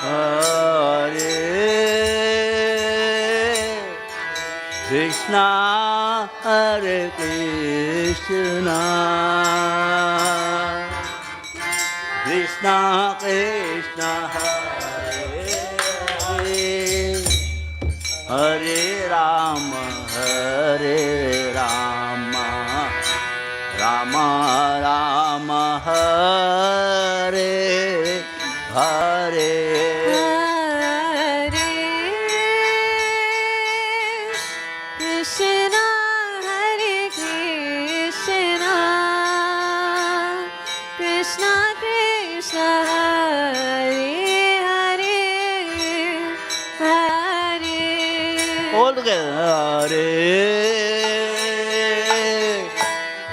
Hare Krishna, Hare Krishna, Krishna Krishna, Hare Hare, Hare Rama, Hare Rama, Rama Rama, Hare Hare. Krishna Hare Krishna Krishna Krishna Hare Hare Hare All together. Hare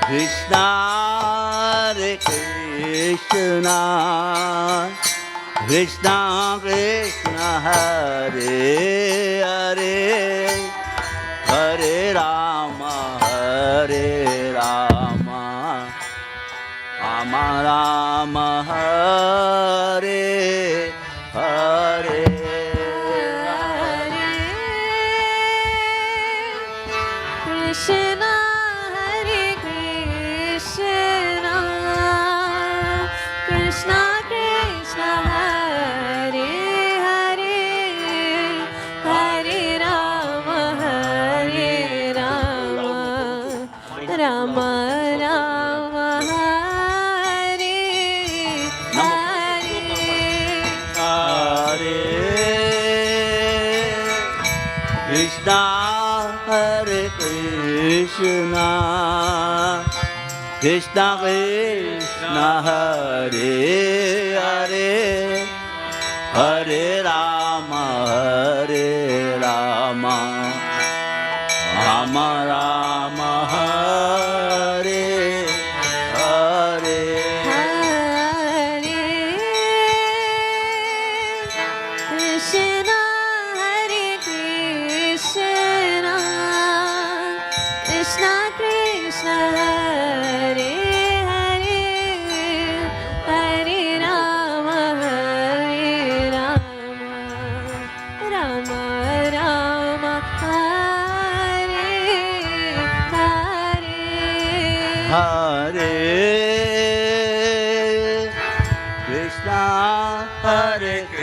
Krishna, Hare Krishna, Krishna Krishna, Hare Hare, Hare Rama, Hare Rama, Rama Rama, Hare Hare. Krishna Hare Krishna Krishna Krishna Hare Hare Hare Rama Hare Rama Rama Rama Hare Hare Krishna, Hare Krishna, Krishna Krishna, Hare Hare, Hare Rama, Hare Rama, Rama Rama, Hare Hare. Krishna Hare Krishna Krishna Krishna Hare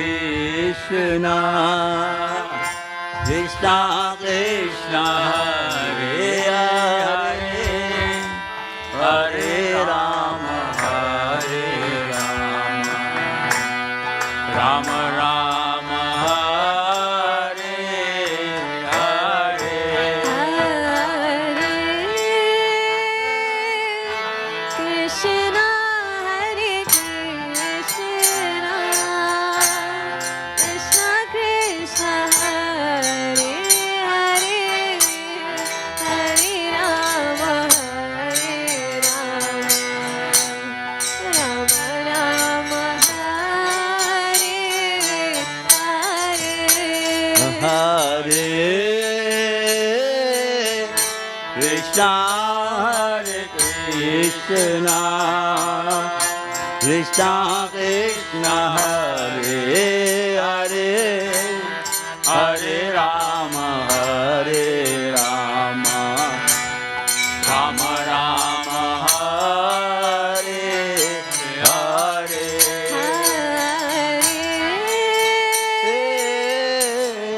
Krishna, Krishna Krishna, Hare Hare, Hare Rama, Hare Rama, Rama Rama, Hare Hare. Krishna, Hare Krishna, Krishna Krishna, Hare Hare, Hare Rama, Hare Rama, Rama Rama, Hare Hare. Hare Krishna, Hare Krishna, Krishna Krishna, Hare Hare, Hare Rama, Hare Rama, Rama Rama, Hare Hare.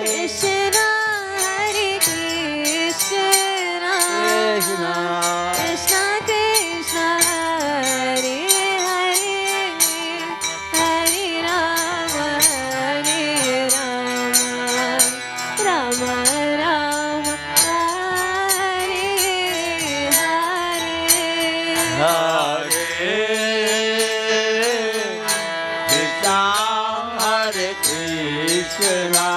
Krishna, Hare Krishna, Krishna Krishna, Hare Hare, Hare Rama, Hare Rama, Rama Rama, Hare Hare. Hare Krishna, Hare Krishna,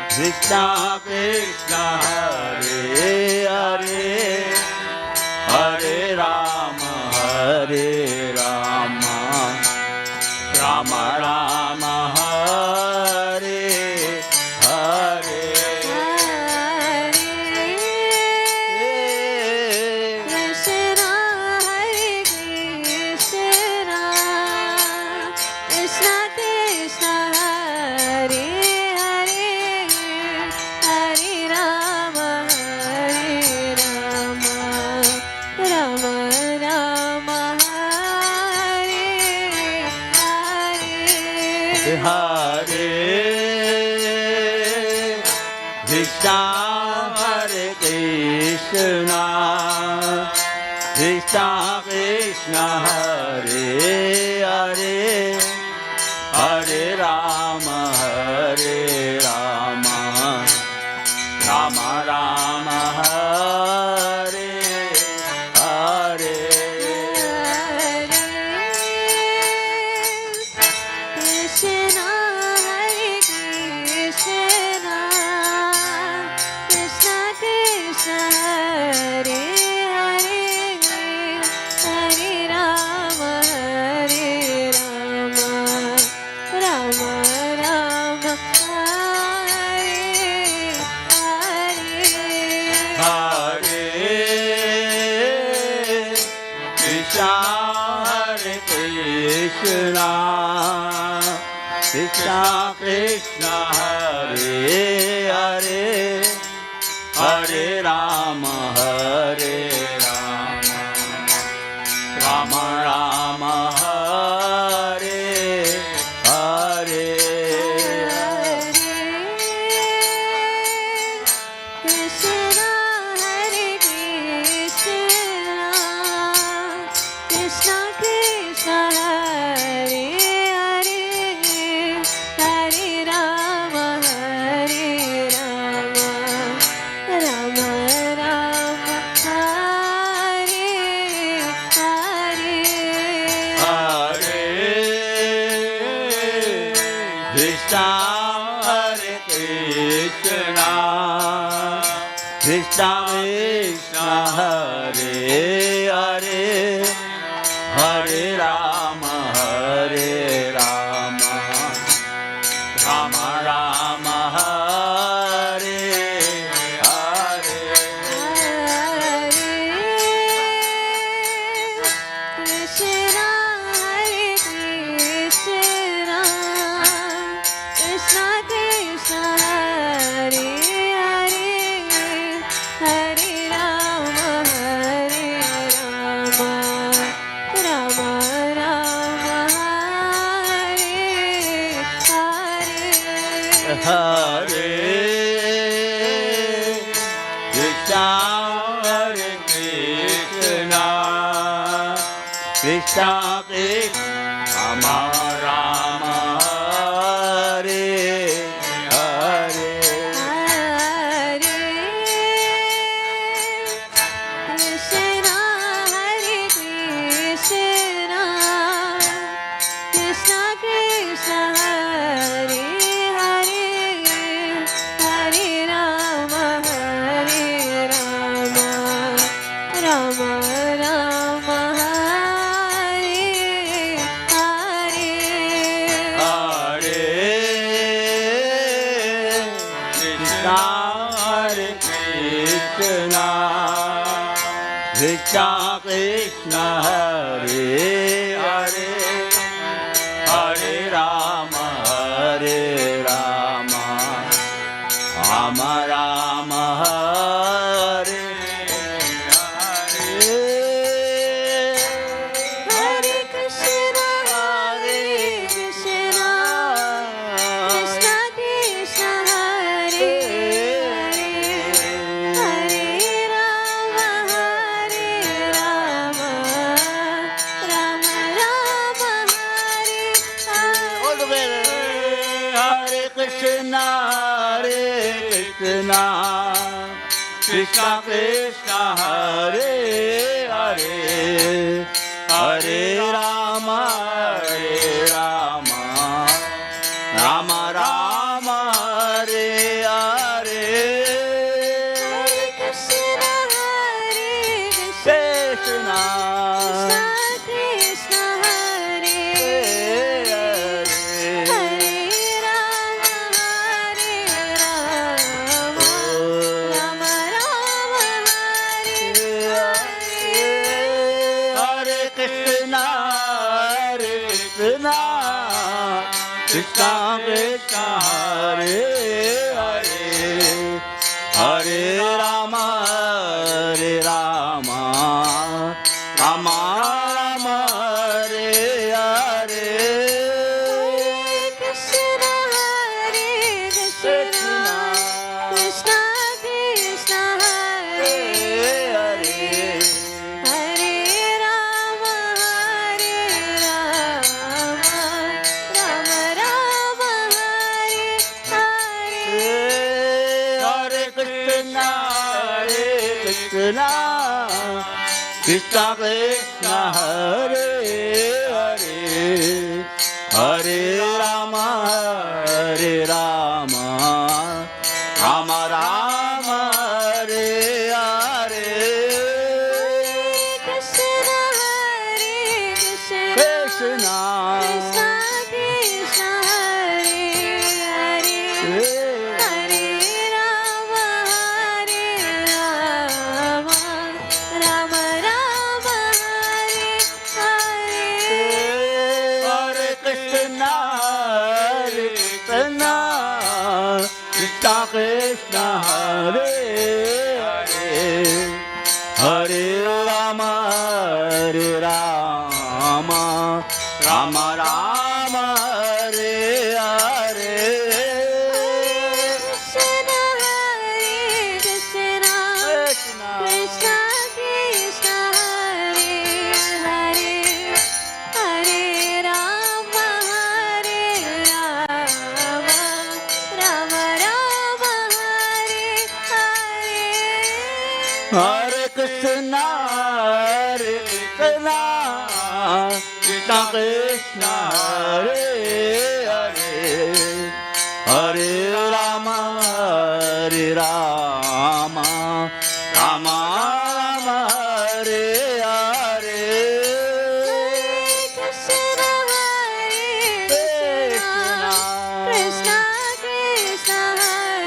Krishna Krishna, Hare Hare, Hare Rama, Hare Rama, Rama Rama, Hare Hare. Krishna, Hare Krishna, Krishna Krishna, Hare Hare, Hare Rama, Hare Rama, Rama Rama, Hare Hare. Hare Krishna, Hare Krishna, Krishna Krishna, Hare Hare, Hare Rama, Hare Rama, Rama Rama, Hare Hare. Krishna, Hare Krishna, Krishna Krishna, Hare Hare, Hare Rama, Hare Rama, Rama Rama, Hare Hare. Krishna, Hare Krishna, Krishna Krishna, Hare Hare, Hare Rama, Hare Rama, Rama Rama, Hare Hare. Krishna, Hare Krishna, Krishna Krishna, Hare Hare, Hare Rama, Hare Rama, Rama Rama, Hare Hare. Hare Krishna, Hare Krishna, Krishna Krishna, Hare Hare, Hare Rama, Hare Rama, Rama Rama, Hare Hare. Krishna, Hare Krishna, Krishna Krishna, Hare Hare, Hare Rama, Hare Rama, Rama Rama. Hare Krishna, Hare Krishna, Krishna Krishna, Rama Hare Hare. Krishna Krishna, Hare Hare, Hare Rama, Hare Rama, Rama Rama, Hare Hare. Hare Krishna, Hare Krishna, Krishna Krishna, Hare Hare, Hare Rama, Hare Rama, Rama Rama, Hare Hare. All the way. Hare Krishna, Hare Krishna, Krishna Krishna, Hare Hare, Hare Rama, Hare Rama, Rama Rama, Hare Hare. Hare Krishna, Hare Krishna, Krishna, Krishna Krishna, Hare Hare, Hare Rama, Hare Rama, Rama Rama, Hare Hare. Hare Krishna, Hare Krishna, Krishna Krishna, Hare Hare, Hare Rama, Hare Rama, Rama Rama, Hare Hare. Krishna, Hare Krishna, Krishna Krishna, Hare Hare, Hare Rama, Hare Rama, Rama Rama, Hare Hare. Hare Krishna, Hare Krishna, Krishna Krishna, Hare Hare, Hare Rama, Hare Rama, Rama Rama, Hare Hare. Krishna, Hare Krishna, Krishna, Krishna Krishna, Hare Hare, Hare Rama, Hare Rama, Rama Rama, Hare Hare. Hare Krishna, Hare Krishna, Krishna Krishna, Hare Hare, Hare Rama, Hare Rama, Rama Rama, Hare Hare. Krishna, Hare Krishna, Krishna, Krishna Krishna, Hare Hare, Hare Rama, Hare Rama, Rama Rama, Hare Hare. Hare Krishna, Hare Krishna, Krishna Krishna, Hare Hare, Hare Rama, Hare Rama, Rama Rama, Hare Hare. Krishna, Hare Krishna, Krishna Krishna,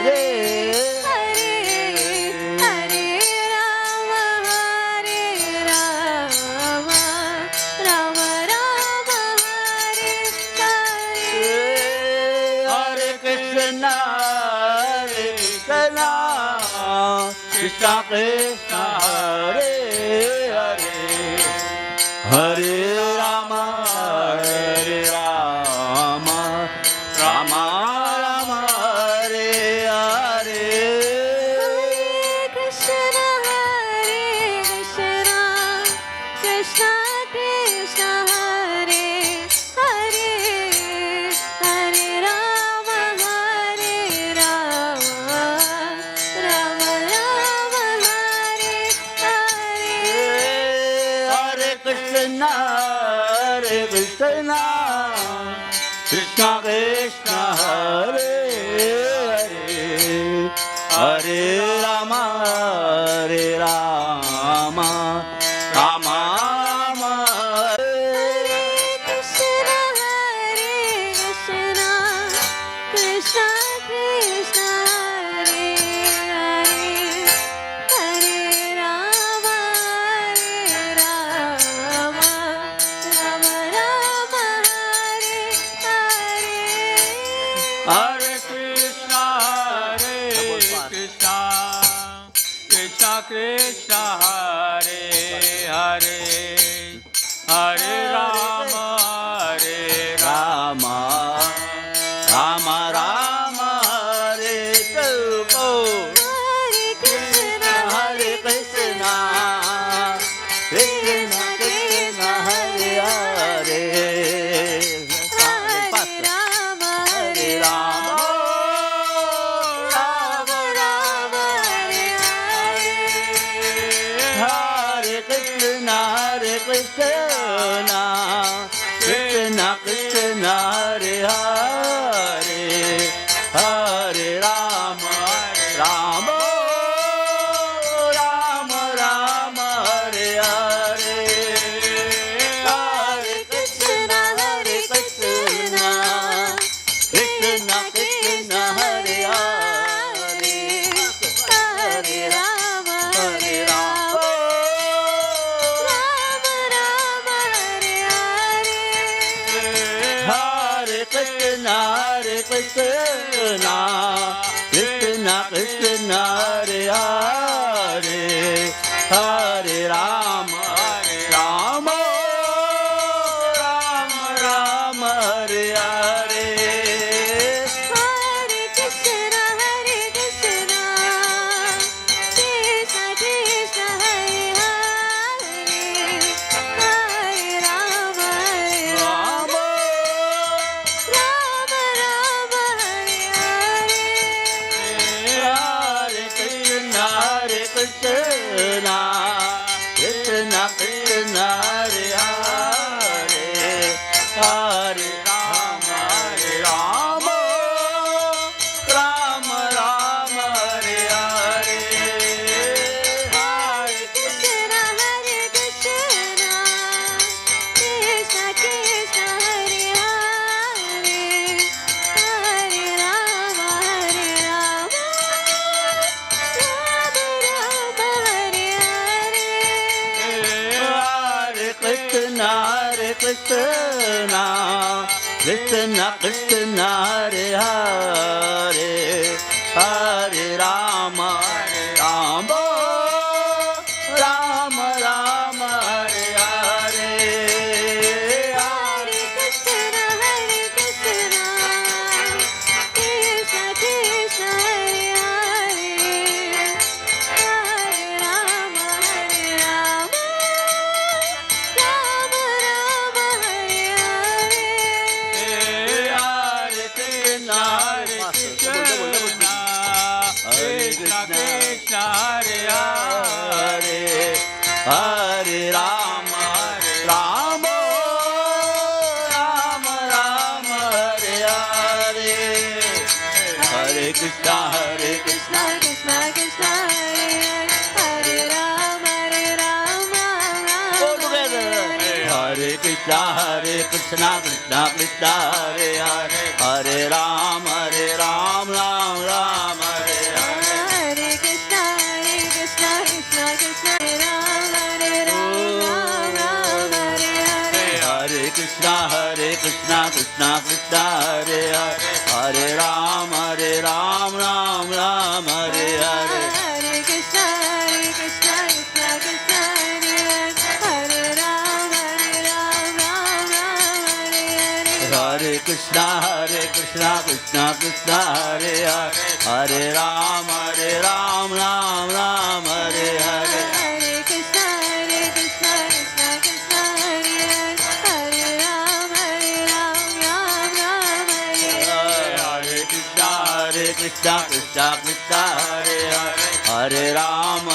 Hare Hare, Hare Rama, Hare Rama, Rama Rama, Hare Hare. Hare Krishna, Hare Krishna, Krishna Krishna, Hare Hare, Hare Rama, Hare Rama, Rama Rama, Krishna, Krishna Krishna, Hare Hare, Hare Rama, Hare Rama, Rama Rama, Hare Krishna, Hare Krishna, Krishna Krishna, Hare Hare, Hare Rama, Hare Rama, Rama Rama, Hare Hare. Hare Krishna, Krishna Krishna, Hare Hare, Hare Rama, Hare Rama, Rama Rama, Hare Krishna, Hare Krishna, Hare Krishna, Krishna Krishna, Hare Hare, Hare Rama, Hare Hare Rama, Rama Rama, Hare Hare. Hare Krishna, Hare Krishna, Krishna Krishna, Hare Hare, Hare Rama, Rama, Rama Rama, Hare Hare, Hare Krishna, Hare Krishna, Krishna Krishna, Hare Hare, Hare Rama, Hare Rama, Rama Rama, Hare Hare. Hare Krishna, Hare Krishna, Krishna Krishna, Hare Hare, Hare Rama, Hare Rama, Rama Rama, Hare Hare. Hare Krishna, Hare Krishna, Krishna Krishna, Hare Hare, Hare Rama, Hare Rama, Rama Rama, Hare Hare. Hare Krishna, Hare Krishna, Krishna Krishna, Hare Hare, Hare Rama, Hare Rama, Rama Rama, Hare Hare. Hare Krishna, Hare Krishna, Krishna Krishna, Hare Hare, Hare Rama, Hare Rama, Rama Rama, Hare Hare. Hare Krishna, Hare Krishna, Krishna Krishna, Hare Hare, Hare Rama, Hare Rama, Rama Rama, Hare Hare. Hare Krishna, Hare Krishna, Krishna Krishna, Hare Hare, Hare Rama, Hare Rama, Rama Rama, Hare Hare. Hare Krishna, Hare Krishna, Krishna Krishna, Hare Hare Hare Rama, Hare Rama, Rama Rama, Hare Hare. Hare Krishna, Hare Krishna, Krishna Krishna, Hare Hare, Hare Rama, Rama all Rama, together. Hare Krishna, Hare Krishna, Krishna Krishna, Hare Hare, Hare Rama, Ram Ram, Hare Hare. Hare Krishna, Krishna Krishna, Hare Rama, Ram Hare Hare. Hare Krishna, Krishna Krishna, Hare Hare, Hare Ram, Ram Ram, Hare Hare. Hare Krishna, Krishna Krishna, Hare Hare, Hare Rama, Ram Hare Hare. Hare Krishna, Krishna Krishna, Hare Hare, Hare Ram, Ram Ram, Hare Hare. Hare Krishna, Krishna Krishna, Hare Hare, Hare Rama, Ram Hare Hare. Hare Krishna, Krishna Krishna, Hare Hare, Hare Ram,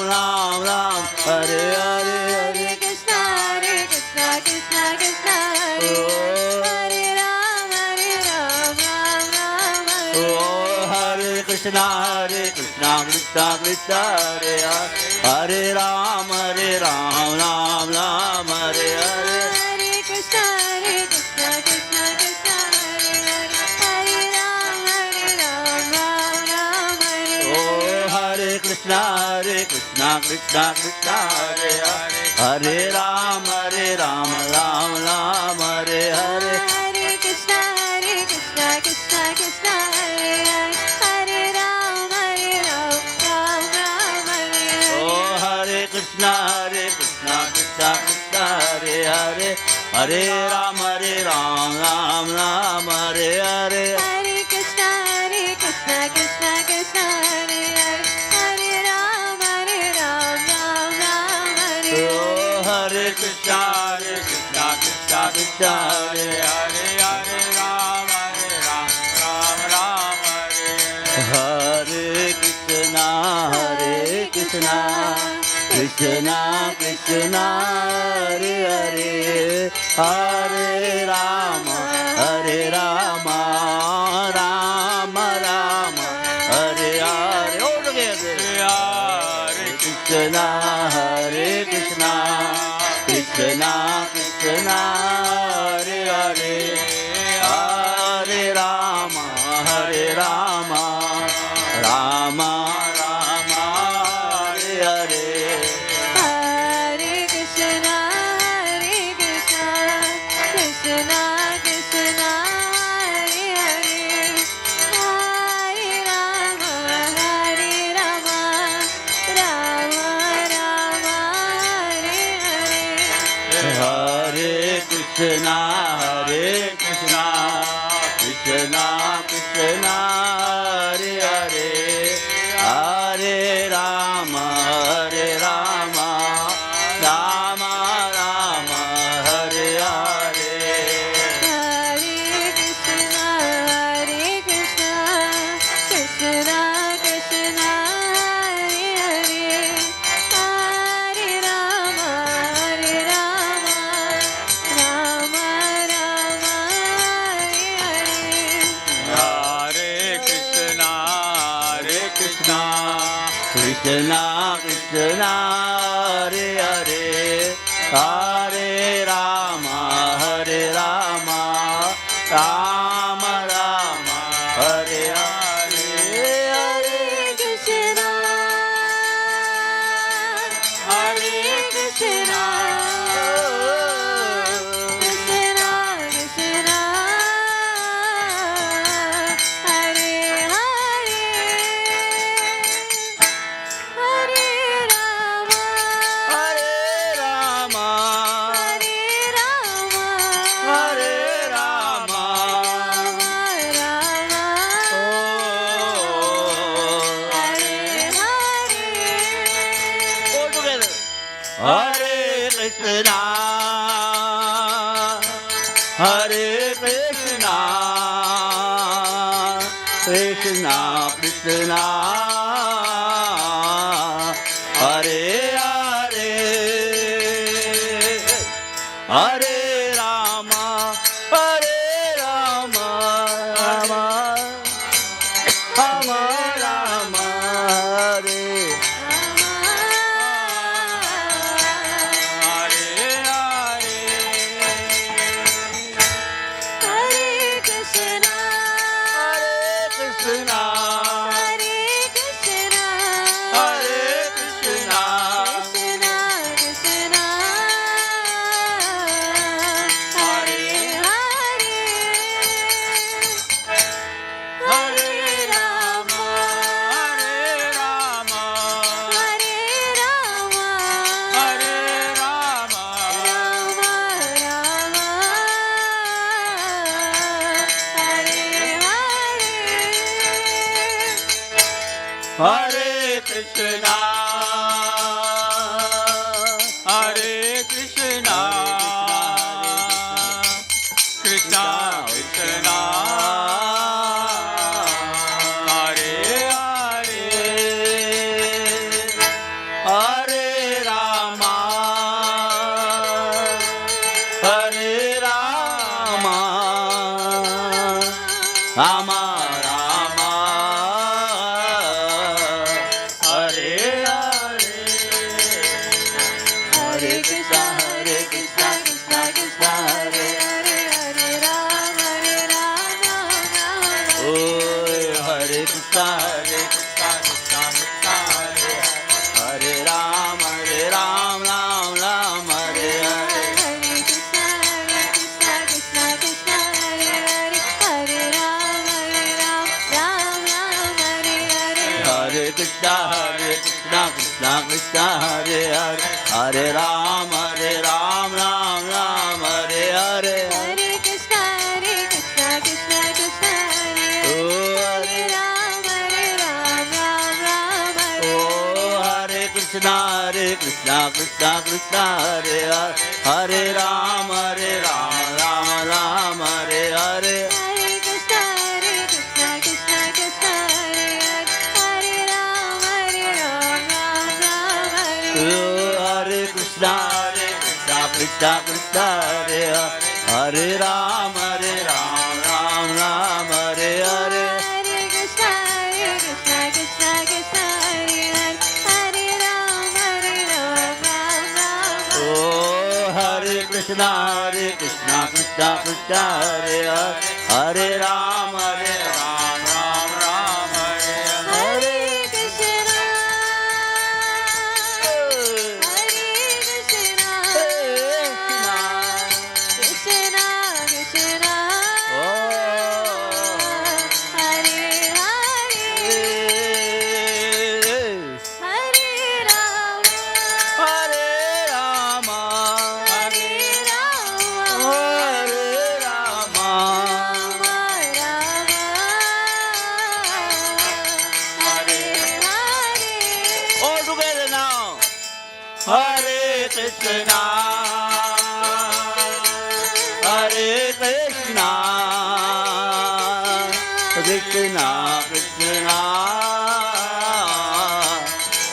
Ram Ram, Hare Hare. Hare Krishna, Krishna Krishna, Hare Ram, Ram Ram, Oh, Hare Krishna, Krishna Krishna, Hare Hare, Hare Ram, Ram Ram, Hare Hare. Hare Krishna, Krishna Krishna, Hare Hare, Hare Ram, Ram Ram, Hare Oh, Hare Krishna, Krishna Krishna, Hare Hare, Hare Ram, Ram Ram, Hare Hare. Hare Krishna, Krishna Krishna, Hare Hare, Hare Ram, Ram Ram, Hare Hare. Oh, Hare Krishna, Krishna Krishna, Hare Hare, Hare Ram, Ram Ram, Hare Hare. Hare Krishna, Krishna Krishna, Hare Hare, Hare Ram, Ram Ram, Hare Hare. Oh, Hare Krishna, Krishna Krishna, Hare Hare, Hare Ram, Ram Ram, Hare Hare. Hare Krishna, Krishna Krishna, Hare Hare, Hare Rama, Rama Rama, Hare Hare. All together. Hare Krishna, Krishna Krishna, Hare Hare, Hare Rama, Rama Rama, Hare Hare. Hare Krishna, Krishna Krishna, Hare Hare, Hare Rama, Rama Rama, Hare Hare. Hare Krishna, Krishna Krishna, Hare Hare, Hare Rama, Rama Rama, Hare Hare. Hare Krishna, Krishna Krishna, Hare Hare, Hare Rama, Rama Rama, Hare Hare. Hare Krishna, Krishna Krishna, Hare Hare, Hare Rama, Rama Rama, Hare Hare. Hare Krishna, Krishna Krishna, Hare Hare, Hare Rama, Hare Rama, Hare Hare Rama, Rama. Rama Oh, Hare Hare. all together. Hare Krishna, Krishna Krishna, Hare Hare, Hare Rama, Rama Rama, Rama Hare. Hare Krishna, Krishna, Hare Krishna, Hare Krishna, Krishna Krishna, Hare Hare, Hare Rama, Hare Rama, Hare Rama, Hare Rama, Rama Rama, Hare Hare. Hare Krishna, Hare Krishna, Krishna Krishna, Hare Hare, Hare Rama, Hare Rama, Rama Rama, Hare Hare, Hare Krishna, Krishna Krishna, Hare Hare, Hare Ram, Ram, Oh, Hare Krishna, Krishna Krishna, Hare Hare, Hare Ram, Ram, Ram, Hare Hare. Hare Krishna, Krishna Krishna, Hare Hare, Hare Ram, Ram, Ram, Hare Hare. Hare Krishna, Krishna Krishna, Oh, Hare Ram, Ram, Ram, Oh, Hare Krishna, Krishna Krishna, Hare Hare, Hare Ram, Ram, Ram, Hare Hare. Hare Krishna, Krishna Krishna, Hare Ram, Ram, Ram, Oh, Hare Krishna, Krishna Krishna, Hare Hare, Hare Ram, Ram, Hare Hare. Hare Krishna, Krishna Krishna, Hare Ram, Ram, Oh, Hare Krishna, Krishna Krishna, Hare Hare, Hare Ram, Ram, Hare Hare. Hare Krishna, Krishna Krishna, Hare Hare, Hare Ram, Hare Rama, Hare Ram, Hare Rama, Hare Hare. all together now. Hare Krishna, Hare Krishna, Krishna Krishna,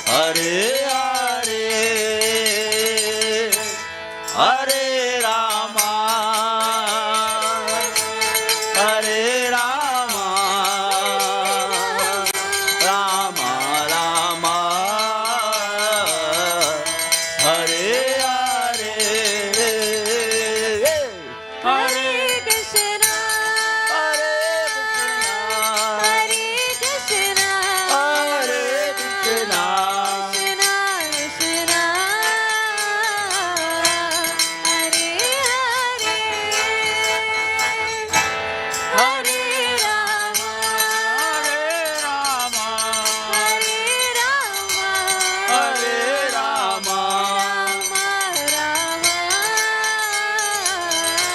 Hare Hare, Hare Rama, Hare Rama, Rama Rama, Hare Hare, Hare Krishna, Hare Krishna, Hare Krishna, Krishna Krishna, Hare Hare, Hare Rama, Hare Rama, Hare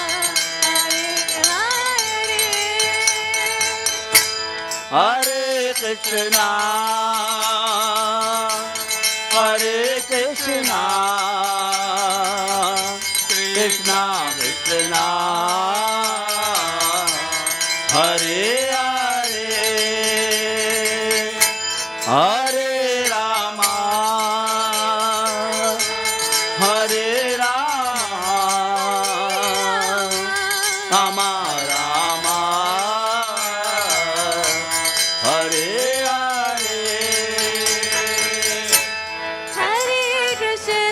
Rama, Rama Rama, Hare Hare. Hare Krishna, Hare Krishna, Krishna Krishna, Hare Hare, Hare Rama, Hare Rama, Rama Rama, Hare Hare. Hare Krishna, Hare Krishna,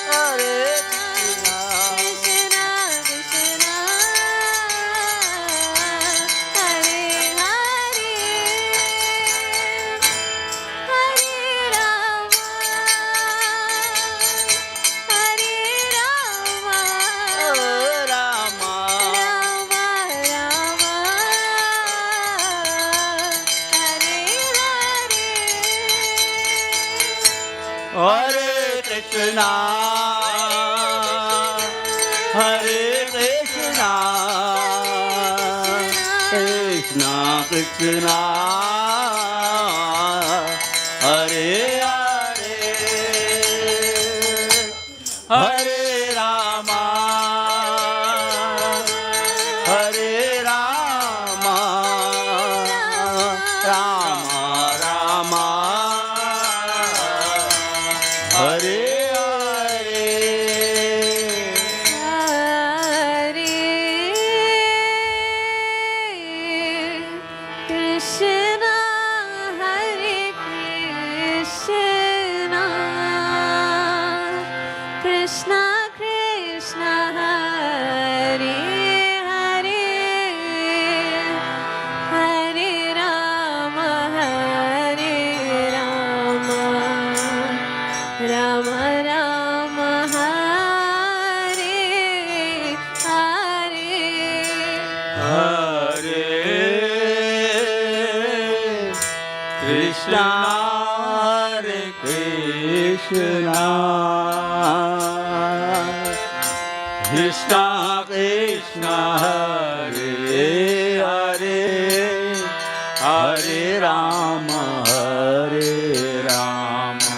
Hare Krishna Krishna, Hare Hare, Hare Rama, Hare Rama, Rama, Rama Rama, Hare Hare. Hare Krishna, Hare Krishna, Krishna Krishna, Hare Hare, Hare Rama, Hare Rama, Rama Rama, Hare Hare. Krishna, Hare Krishna, Krishna Krishna, Hare Hare, Hare Rama, Hare Rama,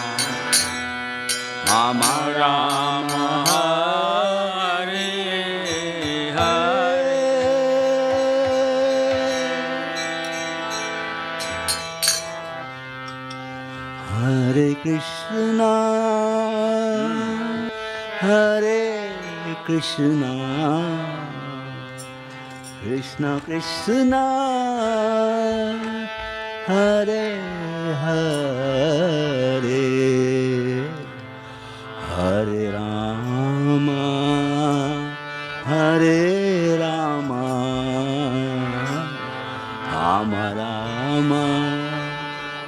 Rama Rama, Hare Hare. Hare Krishna, Hare Krishna, Krishna Krishna, Hare Hare, Hare Rama, Hare Rama, Rama Rama,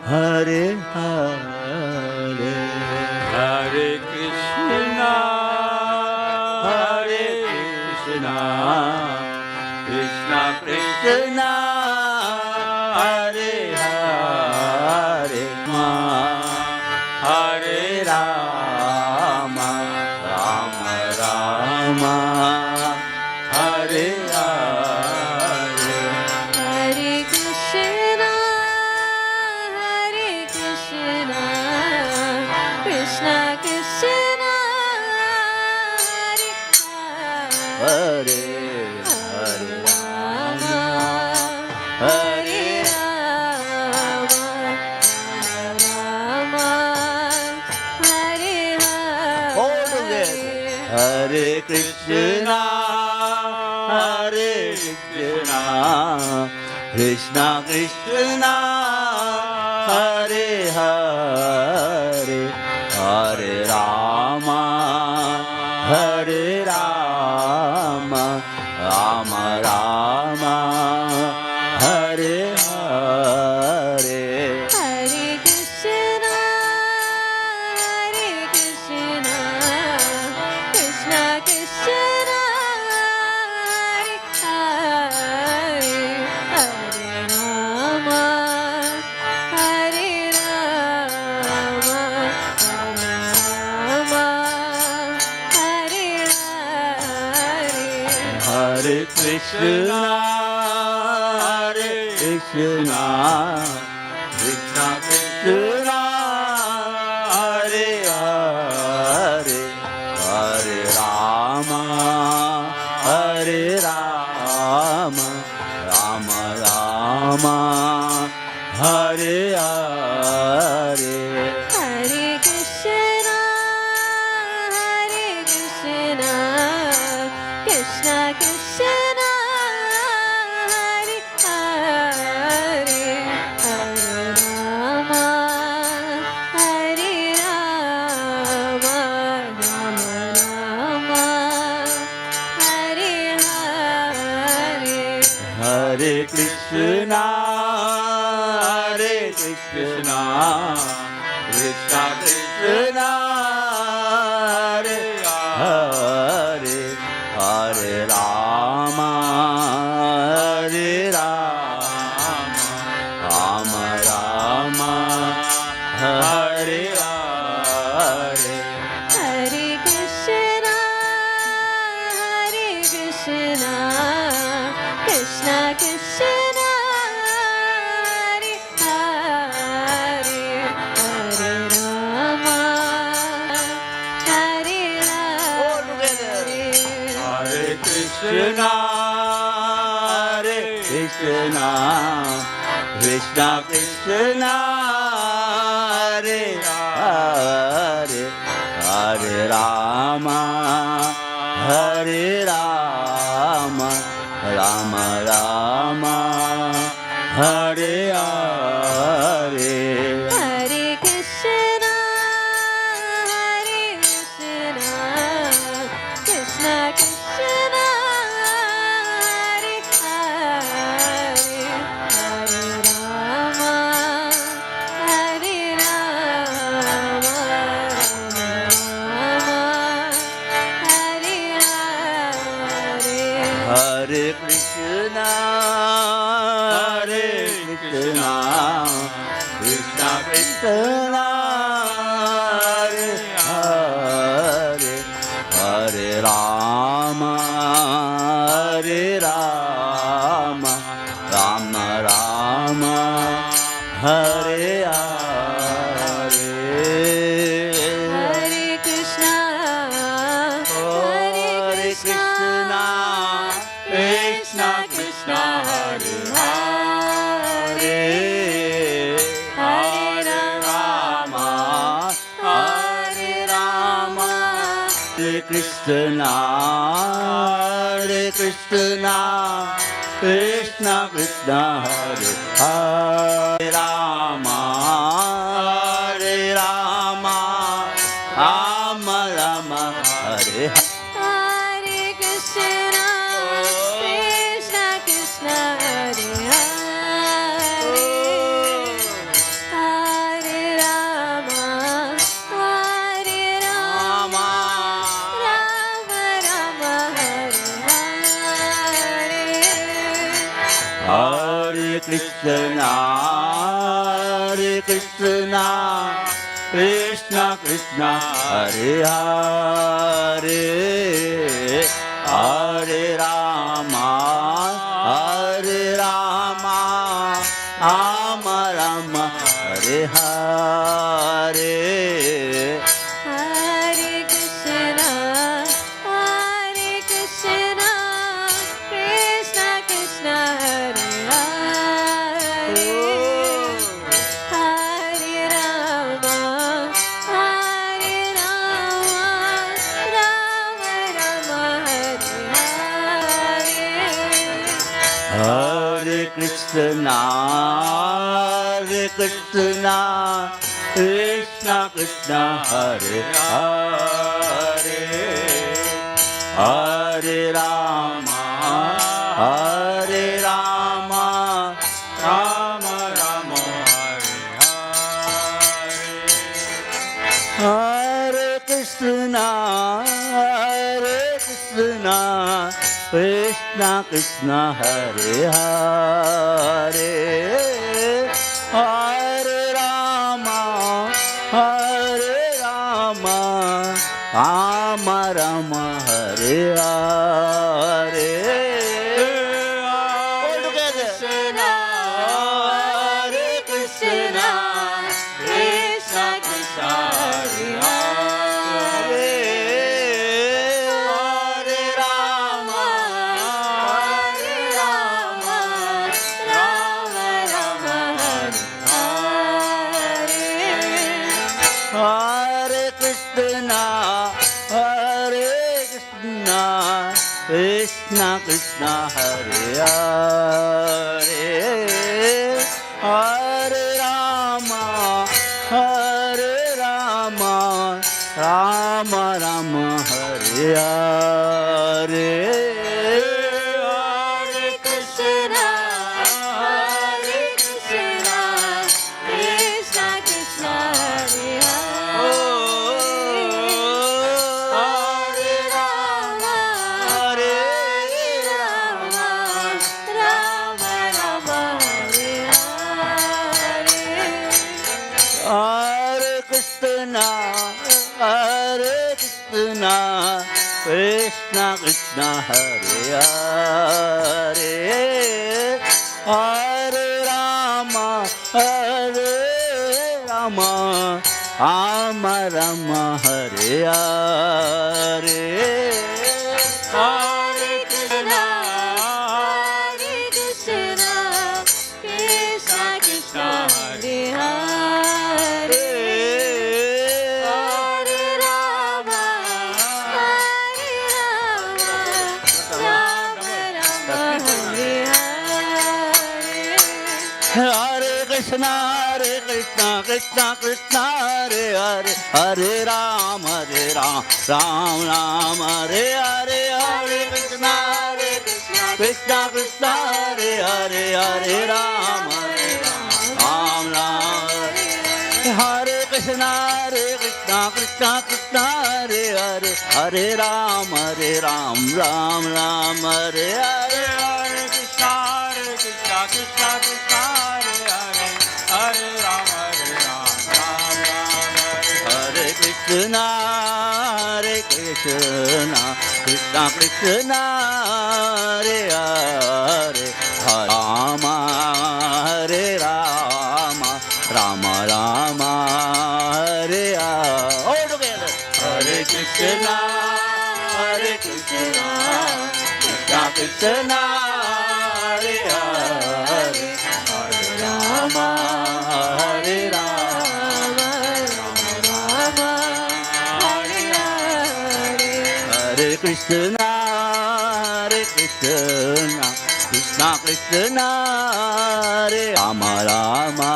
Hare Hare. Hare Krishna, Hare Krishna, Krishna Krishna, Hare Hare, Hare Rama, Rama Rama, Hare Hare. Hare Krishna, Hare Krishna, Krishna Krishna, Hare Hare Rama, Hare Rama, Rama Hare all together. Hare Krishna, Hare Krishna, Krishna Krishna, Hare Hare, Hare Rama, Hare Rama, Rama Rama, Hare Hare. Hare Krishna, Hare Krishna, Krishna Krishna, Hare Hare, Hare Rama, Hare Rama, Rama Hare Hare. Hare Krishna, Hare Krishna, Krishna Krishna, Hare Hare, Hare Rama, Hare Rama, Rama Rama, Hare Hare. Hare Krishna, Hare Krishna, Krishna Krishna, Hare Hare, Hare Rama, Hare Rama, Rama Rama, Hare Hare. Hare Krishna, Hare Krishna, Krishna Krishna, Hare Hare, Hare Rama, Hare Rama, Rama Rama, Hare Hare. Hare Krishna, Hare Krishna, Krishna Krishna, Hare Hare, Hare Rama, Hare All together. Rama. Hare Krishna, Hare Krishna, Krishna Krishna, Hare Hare, Hare Rama, Hare Rama, Rama Rama, Hare Hare. Hare Krishna, Hare Krishna, Krishna Krishna, Hare Hare, Hare Rama, Hare Rama, Rama Hare Hare. Hare Krishna, Hare Krishna, Krishna Krishna, Hare Hare Rama, Hare Rama, Rama Rama, Hare Hare. Hare Krishna, Hare Krishna, Krishna Krishna Hare Hare Hare Rama, Hare Rama, Hare Krishna, Hare Krishna, Krishna Krishna Hare Hare Rama, Hare Rama, Rama Rama, Hare Hare. Hare Krishna, Krishna Krishna Hare Hare, Hare Rama, Hare Rama, Rama Rama Hare Hare. Hare Krishna, Hare Krishna, Krishna Krishna, Hare Hare, Hare Rama, Hare Rama, Rama Rama, Hare Hare. Hare Krishna, Hare Krishna, Krishna Krishna Hare Hare, Hare Rama, Hare Rama, Rama Rama Hare Hare. Hare Krishna, Hare Krishna, Krishna Krishna, Hare Hare, Hare Rama, Hare Rama, Rama Rama Hare Hare Hare Krishna, Hare Krishna, Krishna Krishna, Hare Hare, Hare Rama, Hare Rama, Rama Rama, Hare Hare. All together. Hare Krishna, Krishna Krishna Hare Hare, Hare Rama, Hare Rama, Rama Rama Hare Hare. Hare Krishna, Hare Krishna, Krishna Krishna, Hare Hare, Hare Rama, Hare Rama, Rama Rama, Hare Hare. Hare Krishna, Hare Krishna, Krishna Krishna Hare Hare, Hare Rama, Hare Rama, Rama Rama Hare Hare. Hare Krishna, Hare Krishna, Krishna Krishna, Hare Hare, Hare Rama, Hare Rama, Rama Rama, Hare Hare. Hare Krishna, Hare Krishna, Krishna Krishna Hare Hare, Hare Rama, Hare Rama, Rama Rama Hare Hare. Hare Krishna, Krishna Krishna, Hare Hare, Hare Ram, Ram Ram, Hare Hare, Hare Krishna, Krishna Krishna, Hare Hare, Hare Ram, Ram Ram. Hare Krishna, Krishna Krishna, Hare Hare, Hare Ram, Ram Ram, Hare Hare. Hare Krishna Krishna Krishna Hare Hare Hare Rama Krishna, Hare Krishna, Krishna Krishna, Hare Hare, Hare Rama, Hare Rama, Rama Rama, Hare Hare. All together. Hare Krishna, Hare Krishna, Krishna Krishna, Hare Hare, Hare Rama, Hare Rama, Rama Rama, Hare Hare. Hare Krishna, Hare Krishna, Krishna Krishna, Hare Rama Rama,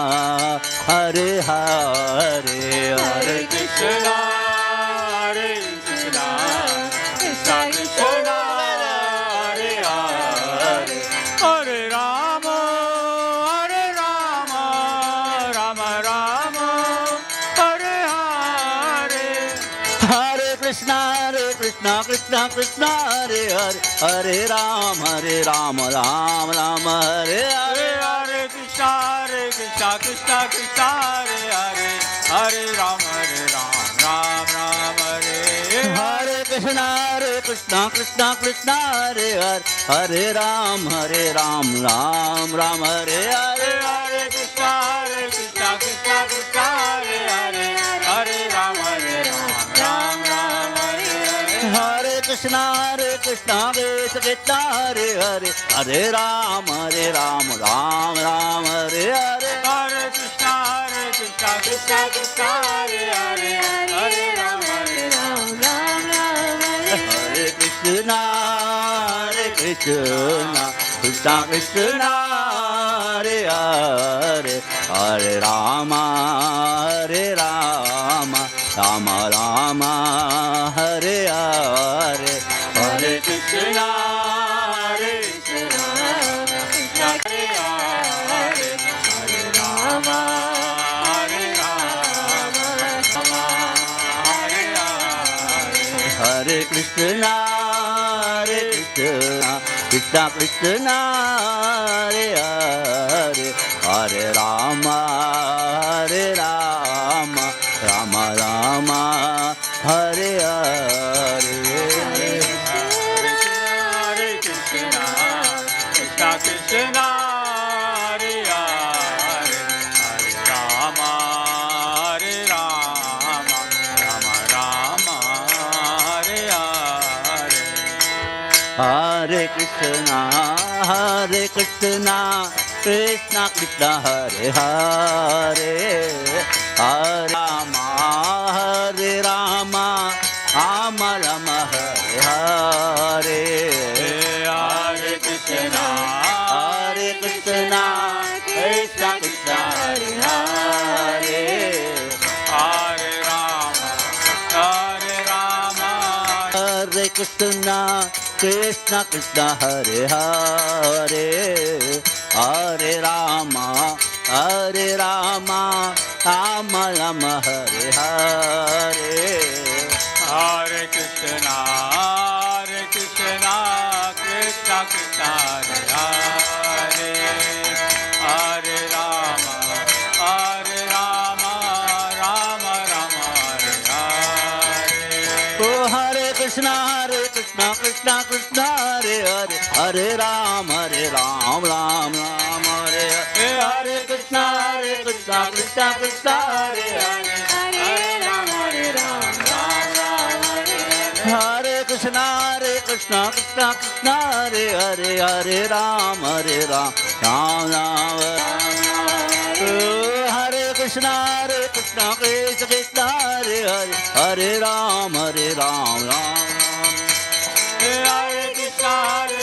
Hare Hare. Hare Krishna, Hare Krishna, Krishna Krishna, Hare Hare, Hare Rama, Hare Rama, Rama Rama, Hare Hare. Hare Krishna, Krishna Krishna, Hare Hare, Hare Rama, Rama Rama, Hare Hare. Hare Krishna, Krishna Krishna, Hare Hare, Hare Rama, Ram Ram, Hare Hare. Krishna, Krishna Krishna, Hare Hare, Hare Ram, Ram Ram, Hare Hare. Hare Krishna, Krishna Krishna, Hare Hare, Hare Ram, Ram Ram, Hare Hare. Hare Krishna, Krishna Krishna, Hare Hare, Hare Ram, Ram Ram, Hare Hare. Hare Krishna, Krishna Krishna, Hare Hare, Hare Ram, Ram Ram, Hare Krishna, Krishna Krishna, Hare Hare, Hare Rama, Rama Rama, Hare Hare. Hare Krishna, Krishna Krishna, Hare Hare, Hare Rama, Rama Hare Hare. Hare Krishna, Krishna Krishna, Hare Hare, Hare Rama, Rama Rama, Hare Hare. Hare Krishna, Krishna Krishna, Hare Hare, Hare Rama, Rama Rama, Hare Hare. Hare Krishna, Krishna Krishna, Hare Hare, Hare Rama, Rama Rama, Hare Hare. Hare Krishna, Krishna Krishna, Hare Hare, Hare Rama, Hare Krishna, Krishna Krishna, Hare Hare, Hare Rama, Rama Rama, Hare Hare. Hare Krishna, Krishna Krishna, Hare Hare, Hare Rama, Rama Rama, Hare Hare. Oh, Hare Krishna, Krishna Krishna, Hare Hare, Hare Rama, Ram Ram, Hare Hare. Hare Krishna, Krishna Krishna, Hare Hare, Hare Rama, Ram Ram, Hare Hare. Hare Krishna, Krishna Krishna, Hare Hare, Hare Rama, Ram Ram, Hare Krishna, Krishna Krishna, Hare Hare, Hare Rama, Ram Ram. Hare Krishna,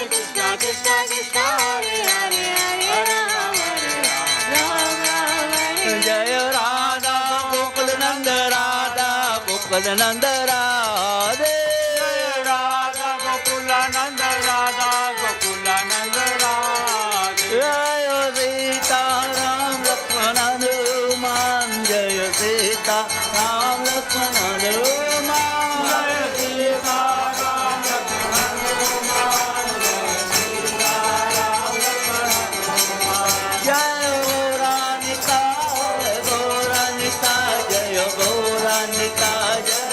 Krishna Krishna, Hare Hare, Hare Rama, Ram Ram. Jaya Radha Gokul Nanda, Radha Gokul Nanda, Radhe. Jaya Radha Gokul Nanda, Radha Gokul Nanda, Radhe. Jaya Sita Ram Lakshmana Hanuman, Jaya Sita Ram Lakshmana Hanuman, Jaya Sita Ram Lakshmana Hanuman, Jaya Gauranita, Jaya Gauranita, Jaya Gauranita, Jaya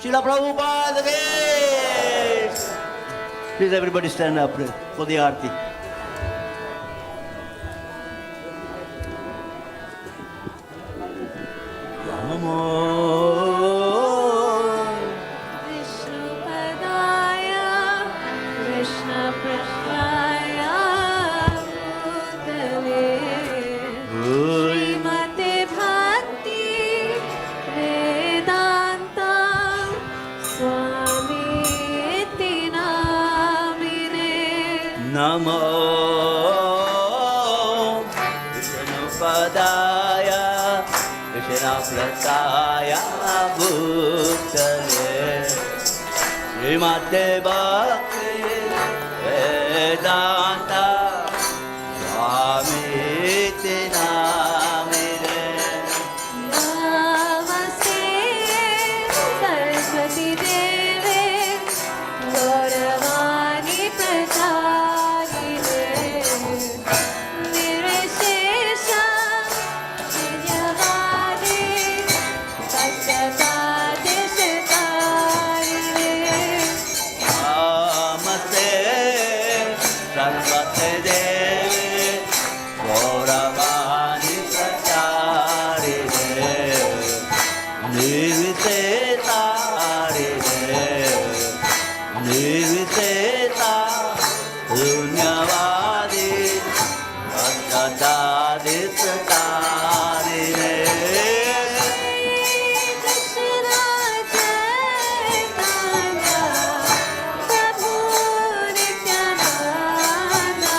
Srila Prabhupada ki. Please everybody stand up for the Aarti. Namo Vishnupadaya Krishna Prasthaya Bhutale Srimate Bhakti Vedanta Swami Iti Namine Namo Vishnupadaya Krishna Prasthaya Bhutale Srimate Bhakti Vedanta Swami Iti Namine Namaste Saraswati Devi Gauravani Pracharine Nirvishesha Vidyavadi Satyavadishtarine Namaste Saraswati Devi Gauravani Pracharine Nirviseta Punyavadi Vattadadistarine Krishna Chaitanya Prabhu Nityananda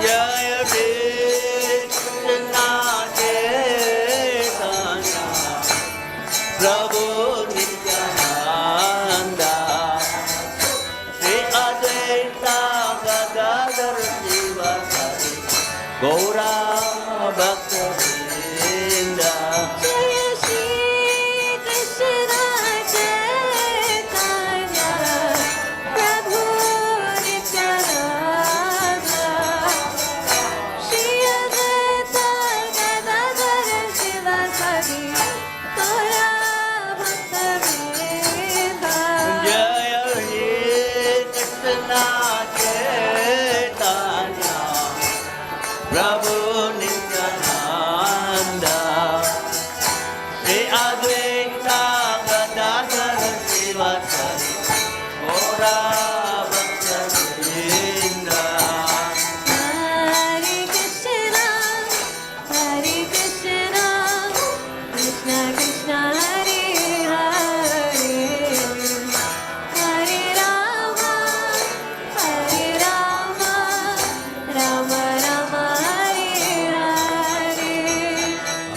Jaya Krishna Chaitanya Prabhu Nityananda Shri Advaita Gadadhar Sivasari Gaura Bhakta Vrinda Jaya Krishna Chaitanya Prabhu Nityananda Shri Advaita Gadadhar Sivasari Gaura Bhakta Vrinda Hare Krishna, Hare Krishna, Krishna Krishna Hare Hare, Hare Rama, Rama Rama Hare Hare.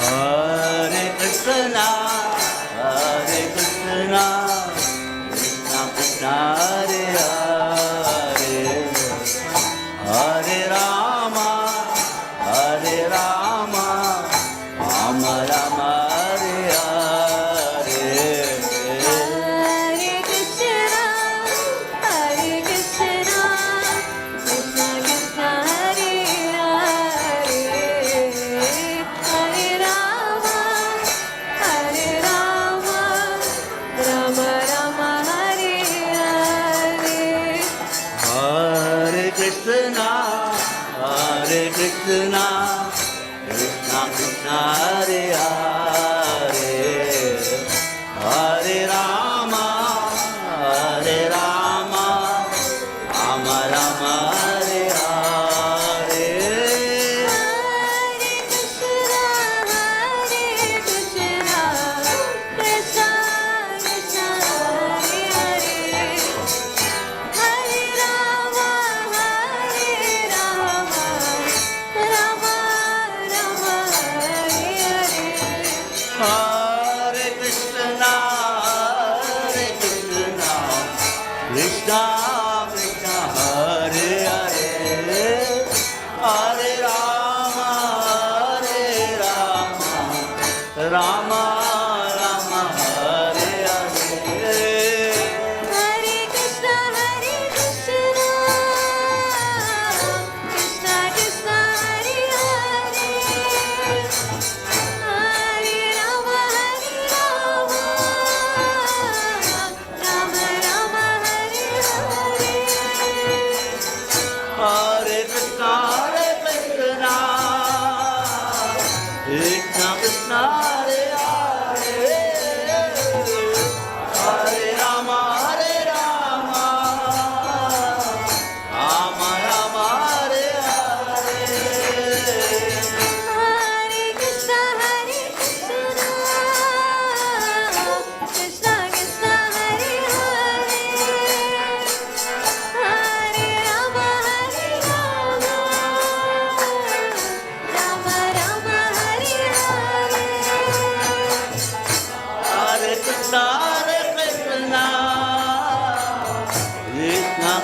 Hare Krishna, Krishna Krishna Hare Hare, Hare Rama, Rama Rama Hare Hare. Hare Krishna, Krishna Krishna Hare Hare, Hare Rama, Rama Rama Hare Hare. Hare Krishna, Krishna Krishna Hare Hare, Hare Rama, Rama Rama Hare Hare. Hare Krishna, Krishna Krishna Hare Hare, Hare Rama, Rama Rama Hare Hare. Hare Krishna, Krishna Krishna Hare Hare, Hare Rama, Rama Rama Hare Hare. Hare Krishna,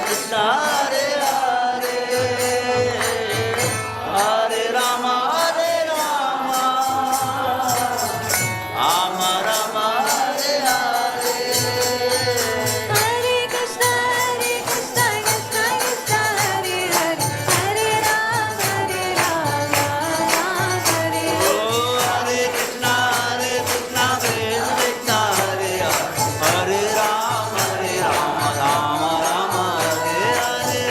Krishna Hare Hare Hare Rama Rama Rama Hare Hare Hare Krishna Krishna Krishna Hare Hare Hare Rama Rama Hare Oh Hare Krishna Krishna Krishna Hare Hare Hare Rama Rama Rama Hare Hare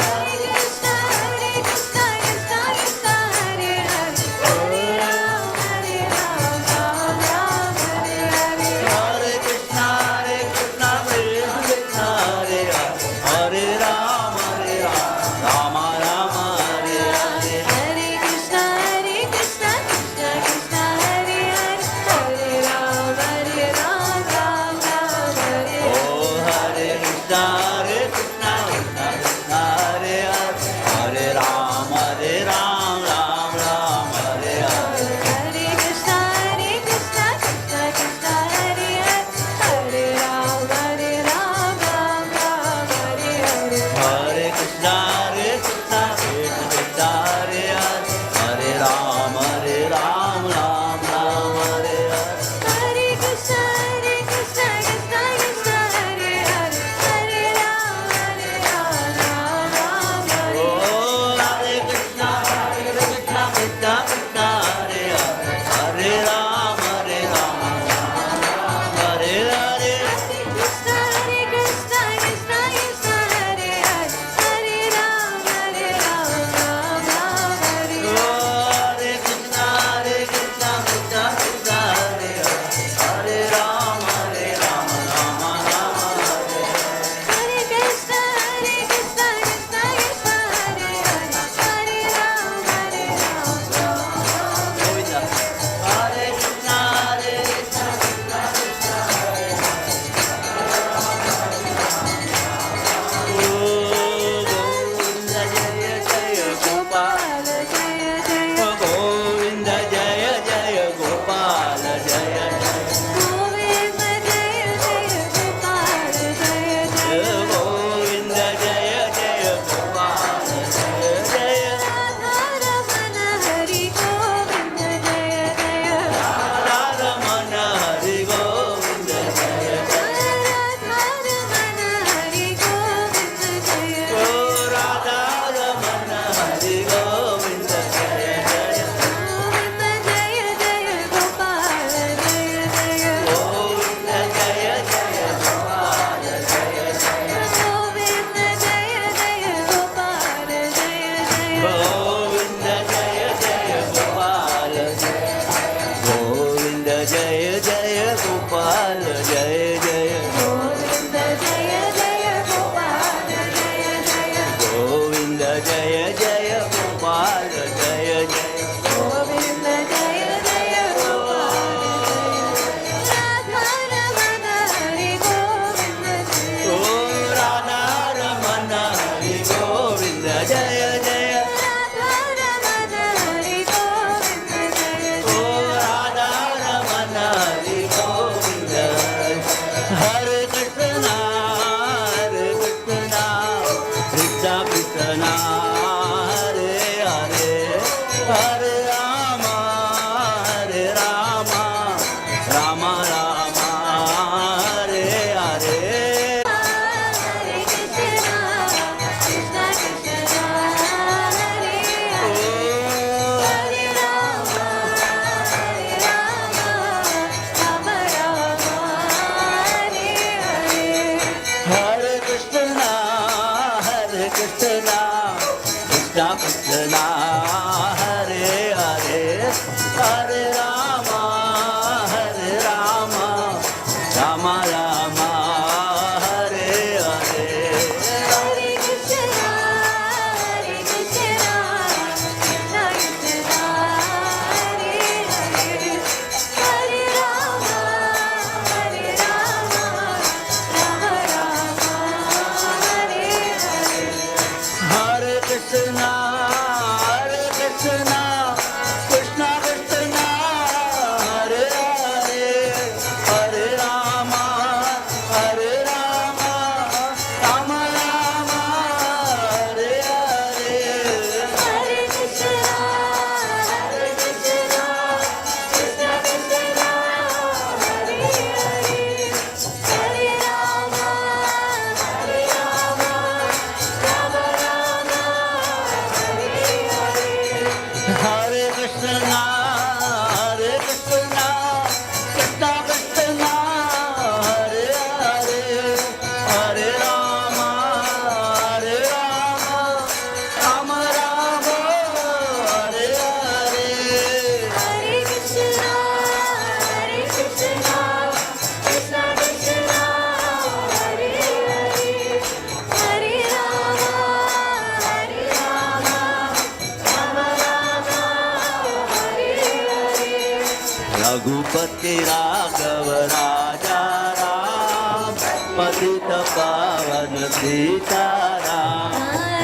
Raghupati Raghav राजा राम पतित पावन सीताराम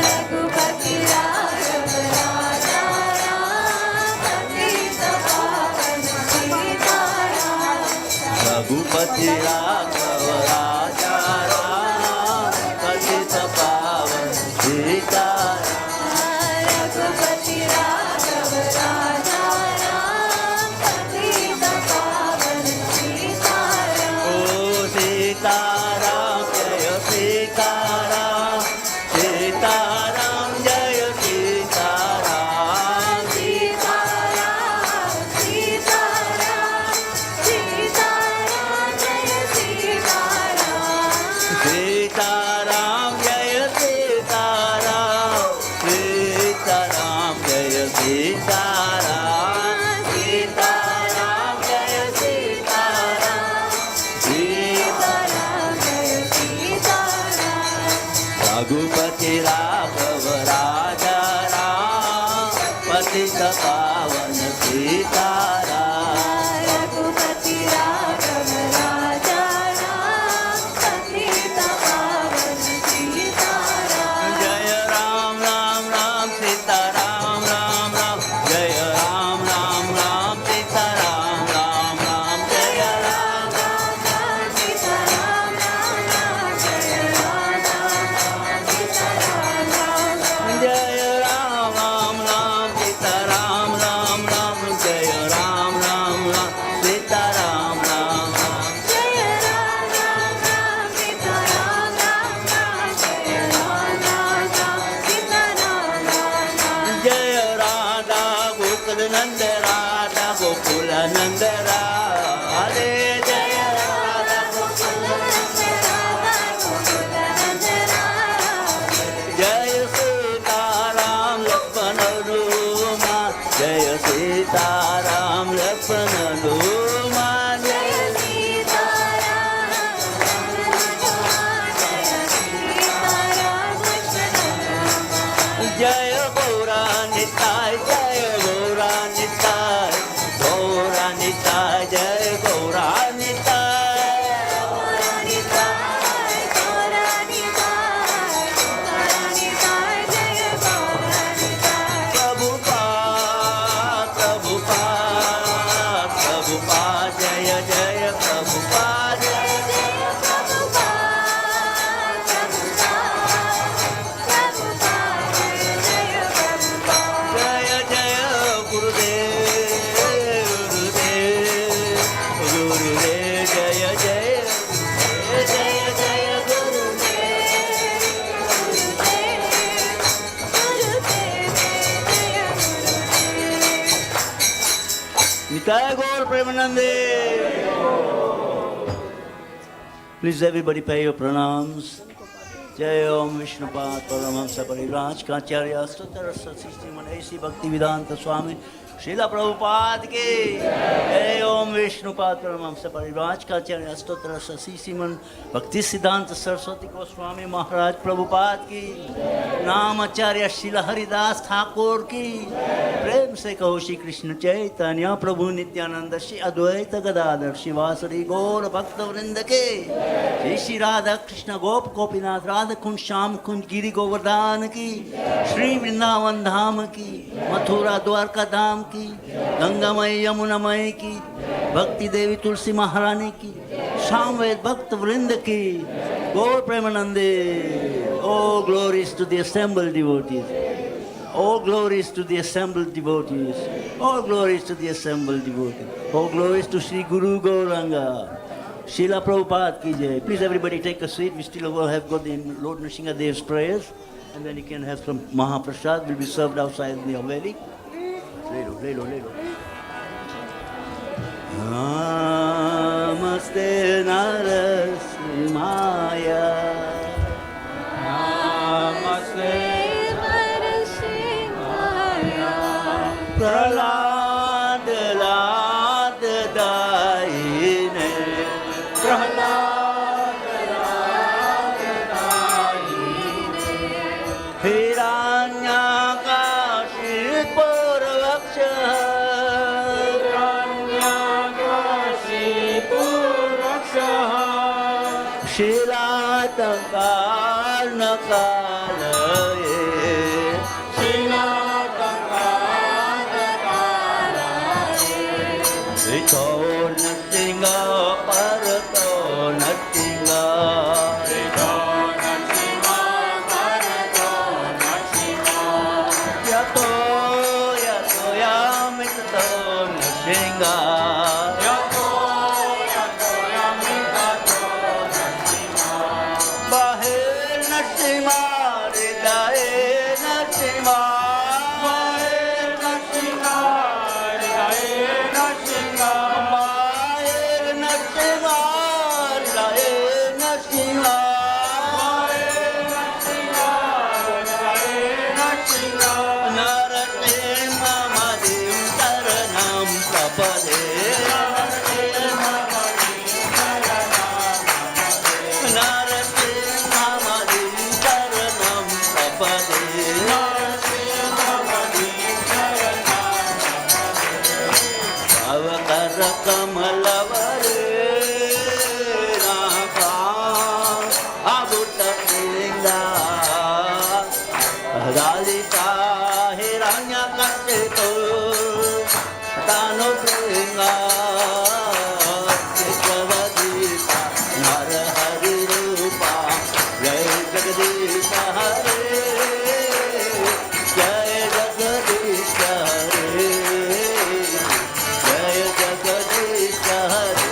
रघुपति राघव राजा राम पतित पावन सीताराम रघुपति राघव राजा राम पतित पावन सीताराम रघुपति राघव राजा राम पतित पावन सीताराम ओ सीताराम जय सीताराम सीताराम जय सीताराम सीताराम सीताराम सीताराम जय सीताराम सीताराम जय सीताराम सीताराम जय सीताराम सीताराम जय सीताराम सीताराम जय सीताराम रघुपति राघव राजा राम पतित पावन सीताराम रघुपति राघव राजा राम पतित पावन सीताराम जय राम राम राम सीताराम राम राम जय राम राम राम सीताराम राम राम जय राम राम सीताराम राम राम जय राम राम सीताराम राम राम जय राम राम राम सीताराम राम राम जय राम राम राम सीताराम राम राम जय राम राम राम सीताराम राम राम जय राम राम राम सीताराम राम राम जय राधा गोकुल नंद राधा गोकुल नंद राधे जय राधा गोकुल नंद राधा गोकुल नंद राधे जय सीताराम लक्ष्मण हनुमा जय सीताराम लक्ष्मण हनुमान जय सीताराम जय सीताराम कृष्ण जय गौरा निताय जय गौरा निताय गौरा निताय जय गौरा निताय गौरानिताय गौरानिताय गौरानिताय जय गौरानिताय प्रभुपाद प्रभुपाद प्रभुपाद जय जय प्रभुपाद जय जय प्रभुपाद प्रभुपाद जय जय प्रभुपाद जय जय गुरुदेव गुरुदेव गुरुदेव जय जय जय जय निताय गौर प्रेमानंदे Please everybody pay your pranams. जय ओम विष्णुपाद परमहंस परिव्राजकाचार्य स्तोत्र श्रीमन ऐसी भक्ति वेदांत स्वामी श्रीला प्रभुपाद के जय ओम विष्णुपाद परमहंस परिव्राजकाचार्य स्तोत्र श्रीमन भक्ति सिद्धांत सरस्वती गोस्वामी महाराज प्रभुपाद की नामाचार्य श्रील हरिदास ठाकुर की प्रेम से कहो श्री कृष्ण चैतन्य प्रभु नित्यानंद श्री अद्वैत गदाधर शिवासुरी गौर भक्त वृंद के श्री श्री राधा कृष्ण गोप गोपीनाथ राधा कुंज श्याम कुंज गिरी गोवर्धन की श्री वृंदावन धाम की मथुरा द्वारका धाम की गंगामय यमुनामय की भक्ति देवी तुलसी महारानी की सामवेद भक्त वृंद की गौर प्रेमानंदे all glories to the assembled devotees. All glories to the assembled devotees. All glories to the assembled devotees. All glories to Sri Guru Gauranga. Srila Prabhupada ki jai. Please everybody take a seat. We still have got the Lord Nrsimha Dev's prayers. And then you can have some Mahaprasad. Will be served outside in the Haveli. Lelo. Namaste Narasimhaya. Namaste Prahlad लाद दायिने Prahlad हिरण्याकाशित पूर्वक्ष Shilatangkarnakalaye Rito natinga parato natinga Yato yato yamitato natinga Bahir natinga ridae natinga Bahir natinga ridae natinga Bahir natinga ridae natinga Bahir natinga ridae natinga Naratin mamadim saranam sapade Naratin mamadim saranam sapade Avakara kamalavare naka abuta pinga Dalita hiranya kateto tano pinga Sikavadita narahari rupa Jai Jagadisha Hare Jai Jagadisha Hare Jai Jagadisha Hare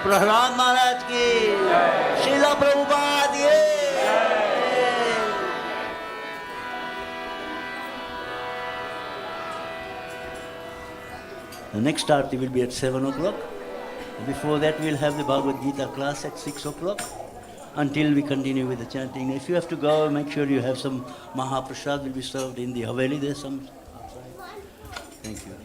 Prahlad महाराज की शीला प्रभुपाद की The next arti will be at 7 o'clock. Before that, we'll have the Bhagavad Gita class at 6 o'clock until we continue with the chanting. If you have to go, make sure you have some Mahaprasad will be served in the Haveli. There's some outside. Thank you.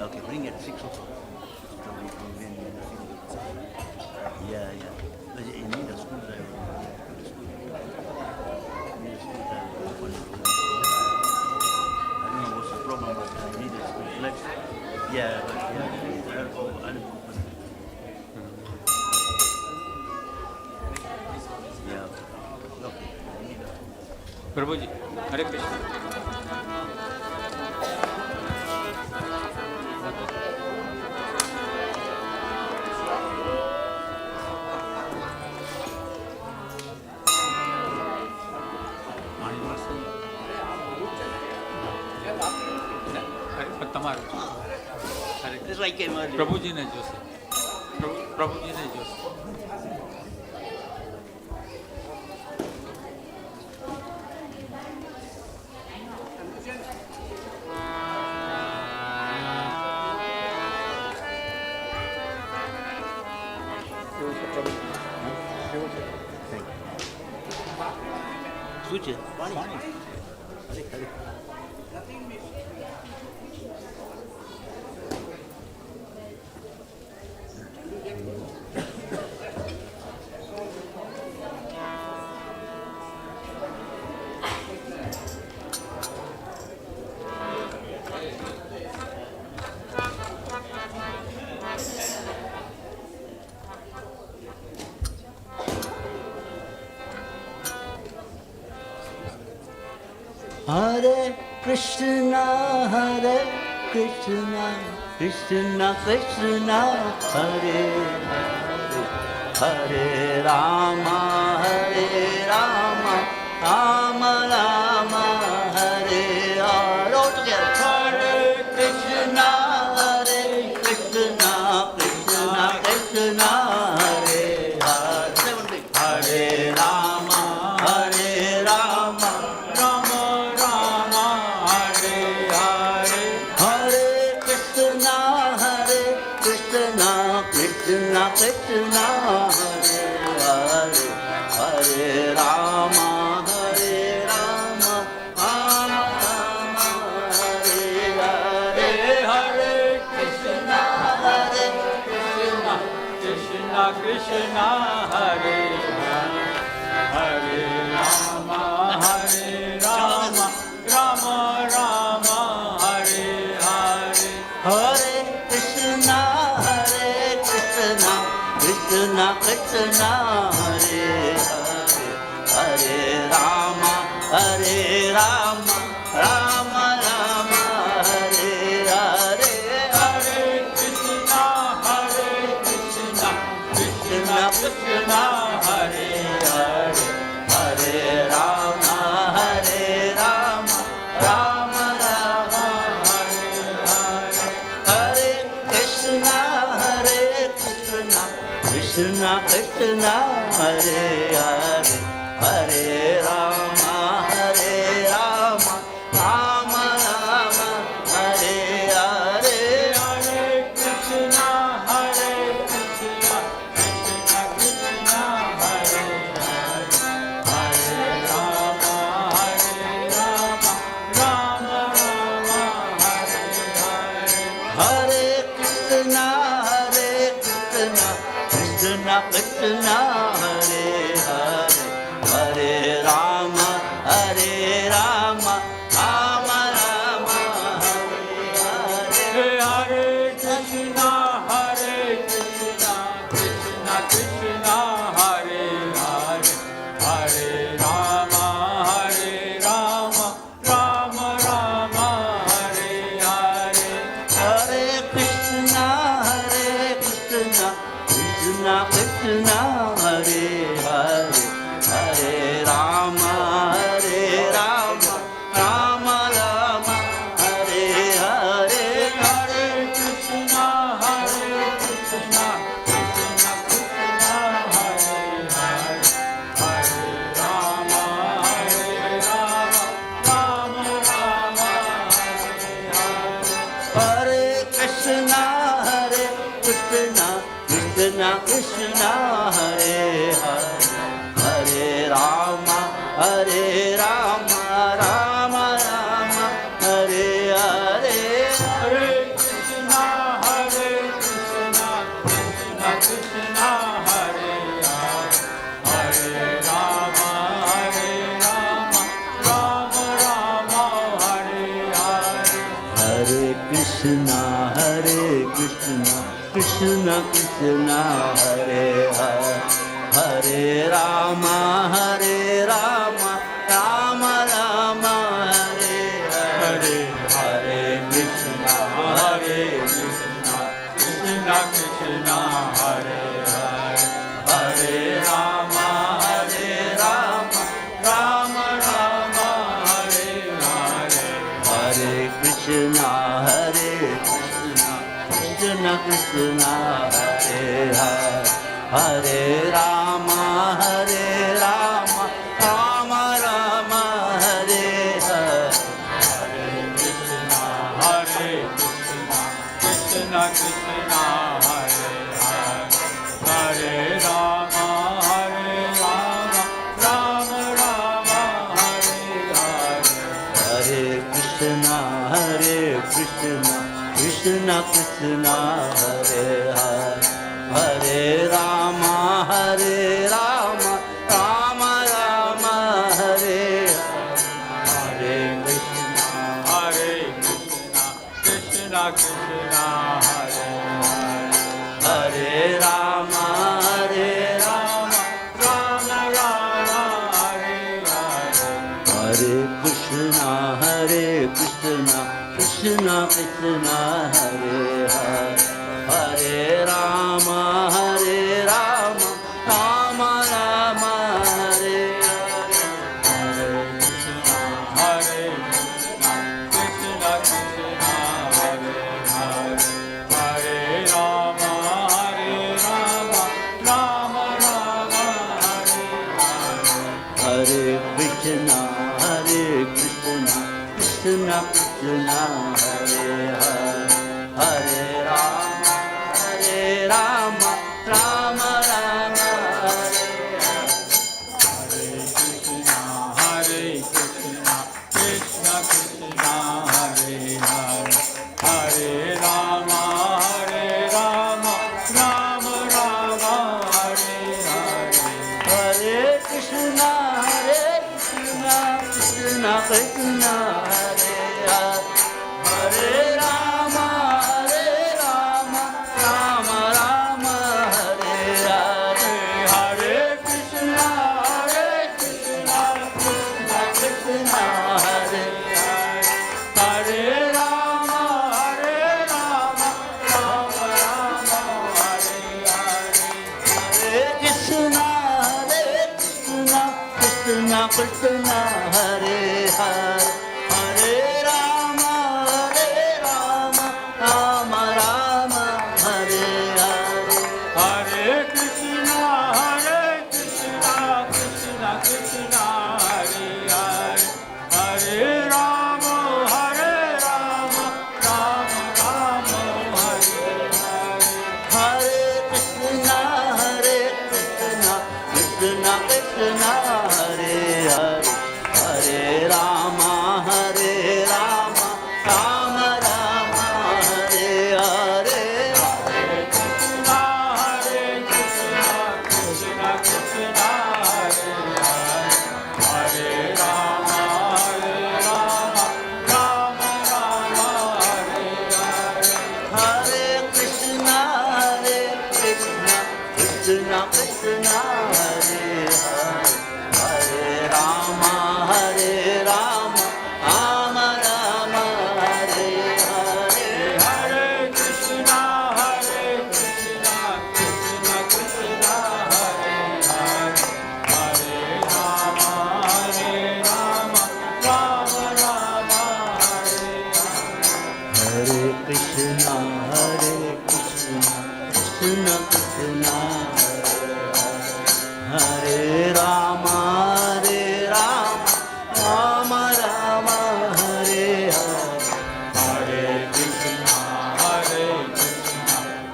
Okay, bring it 6 o'clock. Yeah. But you need a screwdriver. You need a screwdriver. I don't know what's the problem, but I need a screwdriver. Yeah, but yeah, I'll open it. Yeah. Okay. I need a प्रभु जी हरे कृष्ण તમારું હરે It's like came earlier. પ્રભુજીને જોશે પ્રભુજીને જોશે શું છે પાણી Hare Krishna, Krishna Krishna, Hare Hare, Hare Rama, Rama Rama, Hare Hare. All together. Hare Krishna, Krishna Krishna, Krishna Hare Hare. Seven. Hare Rama, Rama Ram Ram Hare Hare Hare Krishna, Krishna Krishna, Krishna Hare Hare, Hare Rama, Rama Rama, Hare Hare. Hare Krishna Krishna Krishna Hare Hare Ram Ram Ram Hare Hare Hare Krishna, Krishna Krishna, Krishna Hare Hare, Hare Rama, Rama Rama, Hare Hare. Hare Krishna Krishna Krishna Hare Hare Hare Rama, Rama Rama, Hare Hare Hare Krishna, Krishna Krishna, Krishna Hare Hare, Hare Rama, Rama Rama, Hare Hare. Hare Krishna Krishna Krishna Hare Hare Ram Ram Hare Hare Hare Krishna, Krishna Krishna Hare Hare, Hare Rama, Rama Rama, Hare Hare. Hare Krishna Krishna Krishna Hare Hare Hare Ram Ram Ram Hare Hare Hare Krishna, Krishna Krishna Hare Hare, Hare Rama, Rama Rama Rama, Hare Hare. Hare Krishna Krishna Krishna Hare Hare Hare Ram Ram Ram Hare Hare Hare Krishna, Krishna Krishna Hare Hare, Hare Rama, Rama Rama, Hare Hare. Hare Krishna Krishna Krishna Hare Hare Hare Ram Ram Ram Hare Hare Hare Krishna, Krishna Krishna Hare Hare, Hare Rama, Rama Rama, Hare Hare. Hare Krishna, Krishna Krishna Hare Hare Hare Ram Ram Ram Hare Hare Hare Krishna, Krishna, Hare Hare, Hare Rama, Hare Rama, Rama Rama, Hare Hare. Hare Krishna, Krishna Krishna, Hare Hare, Hare Rama, Rama Rama, Hare Hare. Hare Krishna, Krishna Krishna, Hare Hare, Hare Rama, Rama Rama, Hare Hare. Hare Krishna, Krishna Krishna, Hare Hare, Hare Rama, Rama Rama, Hare Hare. Hare Krishna, Krishna Krishna, Hare Hare, Hare Rama, Rama Rama, Hare Hare. Hare Krishna, Krishna Krishna, Hare Hare, Hare Rama, Rama Rama, Hare Hare. Hare Krishna, Krishna Krishna, Hare Hare, Hare Rama, Rama Rama, Hare Hare. Hare Krishna, Krishna Krishna, Hare Hare, Hare Rama, Rama Rama, Hare Hare. Hare Krishna, Krishna Krishna, Hare Hare, Hare Rama, Rama Rama, Hare Hare. Hare Krishna, Krishna Krishna, Hare Hare, Hare Rama, Rama Rama, Hare Hare. Hare Krishna, Krishna Krishna, Hare Hare, Hare Rama, Rama Rama, Hare Hare. Hare Krishna, Krishna Krishna, Hare Hare, Hare Rama, Rama Rama, Hare Hare. Hare Krishna, Krishna Krishna, Hare Hare, Hare Rama, Rama Rama, Hare Hare. Krishna, Krishna Krishna, Hare Hare, Hare Rama, Rama Rama, Hare Hare. Hare Krishna, Krishna Krishna, Hare Hare, Hare Rama, Rama Rama, Hare Hare. Hare Krishna, Krishna Krishna, Hare Hare, Hare Rama, Rama Rama, Hare Hare. Hare Krishna, Krishna Krishna, Hare Rama, Rama Rama, Hare Hare. Hare Krishna,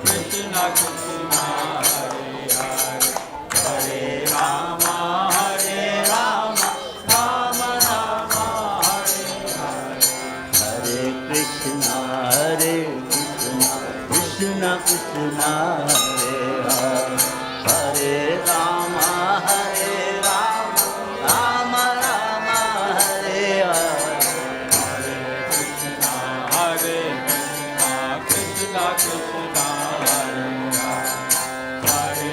Krishna Krishna, Hare Hare, Hare Rama, Rama Rama, Hare Hare. Hare Krishna, Krishna Krishna, Hare Hare, Hare Rama, Rama Rama, Hare Hare. Hare Krishna, Krishna Krishna, Hare Hare, Hare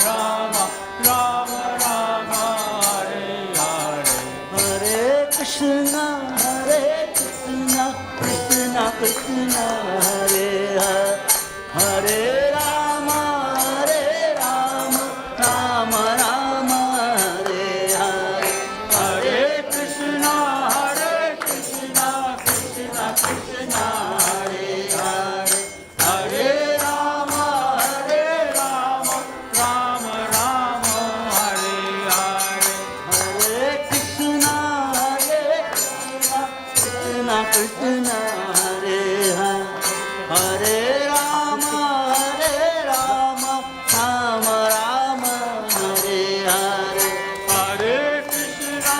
Rama, Rama Rama, Hare Hare. Hare Krishna, Krishna Krishna, Hare Hare, Hare Rama, Rama Rama, Hare Hare. Hare Krishna, Krishna Krishna, Hare Hare, Krishna Hare Hare Hare Rama Rama Rama Hare Hare Hare Krishna,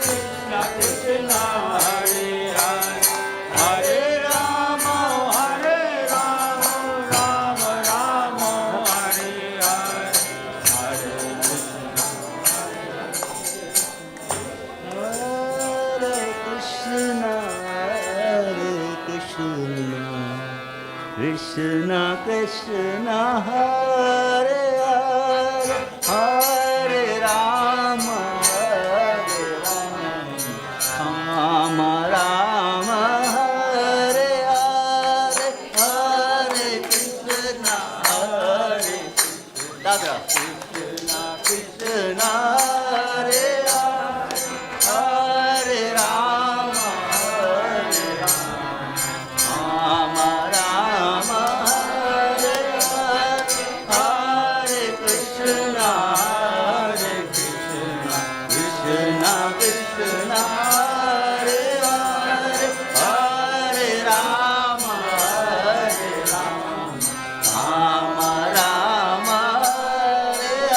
Krishna Krishna, Hare Hare, Hare Rama, Rama Rama, Hare Hare, Hare Krishna Krishna Hare Hare Hare Rama Rama Rama Hare Hare Hare Krishna Dadra Krishna Krishna Hare Hare Hare Rama Rama Rama Hare Hare Hare Krishna Krishna Krishna Hare Hare Hare Rama Rama Rama Hare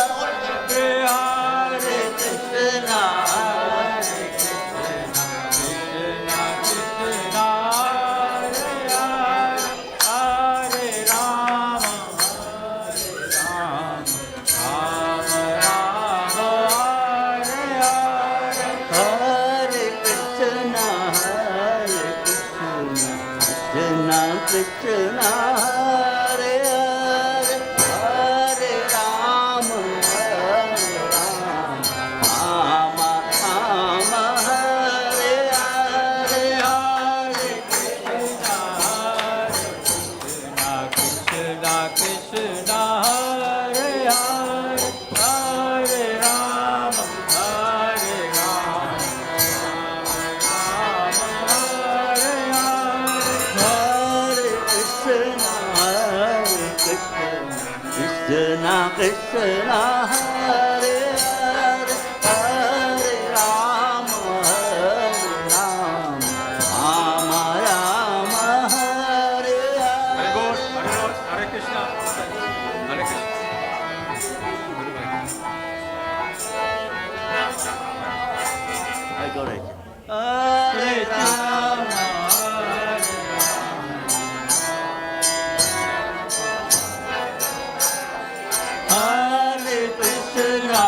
Hare Krishna Hare Krishna Krishna Krishna Hare Hare Hare Rama Rama Rama Hare Hare Hare Krishna, Krishna, Hare Hare, Hare Rama, Hare Rama, Hare Hare. Hare Krishna Krishna Krishna Hare Hare Hare Rama Rama Rama Hare Hare Hare Lord, Hare Krishna, Hare Krishna. I got it. Hare Rama Hare Krishna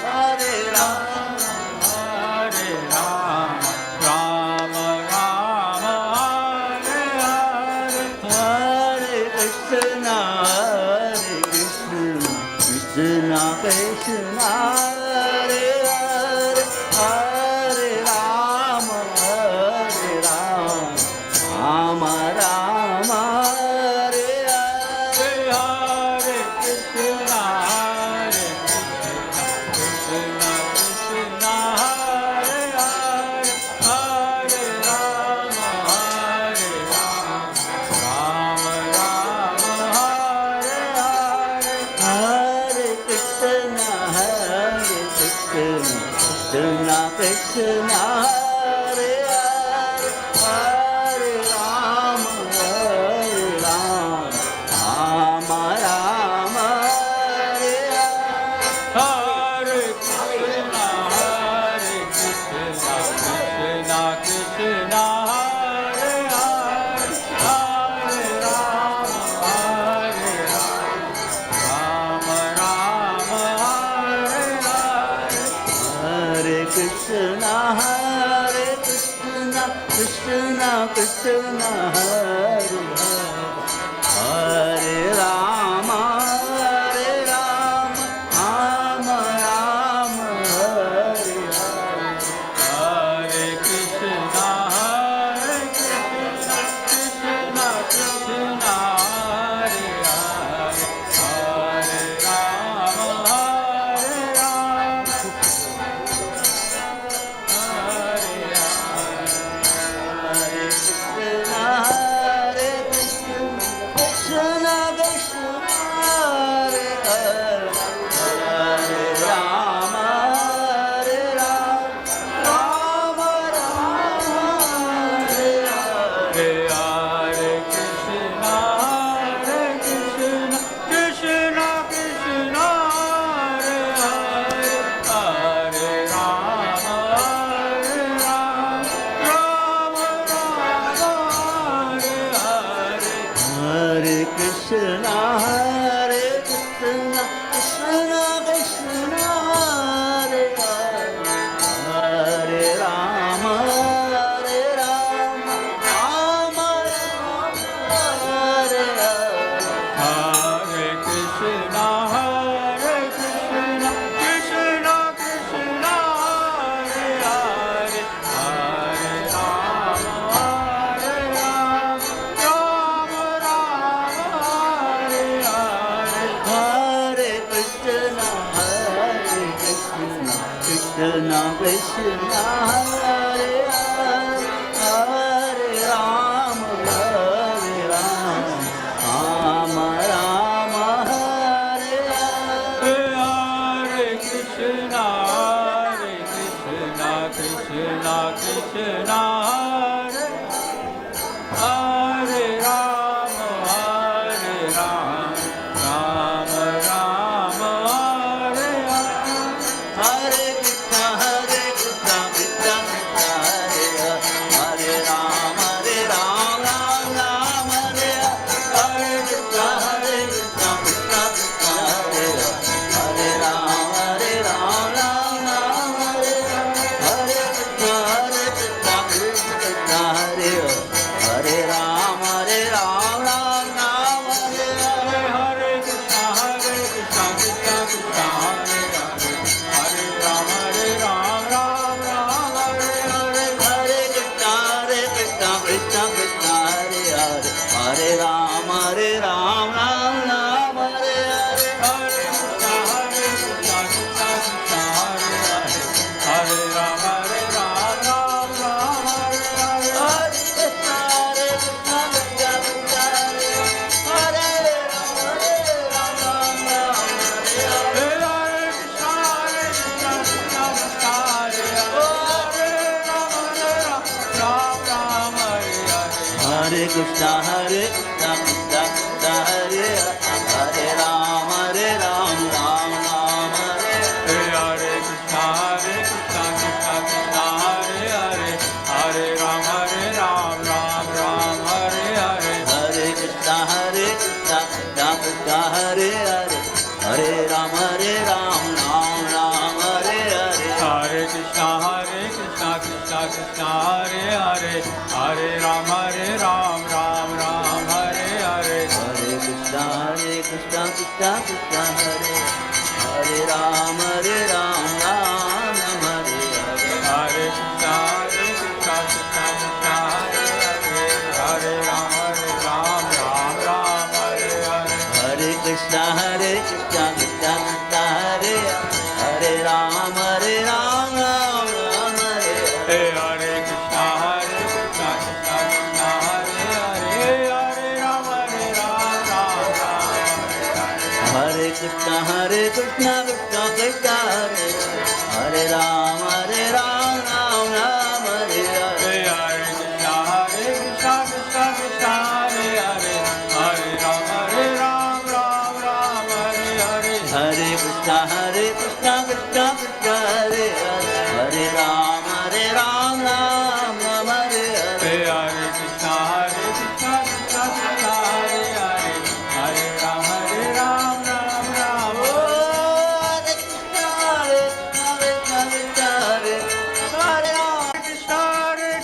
Hare Rama Hare Rama, Rama Rama, Hare Hare. Hare Krishna Krishna Krishna Hare Hare Hare Rama Rama Rama Hare Hare Hare Krishna, Krishna Krishna, Hare Hare, Hare Rama, Rama Rama, Hare Hare. Hare Krishna Krishna Krishna Hare Hare Hare Rama Rama Rama Hare Hare Hare Krishna, Krishna Krishna, Hare Hare, Hare Rama, Rama Rama, Hare Hare. Hare Krishna Krishna Krishna Hare Hare Hare Rama Rama Rama Hare Hare Hare Krishna, Krishna Krishna, Hare Hare, Hare Rama, Hare Rama. Hare Krishna Krishna, Hare Krishna, Krishna Krishna, Hare Hare, Hare Rama, Hare Rama, Rama Rama, Hare Hare. Hare Krishna, Krishna Krishna, Hare Hare, Hare Rama, Hare Rama, Rama Rama, Hare Hare. Hare Krishna, Krishna Krishna, Hare Hare, Hare Rama, Hare Rama, Rama Rama, Hare Hare. Hare Krishna, Krishna Krishna, Hare Rama, Hare Rama, Rama Rama, Hare Hare. Hare Krishna, Krishna Krishna, Hare Hare, Hare Rama, Rama Rama, Hare Hare. Hare Krishna, Krishna Krishna, Hare Hare, Hare Rama, Rama Rama, Hare Hare. Hare Krishna, Krishna Krishna, Hare Hare, Hare Rama, Rama Rama, Hare Hare. Hare Krishna, Krishna Krishna, Hare Hare, Hare Rama, Rama Rama, Hare Hare. Hare Krishna, Krishna Krishna, Hare Hare, Hare Rama, Rama Rama, Hare Hare. Hare Krishna, Krishna Krishna, Hare Hare, Hare Rama, Rama Rama, Hare Hare. Hare Krishna, Krishna Krishna, Hare Hare, Hare Rama, Rama Rama, Hare Hare Krishna, Krishna Krishna, Hare Hare, Hare Rama, Rama Rama, Hare Hare Krishna, Krishna Krishna, Hare Hare, Hare Rama, Rama Rama, Hare Hare. Hare Krishna, Krishna Krishna, Hare Hare, Hare Rama, Ram Ram, Hare Hare. Hare Krishna, Krishna Krishna, Hare Hare Rama, Ram Ram, Hare Hare. Hare Krishna, Krishna Krishna, Hare Hare, Hare Rama, Ram Ram, Hare Hare. Hare Krishna, Krishna Krishna, Hare Hare Rama, Ram Ram, Hare Hare. Hare Krishna, Krishna Krishna, Hare Hare, Hare Rama, Ram Ram, Hare Hare. Hare Krishna, Krishna Krishna, Hare Hare Rama, Ram Ram, Hare Hare. Hare Krishna, Krishna Krishna, Hare Hare, Hare Rama, Ram Ram, Hare Hare. Hare Krishna, Krishna Krishna, Hare Hare, Hare Rama, Ram Ram, Hare Hare. Hare Krishna, Krishna Krishna, Hare Hare, Hare Rama, Ram Ram, Oh, Hare Krishna, Krishna Krishna, Hare Hare Rama. Krishna,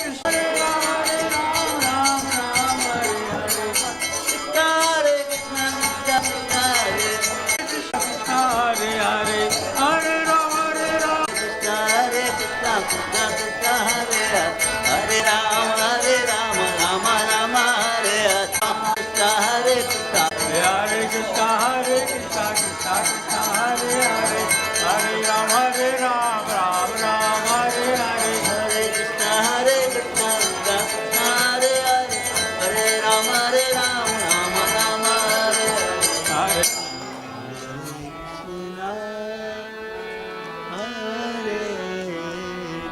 Krishna Hare Ram Ram, Hare Hare. Hare Krishna, Krishna Krishna, Hare Hare, Hare Rama, Krishna Hare Krishna, Krishna Krishna, Hare Rama, Rama Rama, Hare Hare. Krishna Hare Krishna. Hare Krishna, Krishna Krishna, Hare Hare, Hare Rama, Ram Ram, Hare Hare. Hare Krishna, Krishna Krishna, Hare Hare, Hare Rama, Rama Rama, Hare Hare. Hare Krishna, Hare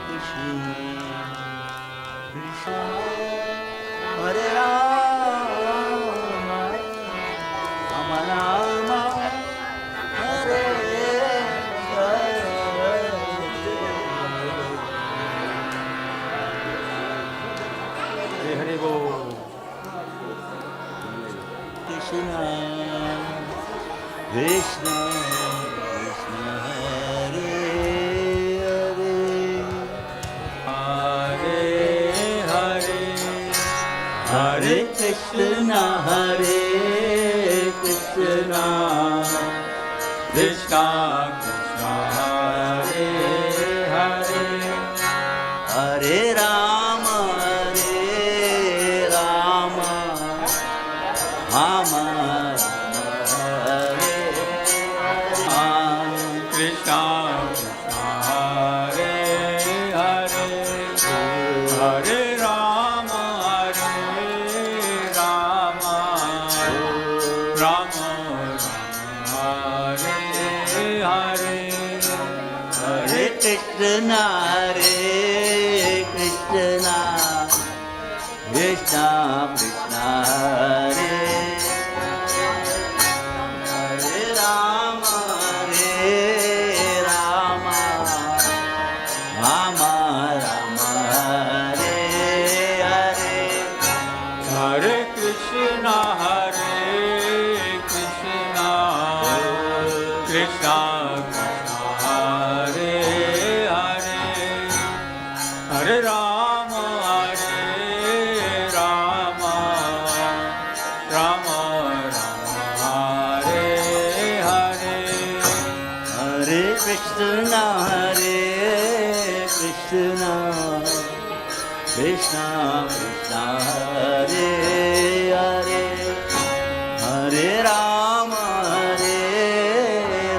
Krishna, Krishna Hare Rama, Krishna, Krishna Krishna, Hare Hare, Hare Krishna, Krishna Krishna Krishna, Hare Hare, Hare Rama, Rama Hare Hare. Krishna Krishna, Hare Hare, Hare Rama, Rama Rama, Hare Hare, Hare Krishna, Krishna Krishna Krishna, Hare Hare Rama, Rama Rama, Hare Hare. Hare Krishna, Krishna Krishna, Hare Hare, Hare Rama, Rama Rama, Hare Hare. Hare Krishna, Krishna Krishna Krishna, Hare Hare, Hare Rama,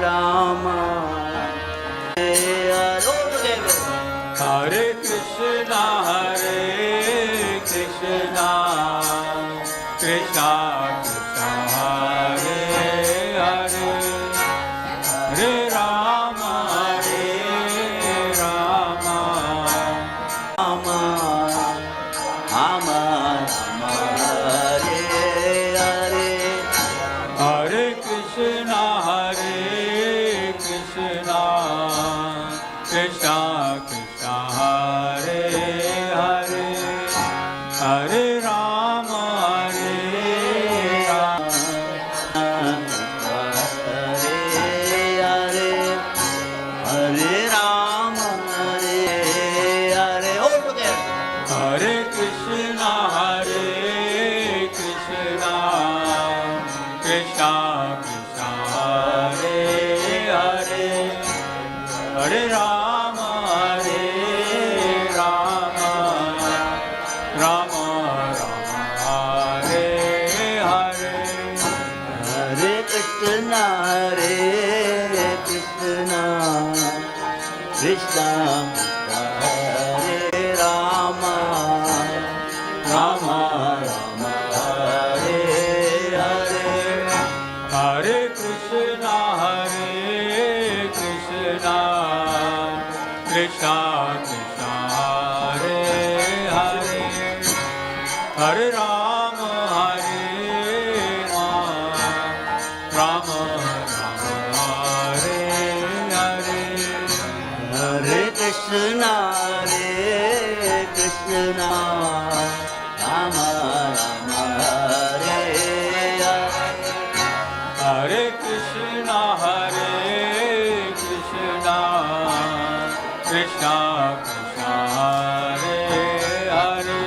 Rama Hare Hare. Hare Krishna, Krishna Krishna Krishna, Hare Hare, Hare Rama, Rama Rama Rama Hare Hare. Hare Krishna, Krishna Krishna Krishna, Hare Hare, Hare Rama, Hare Rama, Hare all together. Hare Krishna, Krishna Krishna Krishna, Hare Hare, Hare Rama, Rama Rama, Hare Hare. Hare Krishna, Krishna Hare Rama, Rama Rama, Hare Hare. Hare Krishna, Krishna Krishna Krishna, Hare Hare, Hare Rama, Rama Rama, Hare Hare. Hare Krishna, Krishna Rama Rama, Hare Hare. Hare Krishna, Krishna Krishna Krishna, Hare Hare,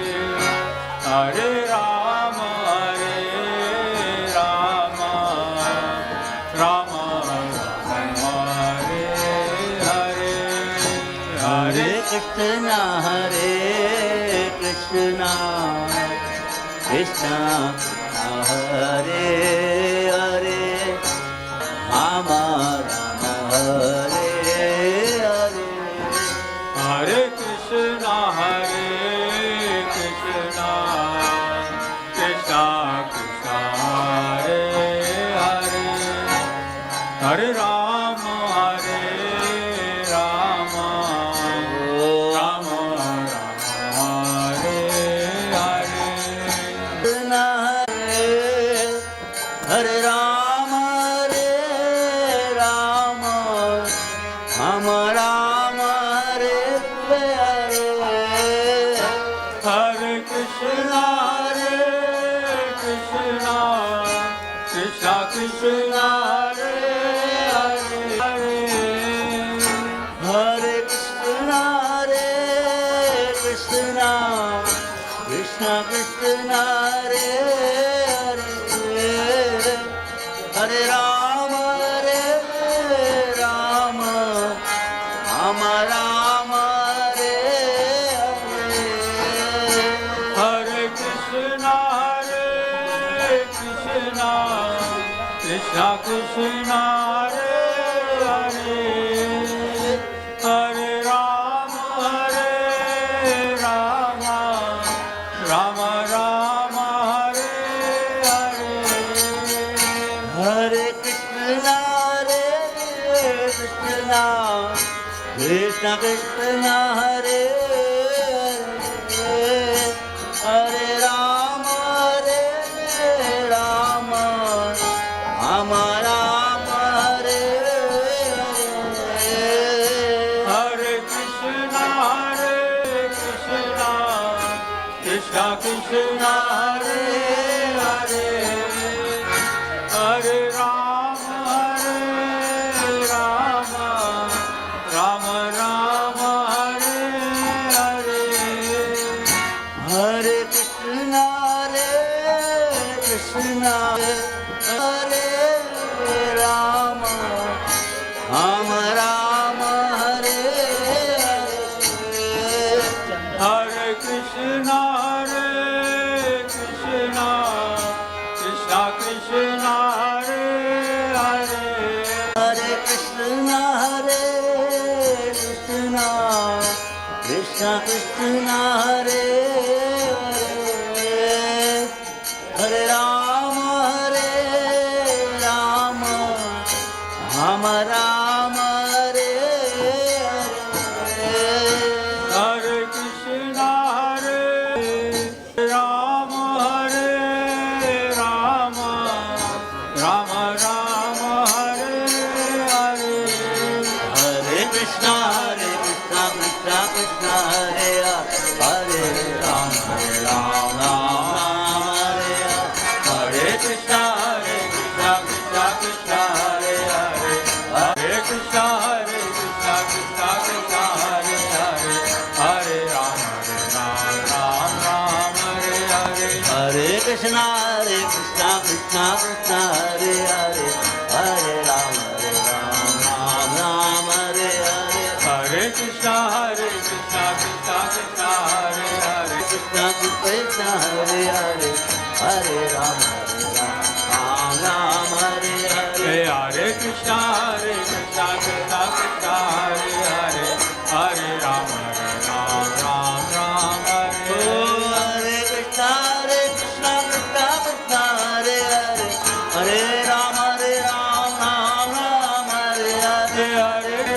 Hare Rama, Rama Rama, Hare Hare. Hare Krishna, Krishna Krishna Hare Hare, Rama Rama, Hare Hare. Hare Krishna, Krishna Krishna Krishna, Hare Hare, Hare Rama, Rama Rama Rama, Hare Hare. Hare Rama, Rama Rama, Hare Hare. Hare Krishna, Krishna Krishna Hare Hare Hare Hare Krishna Hare Krishna Krishna Krishna Hare Hare Hare Rama Rama Rama Hare Hare Hare Krishna Krishna Krishna Hare Hare Hare Rama Rama Rama Hare Hare Hare Krishna Krishna Krishna Hare Hare Hare Rama Rama Rama Hare Hare Hare Krishna Krishna Krishna Hare Hare Hare Rama Rama Hare Hare Hare Krishna Hare Rama Rama Hare Hare Hare Krishna Krishna Krishna Hare Hare Hare Krishna Krishna Krishna Hare Hare Hare Rama Rama Rama Hare Hare Hare Krishna Rama Rama Hare Hare Hare Krishna Krishna Krishna Hare Hare Rama Rama Hare Hare Krishna Krishna Krishna Hare Hare Hare Krishna Krishna Krishna Hare Hare Hare Rama Hare Hare Hare Krishna Krishna Krishna Hare Hare Hare Rama Hare Hare Hare Krishna Krishna Krishna Hare Hare Krishna Krishna Hare Hare Hare Rama Hare Hare Hare Krishna Krishna Krishna Hare Hare Hare Rama Hare Hare Krishna Krishna Krishna Hare Hare Hare Rama Hare Hare Hare Ram Hare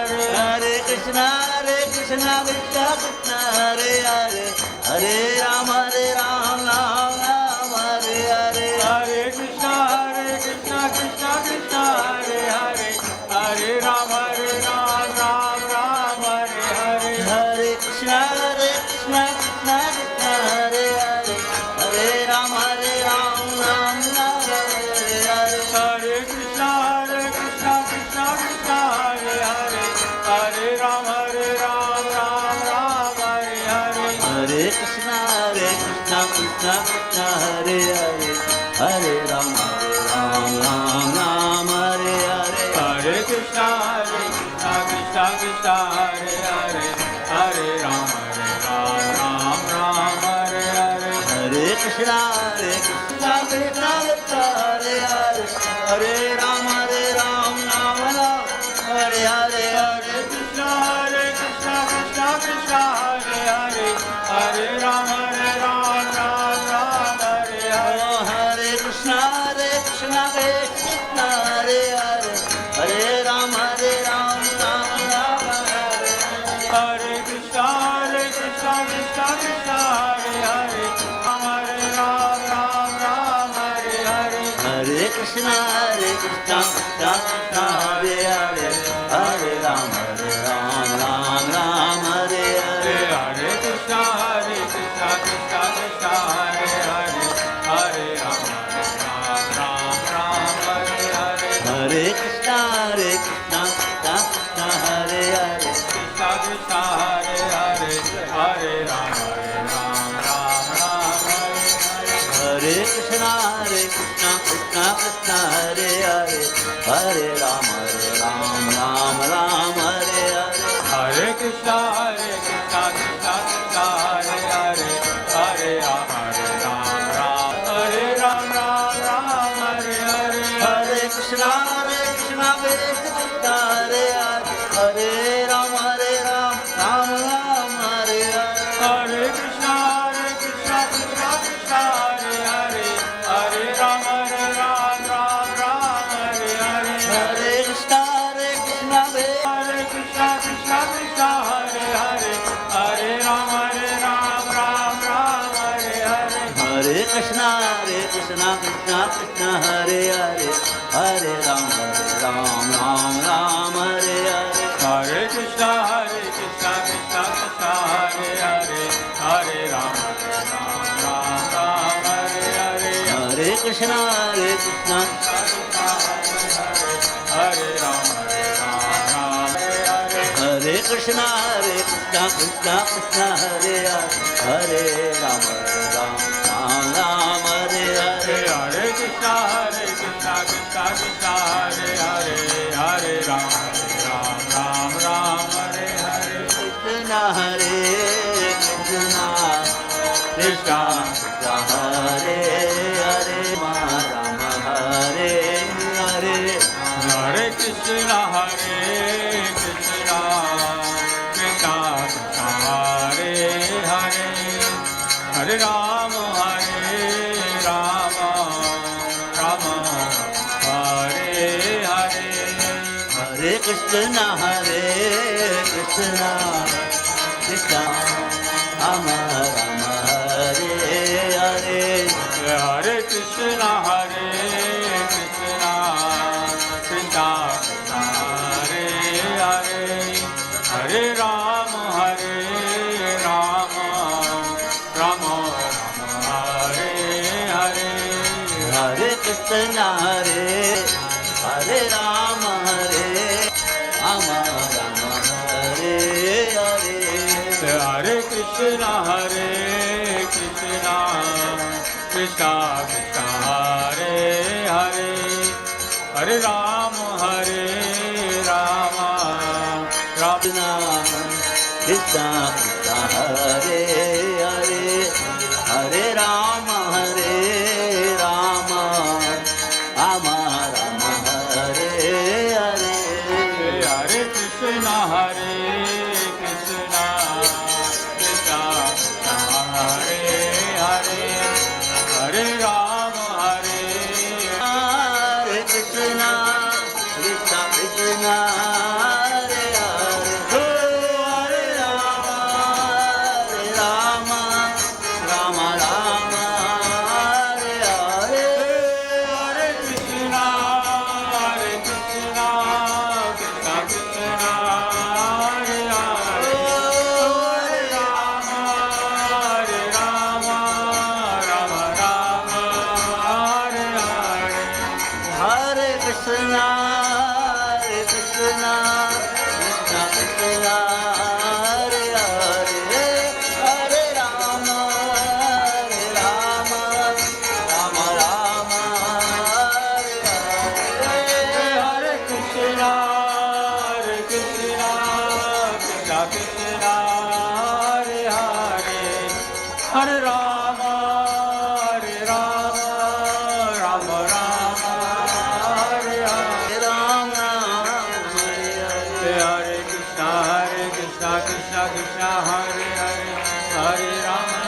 Hare Hare Krishna Krishna Krishna Hare Hare Hare Rama Hare Hare Hare Krishna Krishna Krishna Hare Hare Hare Ram Hare Hare Hare Krishna Krishna Krishna Hare Hare Hare Rama Hare Hare Hare Krishna Krishna Krishna Hare Hare Hare Ram Hare Hare Hare Krishna Krishna Krishna Hare Hare Hare Rama Hare Hare Hare Krishna Krishna Krishna Hare Hare Hare Ram Hare Hare Hare Krishna Krishna Krishna Hare Hare Hare Rama Hare Hare Hare Krishna Krishna Krishna Hare Hare Hare Ram Hare Hare Hare Krishna Krishna Krishna Hare Hare Hare Rama Hare Hare Krishna Krishna Krishna Hare Hare Hare Ram Hare Hare Hare Krishna Krishna Krishna Hare Hare Hare Rama Hare Hare Hare Krishna Krishna Krishna Hare Hare Hare Ram Hare Krishna Krishna Krishna Hare Hare, Hare Rama Rama Rama Hare Hare. Hare Krishna Krishna Krishna Hare Hare, Hare Rama Hare Ram Ram Hare Hare. Hare Krishna Krishna Krishna Hare Hare, Hare Rama Ram Rama Hare Hare. Hare Krishna Krishna Krishna Hare Hare, Hare Rama Ram Hare Hare. Hare Krishna Krishna Hare Krishna Krishna Krishna Hare Hare, Hare Rama Hare Hare. Hare Krishna Krishna Krishna Hare Hare, Hare Rama Rama Hare Hare. Hare Krishna Krishna Krishna Hare Hare, Hare Rama Hare Hare. Hare Krishna Krishna Hare Rama Hare Hare. Hare Krishna Krishna Krishna Hare Hare, Hare Rama Rama Hare Hare. Hare Krishna Krishna Krishna Hare Hare, Hare Rama Ram Hare Hare. Krishna Hare Krishna Krishna Hare Hare, Rama Hare Hare. Hare Krishna Krishna Krishna Hare Hare, Hare Rama Rama Hare Hare. Hare Krishna Krishna Krishna Rama Rama Hare Hare. Hare Krishna Krishna Krishna Hare Hare, Hare Rama Rama Hare Hare. Hare Krishna Hare Rama Rama Hare Hare. Hare Krishna Krishna Krishna Hare Hare, Hare Rama Krishna Krishna Hare Hare, Hare Rama Rama Rama Hare Hare. Hare Krishna Krishna Krishna Hare Hare, Hare Rama Hare Krishna Krishna Krishna Hare Hare, Hare Rama Rama Rama Hare Hare. Hare Krishna Krishna Krishna Hare Hare, Hare Rama Rama Rama Hare Hare. Hare Krishna Krishna Krishna Krishna Hare Hare, Hare Rama Rama Rama Hare Hare. Hare Krishna Krishna Krishna Hare Hare, Hare Rama Rama Hare Hare. Ram Ram Hare Hare. Hare Krishna Krishna Krishna Hare Hare, Hare Rama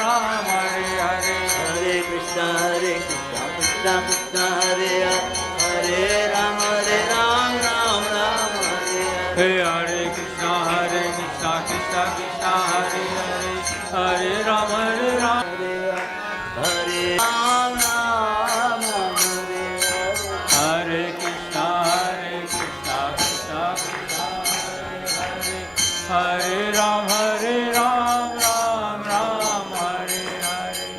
Ram Hare Hare. Hare Krishna Krishna Krishna Hare Hare, Hare Ram Ram Ram Hare Hare. Hare Krishna Krishna Krishna Hare Hare, Hare Rama Ram. Hare Ram Ram Hare Hare. Hare Krishna Krishna Krishna Hare Hare, Hare Ram Ram Hare Hare.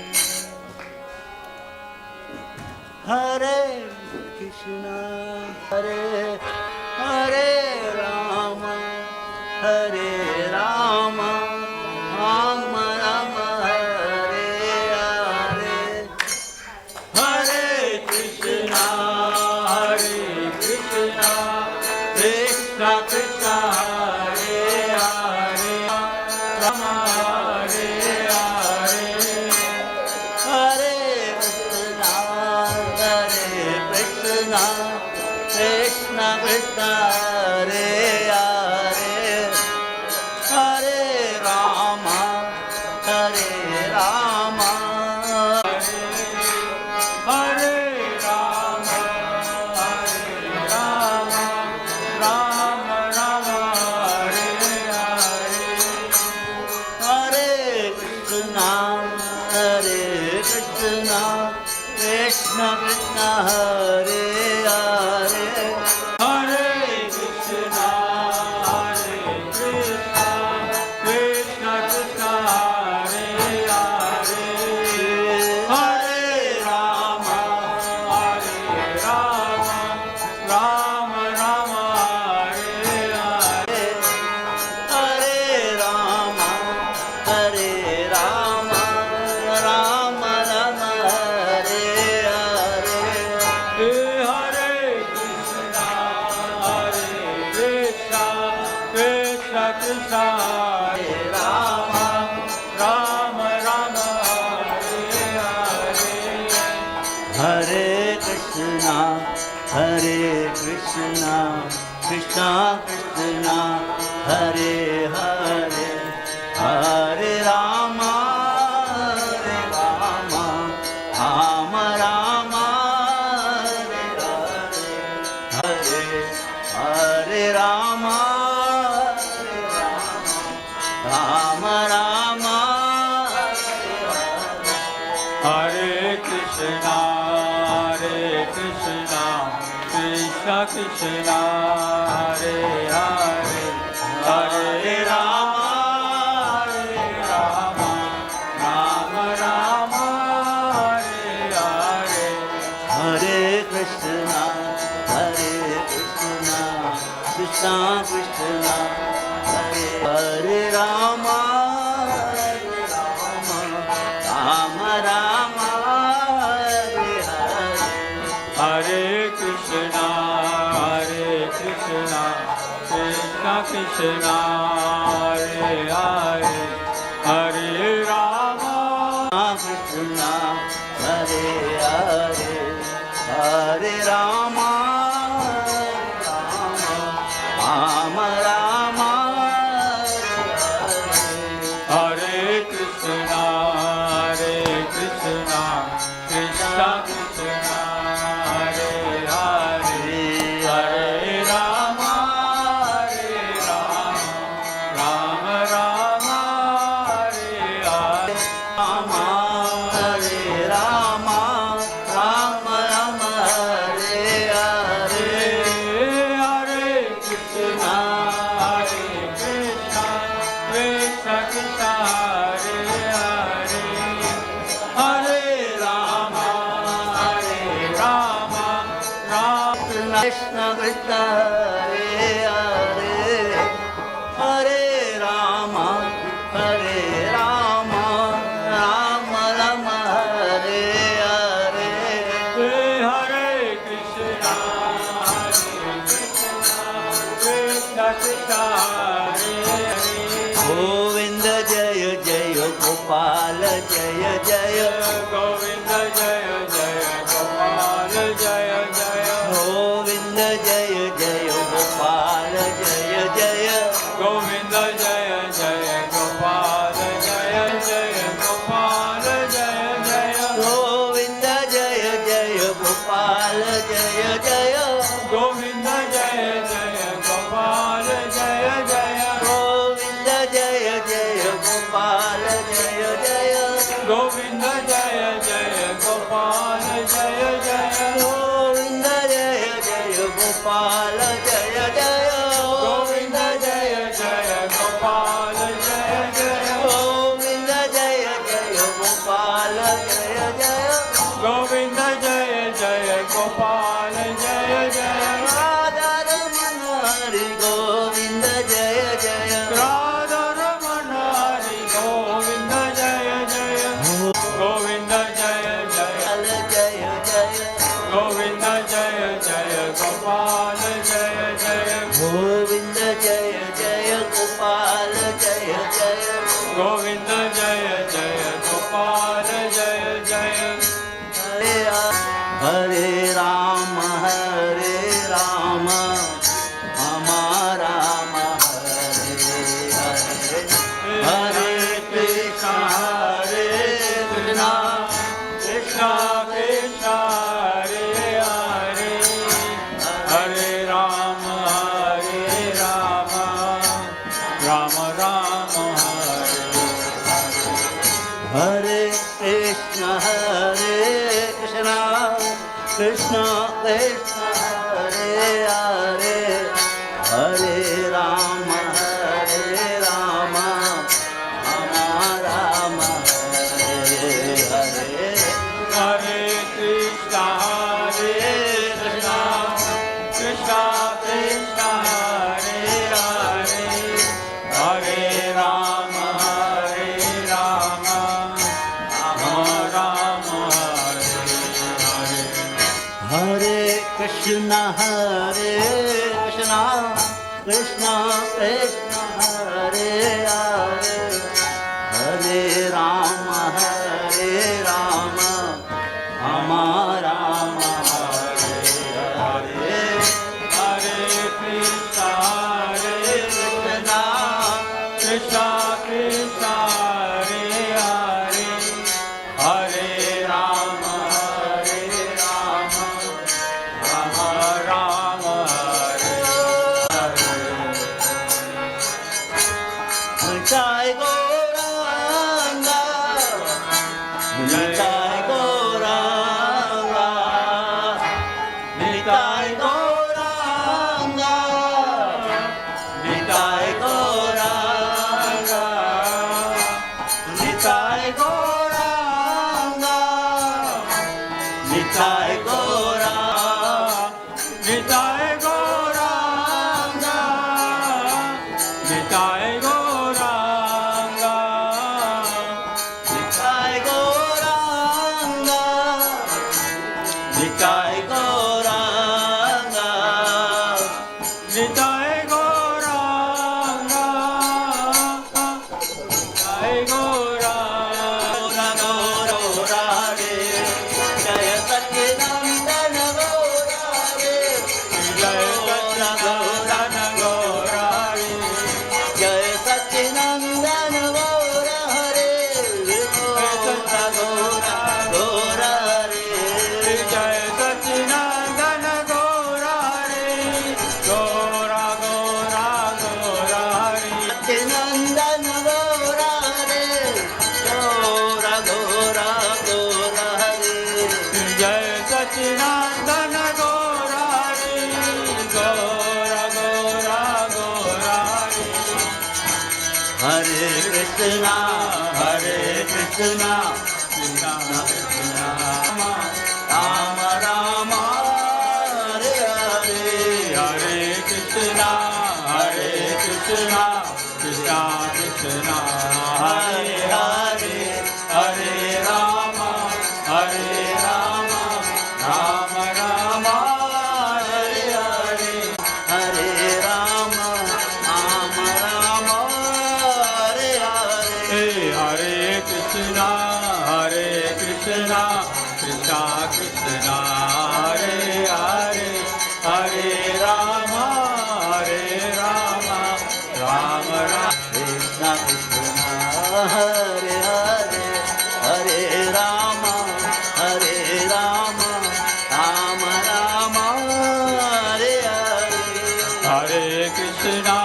Hare Krishna Hare Hare Rama Hare Rama Rama Rama Hare Hare. Krishna Hare Hare Hare Rama Hare Rama Hare Rama, Rama Rama, Hare Hare. Hare Krishna Krishna Krishna Hare Hare Hare Krishna, Krishna Krishna, Hare Hare. Hare Rama, Rama Rama, Hare Hare. Hare Rama Rama Rama Hare Hare Hare Krishna, Krishna Krishna, Hare Rama Rama Rama, Hare Hare. Hare Krishna Krishna Krishna Hare Hare Hare Rama Rama Rama Hare Hare Rama Rama Rama Hare Krishna, Krishna Krishna, Hare Hare, Hare Rama, Rama Rama, Hare Hare. Hare Krishna Krishna Krishna Hare Rama Rama Rama Hare Hare Hare Krishna, Krishna Krishna, Hare Hare, Hare Rama. Krishna Hare Hare Hare Rama Rama Rama Hare Krishna, Krishna Krishna, Hare Hare, Hare Rama, Rama Rama, Hare Hare. Rama Hare Rama Rama Rama Hare Hare Hare Krishna, Krishna Krishna, Hare Hare. Hare Rama, Rama Krishna Krishna Hare Hare Hare Rama Rama Rama Hare Hare Hare Krishna, Krishna Krishna, Hare Hare. Govinda Jaya Jaya Gopal Jaya Jaya Govinda Jaya Jaya Gopal Jaya Jaya. Govinda Jaya Jaya Gopal Jaya Jaya Govinda Jaya Jaya Gopal Jaya Jaya Gopal Jaya Jaya. Govinda Jaya Jaya Gopal Jaya Jaya Govinda Jaya Jaya Gopal Jaya Jaya. Govinda Jaya Jaya Gopal Jaya Jaya Govinda Jaya Jaya Gopal Jaya Jaya. Govinda Jaya Jaya Gopal Jaya Jaya Govinda Jaya Jaya Gopal Jaya Jaya. Govinda Jaya Jaya Gopal Jaya Jaya Govinda Jaya Jaya Gopal Jaya Jaya. Radha Ramana Hari Govinda Jaya Jaya Radha Ramana Hari Govinda Jaya Jaya. Govinda Jaya Jaya. Jaya Jaya Govinda Jaya Jaya Gopal Jaya Jaya. Govinda Jaya Jaya Gopal Jaya Jaya Govinda Jaya Jaya Gopal Jaya Jaya. Hare Rama Hare Rama Krishna Krishna Hare Hare Hare Rama Rama Rama Hare Krishna Krishna Krishna Hare Hare Hare Rama Rama Rama Hare Hare Hare Krishna Krishna Krishna Krishna Hare Hare Hare Rama Rama Rama Hare Hare Krishna Krishna Krishna Krishna Hare Hare Hare Rama Rama Rama Hare Hare Hare Krishna Krishna Krishna Hare Hare Hare Rama Rama Rama Hare Hare Jai Gauranga Jai Gauranga Nitai Gauranga Nitai Gauranga Nitai Gauranga Nitai Gauranga Nitai Gauranga Nitai Gauranga Nitai Gauranga Nitai Gauranga Nitai Gauranga Nitai Gauranga Gauranga Jaya Satchidanandana Gauranga Jai Satchidananda Gaurari Jaya Satchidanandana Gauranga Gauranga Jai Satchidananda Gaurari Gaura Gaura Gaurari Satchidanandana Gauranga Gaura Jai Satchidananda Gaurari Gaura Gaura Gaurari Hare Krishna Krishna Krishna Rama Rama Hare Hare Hare Krishna Krishna Krishna Hare Hare Hare Rama Rama Rama Hare Hare Hare Rama Rama Hare Hare Hare Krishna Krishna Krishna Hare Hare Hare Rama Rama Rama Krishna Krishna Hare Hare Hare Rama Rama Rama Hare Hare Hare Krishna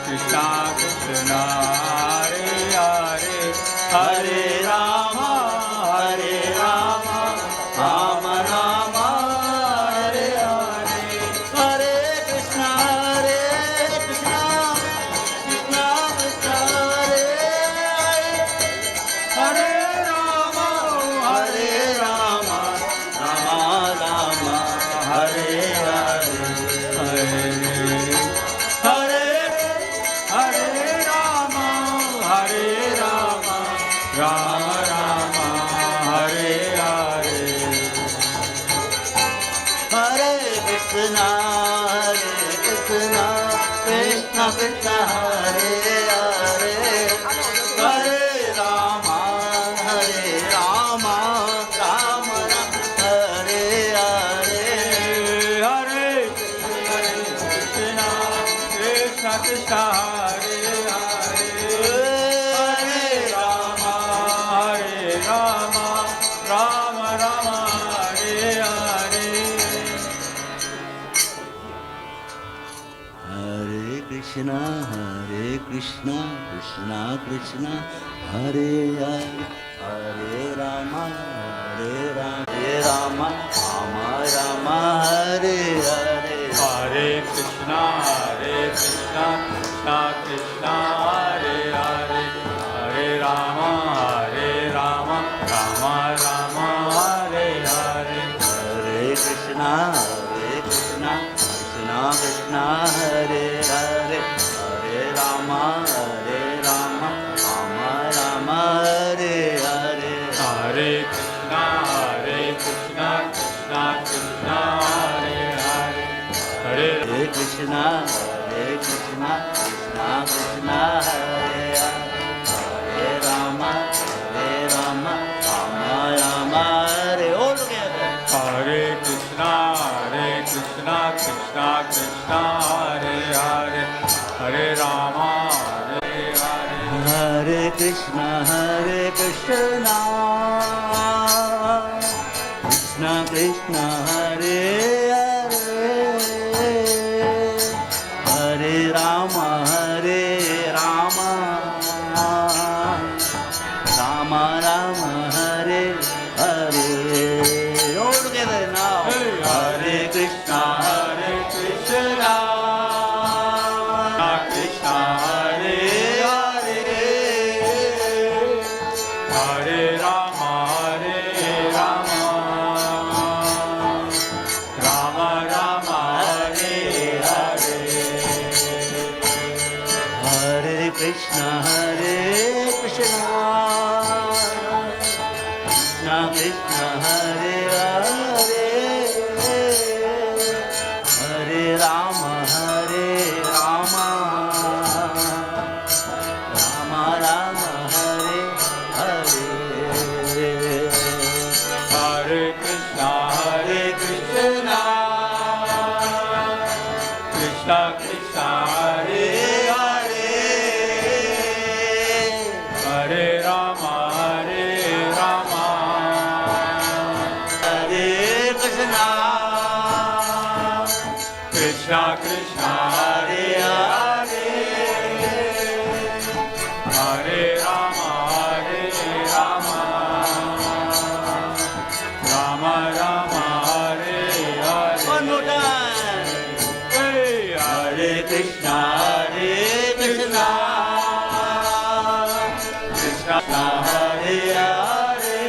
Krishna Krishna Hare Hare Hare Rama Rama Rama Hare Hare Hare Krishna Krishna Krishna Hare Hare Rama Rama Rama Hare Hare Hare Hare Rama Rama Rama Hare Hare Hare Krishna Krishna Krishna Hare Hare Hare Rama Rama Rama Hare Hare Hare Krishna Krishna Krishna Hare Hare Hare Rama Rama Rama Hare Hare. Hare Krishna, Krishna Krishna, Hare Hare, Hare Rama, Hare Rama, Rama Rama, Hare Hare. Hare Krishna, Krishna Krishna, Hare Hare, Hare Rama, Rama Rama, Hare Hare. Hare Krishna, Krishna Krishna, Hare Hare, Hare Rama, Rama Rama, Hare Hare. Hare Krishna, Krishna Krishna, Hare Hare, Hare Hare Krishna, Krishna Krishna, Hare Hare, Hare Rama, Rama Rama, Hare. All together. Hare Krishna, Krishna Krishna, Hare Hare, Hare Rama, Hare. Hare Krishna, Krishna Krishna, Hare Hare, Hare Rama, Rama Rama, Hare Hare. All together now. Hare Krishna, Krishna, Krishna, Hare Hare, Hare Rama, Rama Rama, Hare Hare. Hare Krishna, Krishna Krishna, Hare Hare, Hare Rama, Rama Rama, Hare Hare. Hare Krishna, Krishna Krishna, Hare Hare, Hare Rama, Rama Hare Krishna, Krishna Krishna, Hare Hare, Hare Rama, Rama Rama, Hare Hare. one more time. Hey, Hare Krishna, Krishna Krishna, Hare Hare,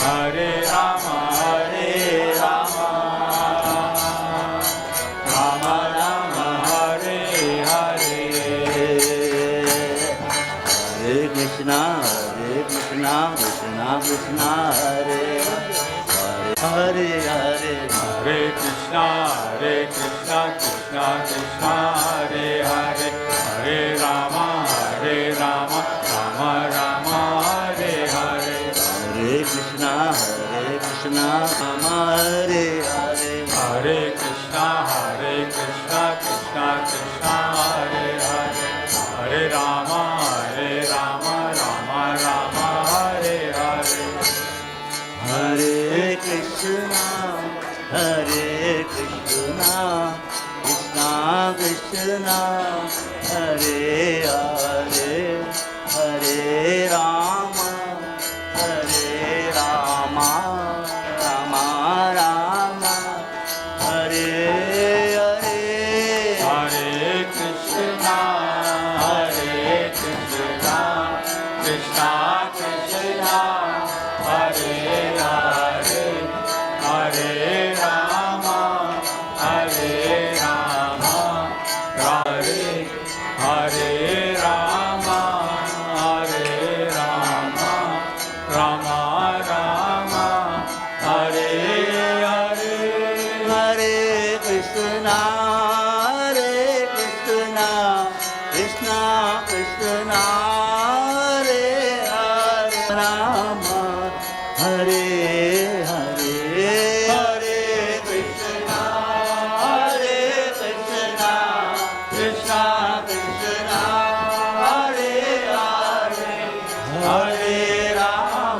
Hare Rama, Rama Rama, Hare Hare. Hare Krishna, Krishna Krishna, Hare Hare, Hare Hare. Hare Krishna, Krishna Krishna, Hare Hare, Hare Rama, Rama Rama, Hare Hare. Hare Krishna, Krishna Hare Hare, Hare Krishna, Krishna Krishna, Hare Hare, Hare Rama, Rama Rama, Hare Hare. Hare Krishna, Krishna Krishna, Hare Hare, Hare Rama, Rama Rama, Hare Hare. Hare Krishna, Krishna Krishna, Hare Hare, Hare Rama, Hare Rama, Rama Rama, Hare Hare. Hare Krishna, Krishna Krishna, Hare Hare, Rama, Hare Hare, Hare Krishna, Krishna Krishna, Hare Hare, Hare Rama,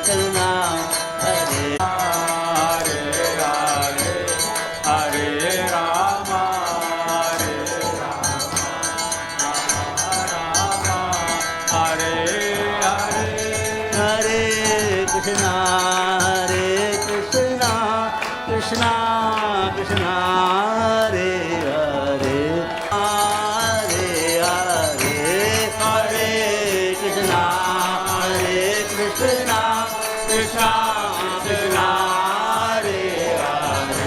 Krishna, Hare Hare Hare, Hare Rama, Hare Rama, Hare Hare. Hare Krishna, Krishna Krishna, Hare Hare, Hare Hare, Hare Krishna, Krishna Krishna Krishna, Hare Hare,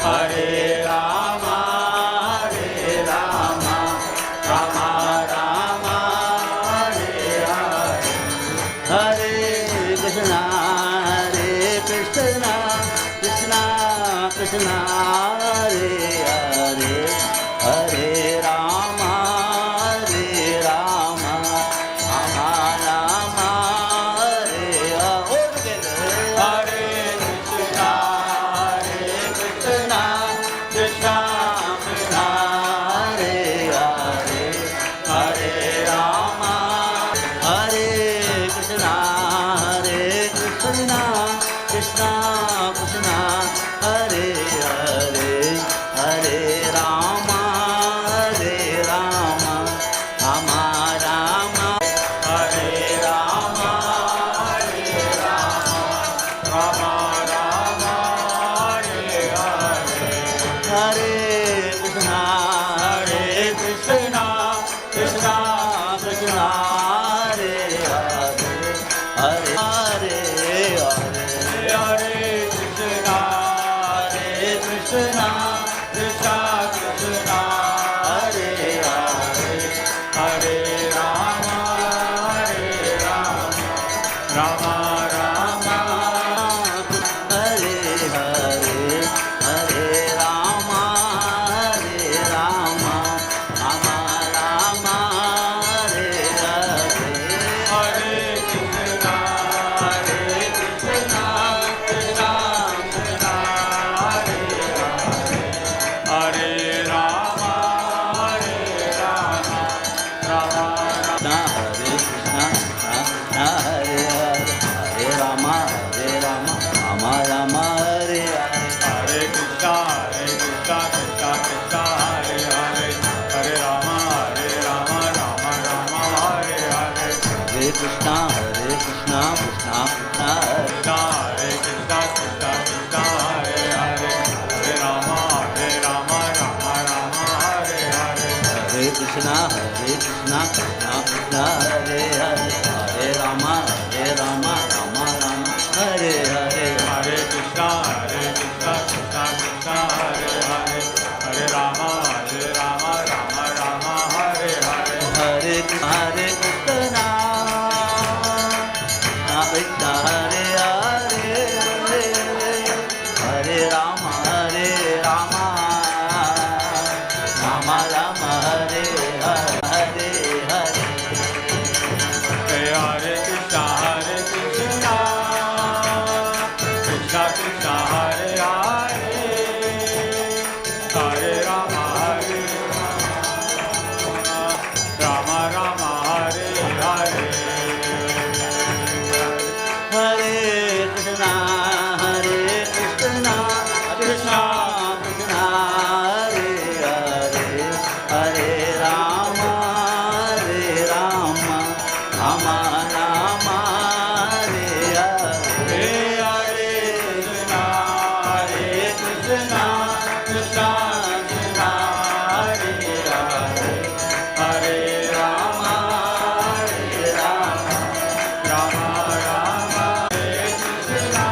Hare Rama, Hare Rama, Rama Rama, Hare Hare. Hare Krishna, Krishna Krishna, Hare Hare, Hare Rama, Rama Rama, Hare Hare. All together. Hare Krishna, Krishna, Krishna Krishna, Hare Hare, Hare Rama, Hare Krishna, Krishna Krishna, Hare Hare, Hare Rama, Rama Rama, Hare Rama, Rama Rama, Hare Hare. Hare Krishna, Krishna Krishna, Hare Hare, Hare Hare, Hare Krishna, Krishna Krishna Krishna, Hare Hare, Hare Rama, Hare Rama, Rama Rama. Hare Hare, Hare Rama, Rama Rama, Hare Hare. Hare Krishna, Krishna, Krishna Krishna, Hare Hare, Hare Rama, Hare Rama, Rama Rama. Krishna, Hare Krishna, Hare Rama, Rama Rama, Hare Hare. Hare Krishna, Krishna Krishna, Hare Hare, Hare Rama, Rama Rama, Hare Hare. Hare Krishna, Krishna Krishna, Hare Krishna, Krishna Krishna, Hare Hare, Hare Rama, Rama Rama, Hare Hare. Hare Krishna, Krishna Krishna, Hare Hare, Hare Rama, Rama Rama, Hare Hare. Hare Krishna, Krishna Krishna, Hare Hare, Hare Rama, Rama Rama, Hare Hare. Hare Krishna, Krishna Krishna, Hare Hare, Hare Rama, Rama Rama, Hare Hare, Hare Hare. Hare Krishna, Krishna Krishna, Hare Hare, Hare Rama, Rama Rama, Hare Hare. Hare Krishna, Krishna Krishna, Hare Hare, Hare Rama, Rama Rama, Hare Hare. Hare Krishna, Krishna Krishna, Hare Hare, Hare Rama, Rama Rama Rama, Hare Krishna,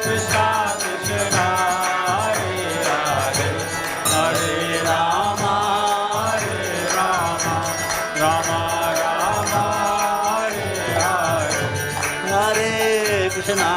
Krishna Krishna, Hare Hare, Hare Rama, Rama Rama, Hare Hare. Hare Krishna,